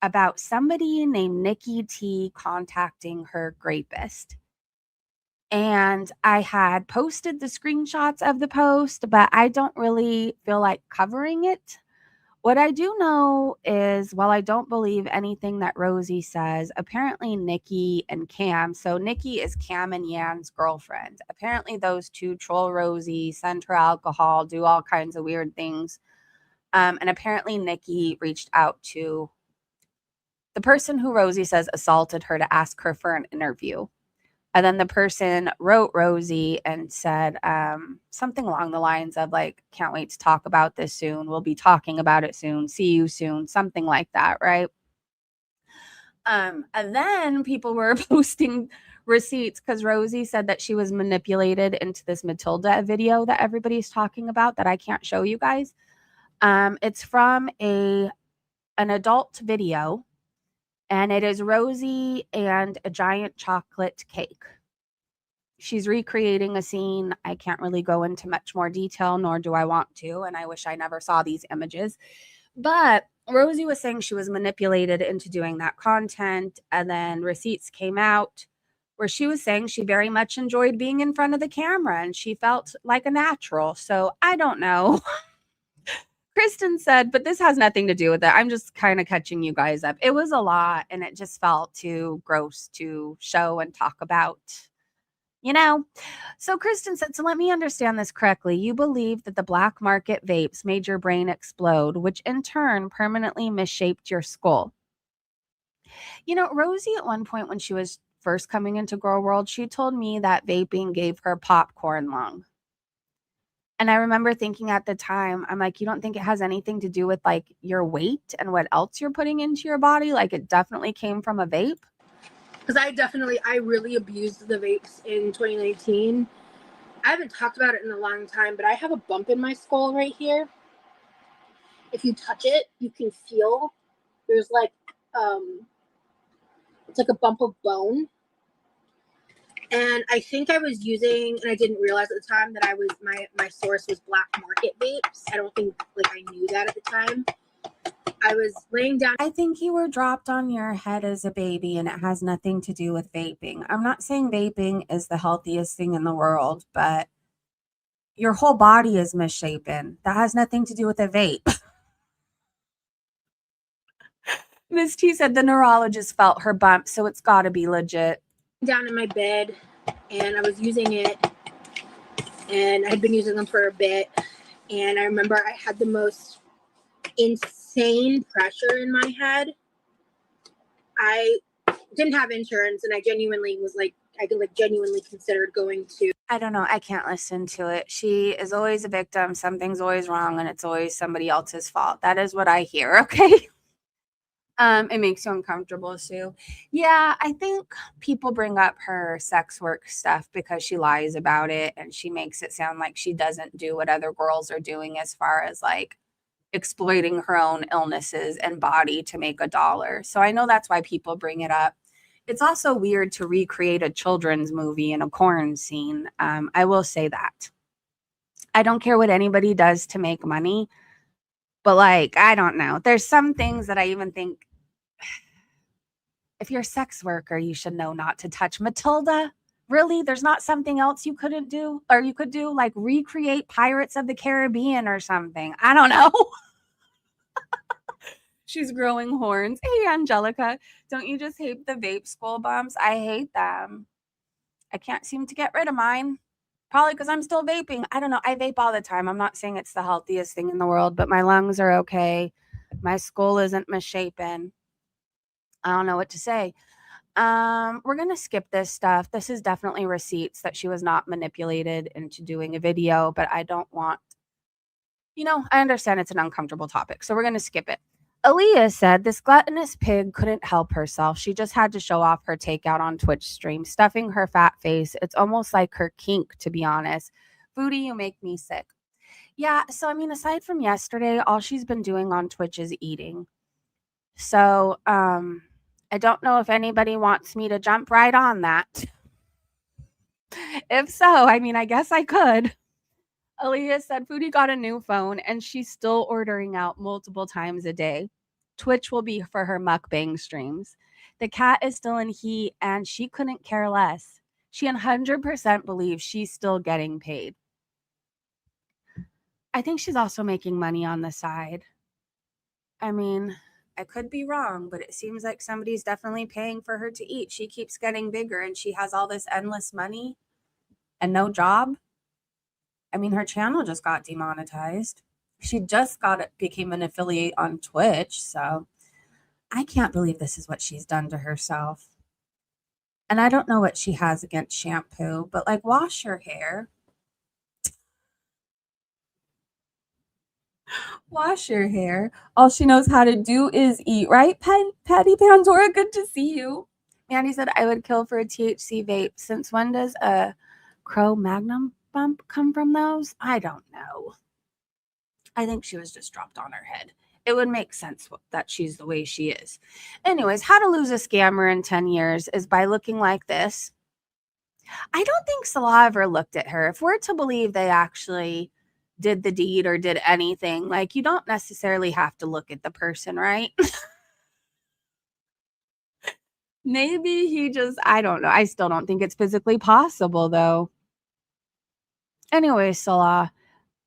about somebody named Nikki T contacting her rapist. And I had posted the screenshots of the post, but I don't really feel like covering it. What I do know is, while I don't believe anything that Rosie says, apparently Nikki and Cam, so Nikki is Cam and Yan's girlfriend. Apparently those two troll Rosie, send her alcohol, do all kinds of weird things. And apparently Nikki reached out to the person who Rosie says assaulted her to ask her for an interview. And then the person wrote Rosie and said something along the lines of like, can't wait to talk about this soon. We'll be talking about it soon. See you soon. Something like that, right? And then people were posting receipts because Rosie said that she was manipulated into this Matilda video that everybody's talking about that I can't show you guys. It's from an adult video. And it is Rosie and a giant chocolate cake. She's recreating a scene. I can't really go into much more detail, nor do I want to. And I wish I never saw these images. But Rosie was saying she was manipulated into doing that content. And then receipts came out where she was saying she very much enjoyed being in front of the camera and she felt like a natural. So I don't know. Kristen said, but this has nothing to do with it. I'm just kind of catching you guys up. It was a lot and it just felt too gross to show and talk about, you know? So Kristen said, so let me understand this correctly. You believe that the black market vapes made your brain explode, which in turn permanently misshaped your skull. You know, Rosie at one point when she was first coming into Girl World, she told me that vaping gave her popcorn lung. And I remember thinking at the time, I'm like, you don't think it has anything to do with like your weight and what else you're putting into your body? Like it definitely came from a vape.
Because I really abused the vapes in 2019. I haven't talked about it in a long time, but I have a bump in my skull right here. If you touch it, you can feel there's like, it's like a bump of bone. And I think I was using, and I didn't realize at the time that I was, my source was black market vapes. I don't think like I knew that at the time. I was laying down.
I think you were dropped on your head as a baby and it has nothing to do with vaping. I'm not saying vaping is the healthiest thing in the world, but your whole body is misshapen. That has nothing to do with a vape. Miss T said the neurologist felt her bump, so it's got to be legit.
Down in my bed and I was using it and I had been using them for a bit. And I remember I had the most insane pressure in my head. I didn't have insurance and I genuinely was like
I like genuinely considered going to.
I don't know. I can't listen to it. She is always a victim. Something's always wrong, and it's always somebody else's fault. That is what I hear. Okay. It makes you uncomfortable, Sue. Yeah, I think people bring up her sex work stuff because she lies about it and she makes it sound like she doesn't do what other girls are doing as far as like exploiting her own illnesses and body to make a dollar. So I know that's why people bring it up. It's also weird to recreate a children's movie in a corn scene. I will say that. I don't care what anybody does to make money, but like, I don't know. There's some things that I even think if you're a sex worker, you should know not to touch. Matilda, really? There's not something else you couldn't do or you could do like recreate Pirates of the Caribbean or something. I don't know. She's growing horns. Hey, Angelica, don't you just hate the vape skull bumps? I hate them. I can't seem to get rid of mine. Probably because I'm still vaping. I don't know. I vape all the time. I'm not saying it's the healthiest thing in the world, but my lungs are okay. My skull isn't misshapen. I don't know what to say. We're going to skip this stuff. This is definitely receipts that she was not manipulated into doing a video, but I don't want, I understand it's an uncomfortable topic, so we're going to skip it. Aaliyah said this gluttonous pig couldn't help herself. She just had to show off her takeout on Twitch stream, stuffing her fat face. It's almost like her kink, to be honest. Foodie, you make me sick. Yeah, so I mean, aside from yesterday, all she's been doing on Twitch is eating. So, I don't know if anybody wants me to jump right on that. If so, I mean, I guess I could. Aaliyah said Foodie got a new phone and she's still ordering out multiple times a day. Twitch will be for her mukbang streams. The cat is still in heat and she couldn't care less. She 100% believes she's still getting paid. I think she's also making money on the side. I mean, I could be wrong, but it seems like somebody's definitely paying for her to eat. She keeps getting bigger and she has all this endless money and no job. I mean, her channel just got demonetized. She just became an affiliate on Twitch. So I can't believe this is what she's done to herself. And I don't know what she has against shampoo, but like wash your hair. Wash your hair. All she knows how to do is eat, right? Patty Pandora, good to see you. Mandy said, I would kill for a THC vape. Since when does a Crow Magnum bump come from those? I don't know. I think she was just dropped on her head. It would make sense that she's the way she is. Anyways, how to lose a scammer in 10 years is by looking like this. I don't think Salah ever looked at her. If we're to believe they actually did the deed or did anything, like, you don't necessarily have to look at the person, right? Maybe he just, I don't know. I still don't think it's physically possible, though. Anyway, Salah,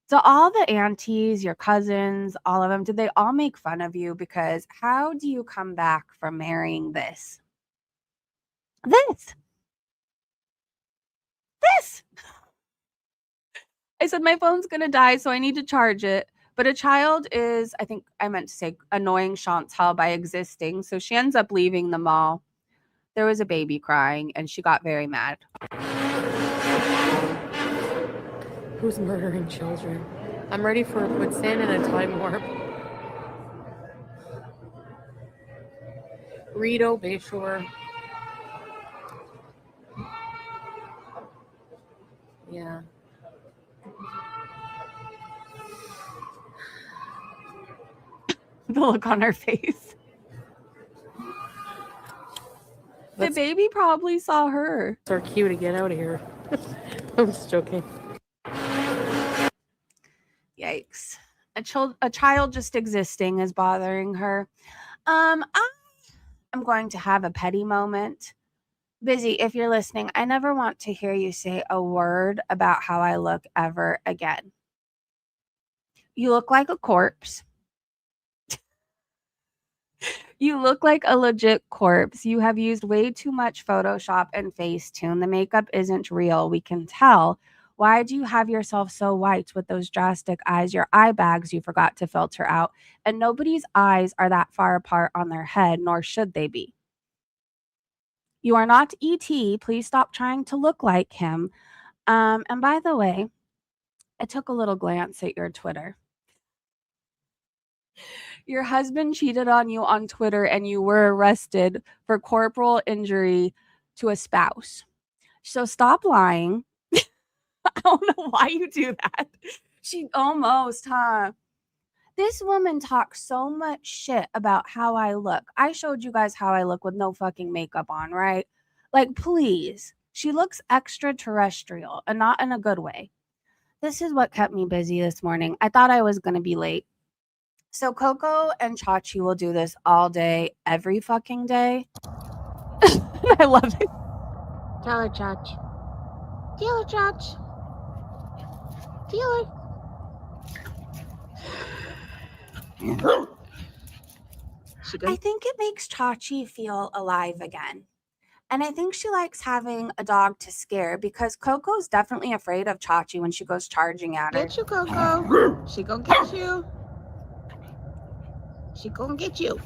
to all the aunties, your cousins, all of them, did they all make fun of you? Because how do you come back from marrying this? I said, my phone's going to die, so I need to charge it. But a child is, I think I meant to say, annoying Chantal by existing. So she ends up leaving the mall. There was a baby crying, and she got very mad.
Who's murdering children? I'm ready for a quicksand and a time warp. Rito Bayshore. Yeah.
The look on her face. The baby probably saw her.
It's our cue to get out of here. I'm just joking.
Yikes. A child just existing is bothering her. I'm going to have a petty moment. Busy, if you're listening, I never want to hear you say a word about how I look ever again. You look like a corpse. You look like a legit corpse. You have used way too much Photoshop and Facetune. The makeup isn't real. We can tell. Why do you have yourself so white with those drastic eyes? Your eye bags you forgot to filter out. And nobody's eyes are that far apart on their head, nor should they be. You are not ET. Please stop trying to look like him. And by the way, I took a little glance at your Twitter. Your husband cheated on you on Twitter and you were arrested for corporal injury to a spouse. So stop lying. I don't know why you do that. She almost, huh? This woman talks so much shit about how I look. I showed you guys how I look with no fucking makeup on, right? Like, please. She looks extraterrestrial and not in a good way. This is what kept me busy this morning. I thought I was going to be late. So Coco and Chachi will do this all day, every fucking day. I love it.
Tell her, Chach. Tell her, Chach. Tell her.
I think it makes Chachi feel alive again. And I think she likes having a dog to scare because Coco's definitely afraid of Chachi when she goes charging at her.
Get you, Coco. She gonna get you. She gonna get you.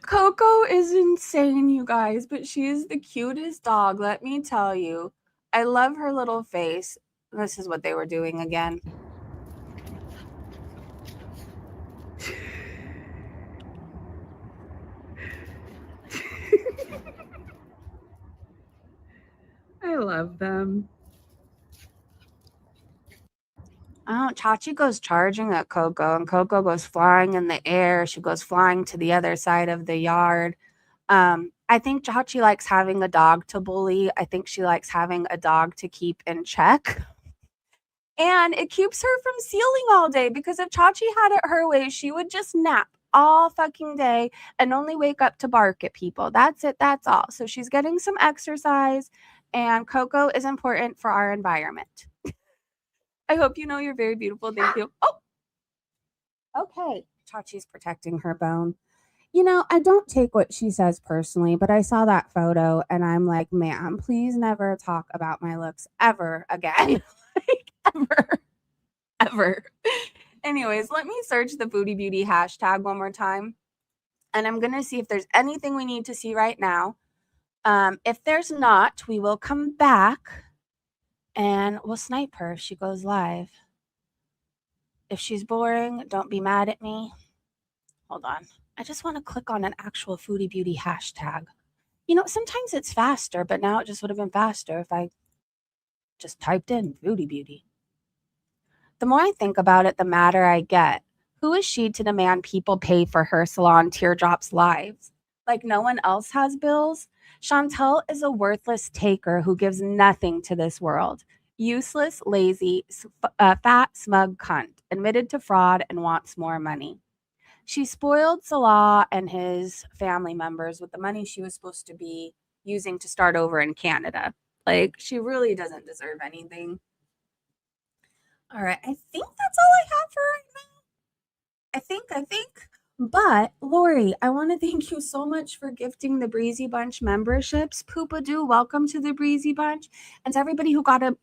Coco is insane, you guys, but she is the cutest dog, let me tell you. I love her little face. This is what they were doing again. I love them. Oh, Chachi goes charging at Coco, and Coco goes flying in the air. She goes flying to the other side of the yard. I think Chachi likes having a dog to bully. I think she likes having a dog to keep in check. And it keeps her from sealing all day because if Chachi had it her way, she would just nap all fucking day and only wake up to bark at people. That's it. That's all. So she's getting some exercise, and Coco is important for our environment. I hope you know you're very beautiful. Thank you. Oh, okay. Chachi's protecting her bone. You know, I don't take what she says personally, but I saw that photo and I'm like, ma'am, please never talk about my looks ever again. Like, ever. Anyways, let me search the Foodie Beauty hashtag one more time. And I'm going to see if there's anything we need to see right now. If there's not, we will come back and we'll snipe her if she goes live. If she's boring, don't be mad at me. Hold on. I just want to click on an actual Foodie Beauty hashtag. You know, sometimes it's faster, but now it just would have been faster if I just typed in Foodie Beauty. The more I think about it, the madder I get. Who is she to demand people pay for her salon teardrops lives? Like no one else has bills? Chantel is a worthless taker who gives nothing to this world. Useless, lazy, fat, smug cunt, admitted to fraud and wants more money. She spoiled Salah and his family members with the money she was supposed to be using to start over in Canada. Like, she really doesn't deserve anything. All right, I think that's all I have for right now. I think. But, Lori, I want to thank you so much for gifting the Breezy Bunch memberships. Poopadoo, welcome to the Breezy Bunch. And to everybody who got a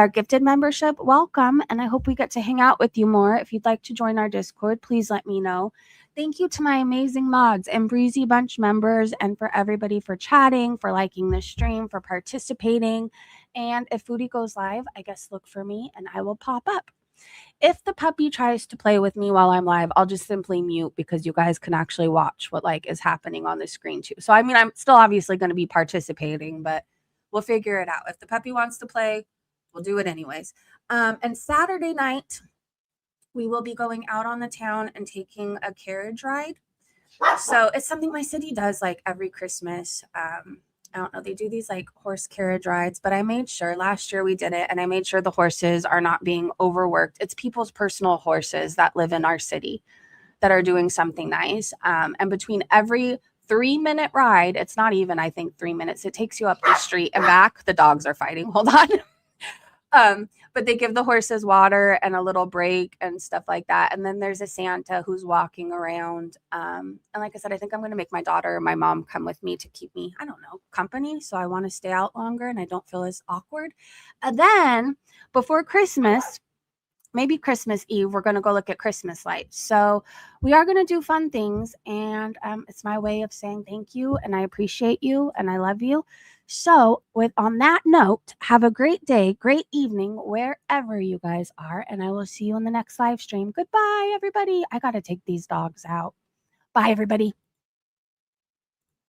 gifted membership, welcome. And I hope we get to hang out with you more. If you'd like to join our Discord, please let me know. Thank you to my amazing mods and Breezy Bunch members and for everybody for chatting, for liking the stream, for participating. And if Foodie goes live, I guess look for me and I will pop up. If the puppy tries to play with me while I'm live, I'll just simply mute because you guys can actually watch what is happening on the screen too. So, I mean, I'm still obviously going to be participating, but we'll figure it out. If the puppy wants to play, we'll do it anyways. And Saturday night, we will be going out on the town and taking a carriage ride. So it's something my city does every Christmas. I don't know, they do these horse carriage rides, but I made sure last year we did it and I made sure the horses are not being overworked. It's people's personal horses that live in our city that are doing something nice. And between every 3-minute ride, it's not even, I think, 3 minutes. It takes you up the street and back. The dogs are fighting. Hold on. But they give the horses water and a little break and stuff like that. And then there's a Santa who's walking around. And like I said, I think I'm going to make my daughter or my mom come with me to keep me, I don't know, company. So I want to stay out longer and I don't feel as awkward. And then before Christmas, maybe Christmas Eve, we're going to go look at Christmas lights. So we are going to do fun things. And it's my way of saying thank you. And I appreciate you. And I love you. So on that note, have a great day, great evening, wherever you guys are. And I will see you in the next live stream. Goodbye, everybody. I got to take these dogs out. Bye, everybody.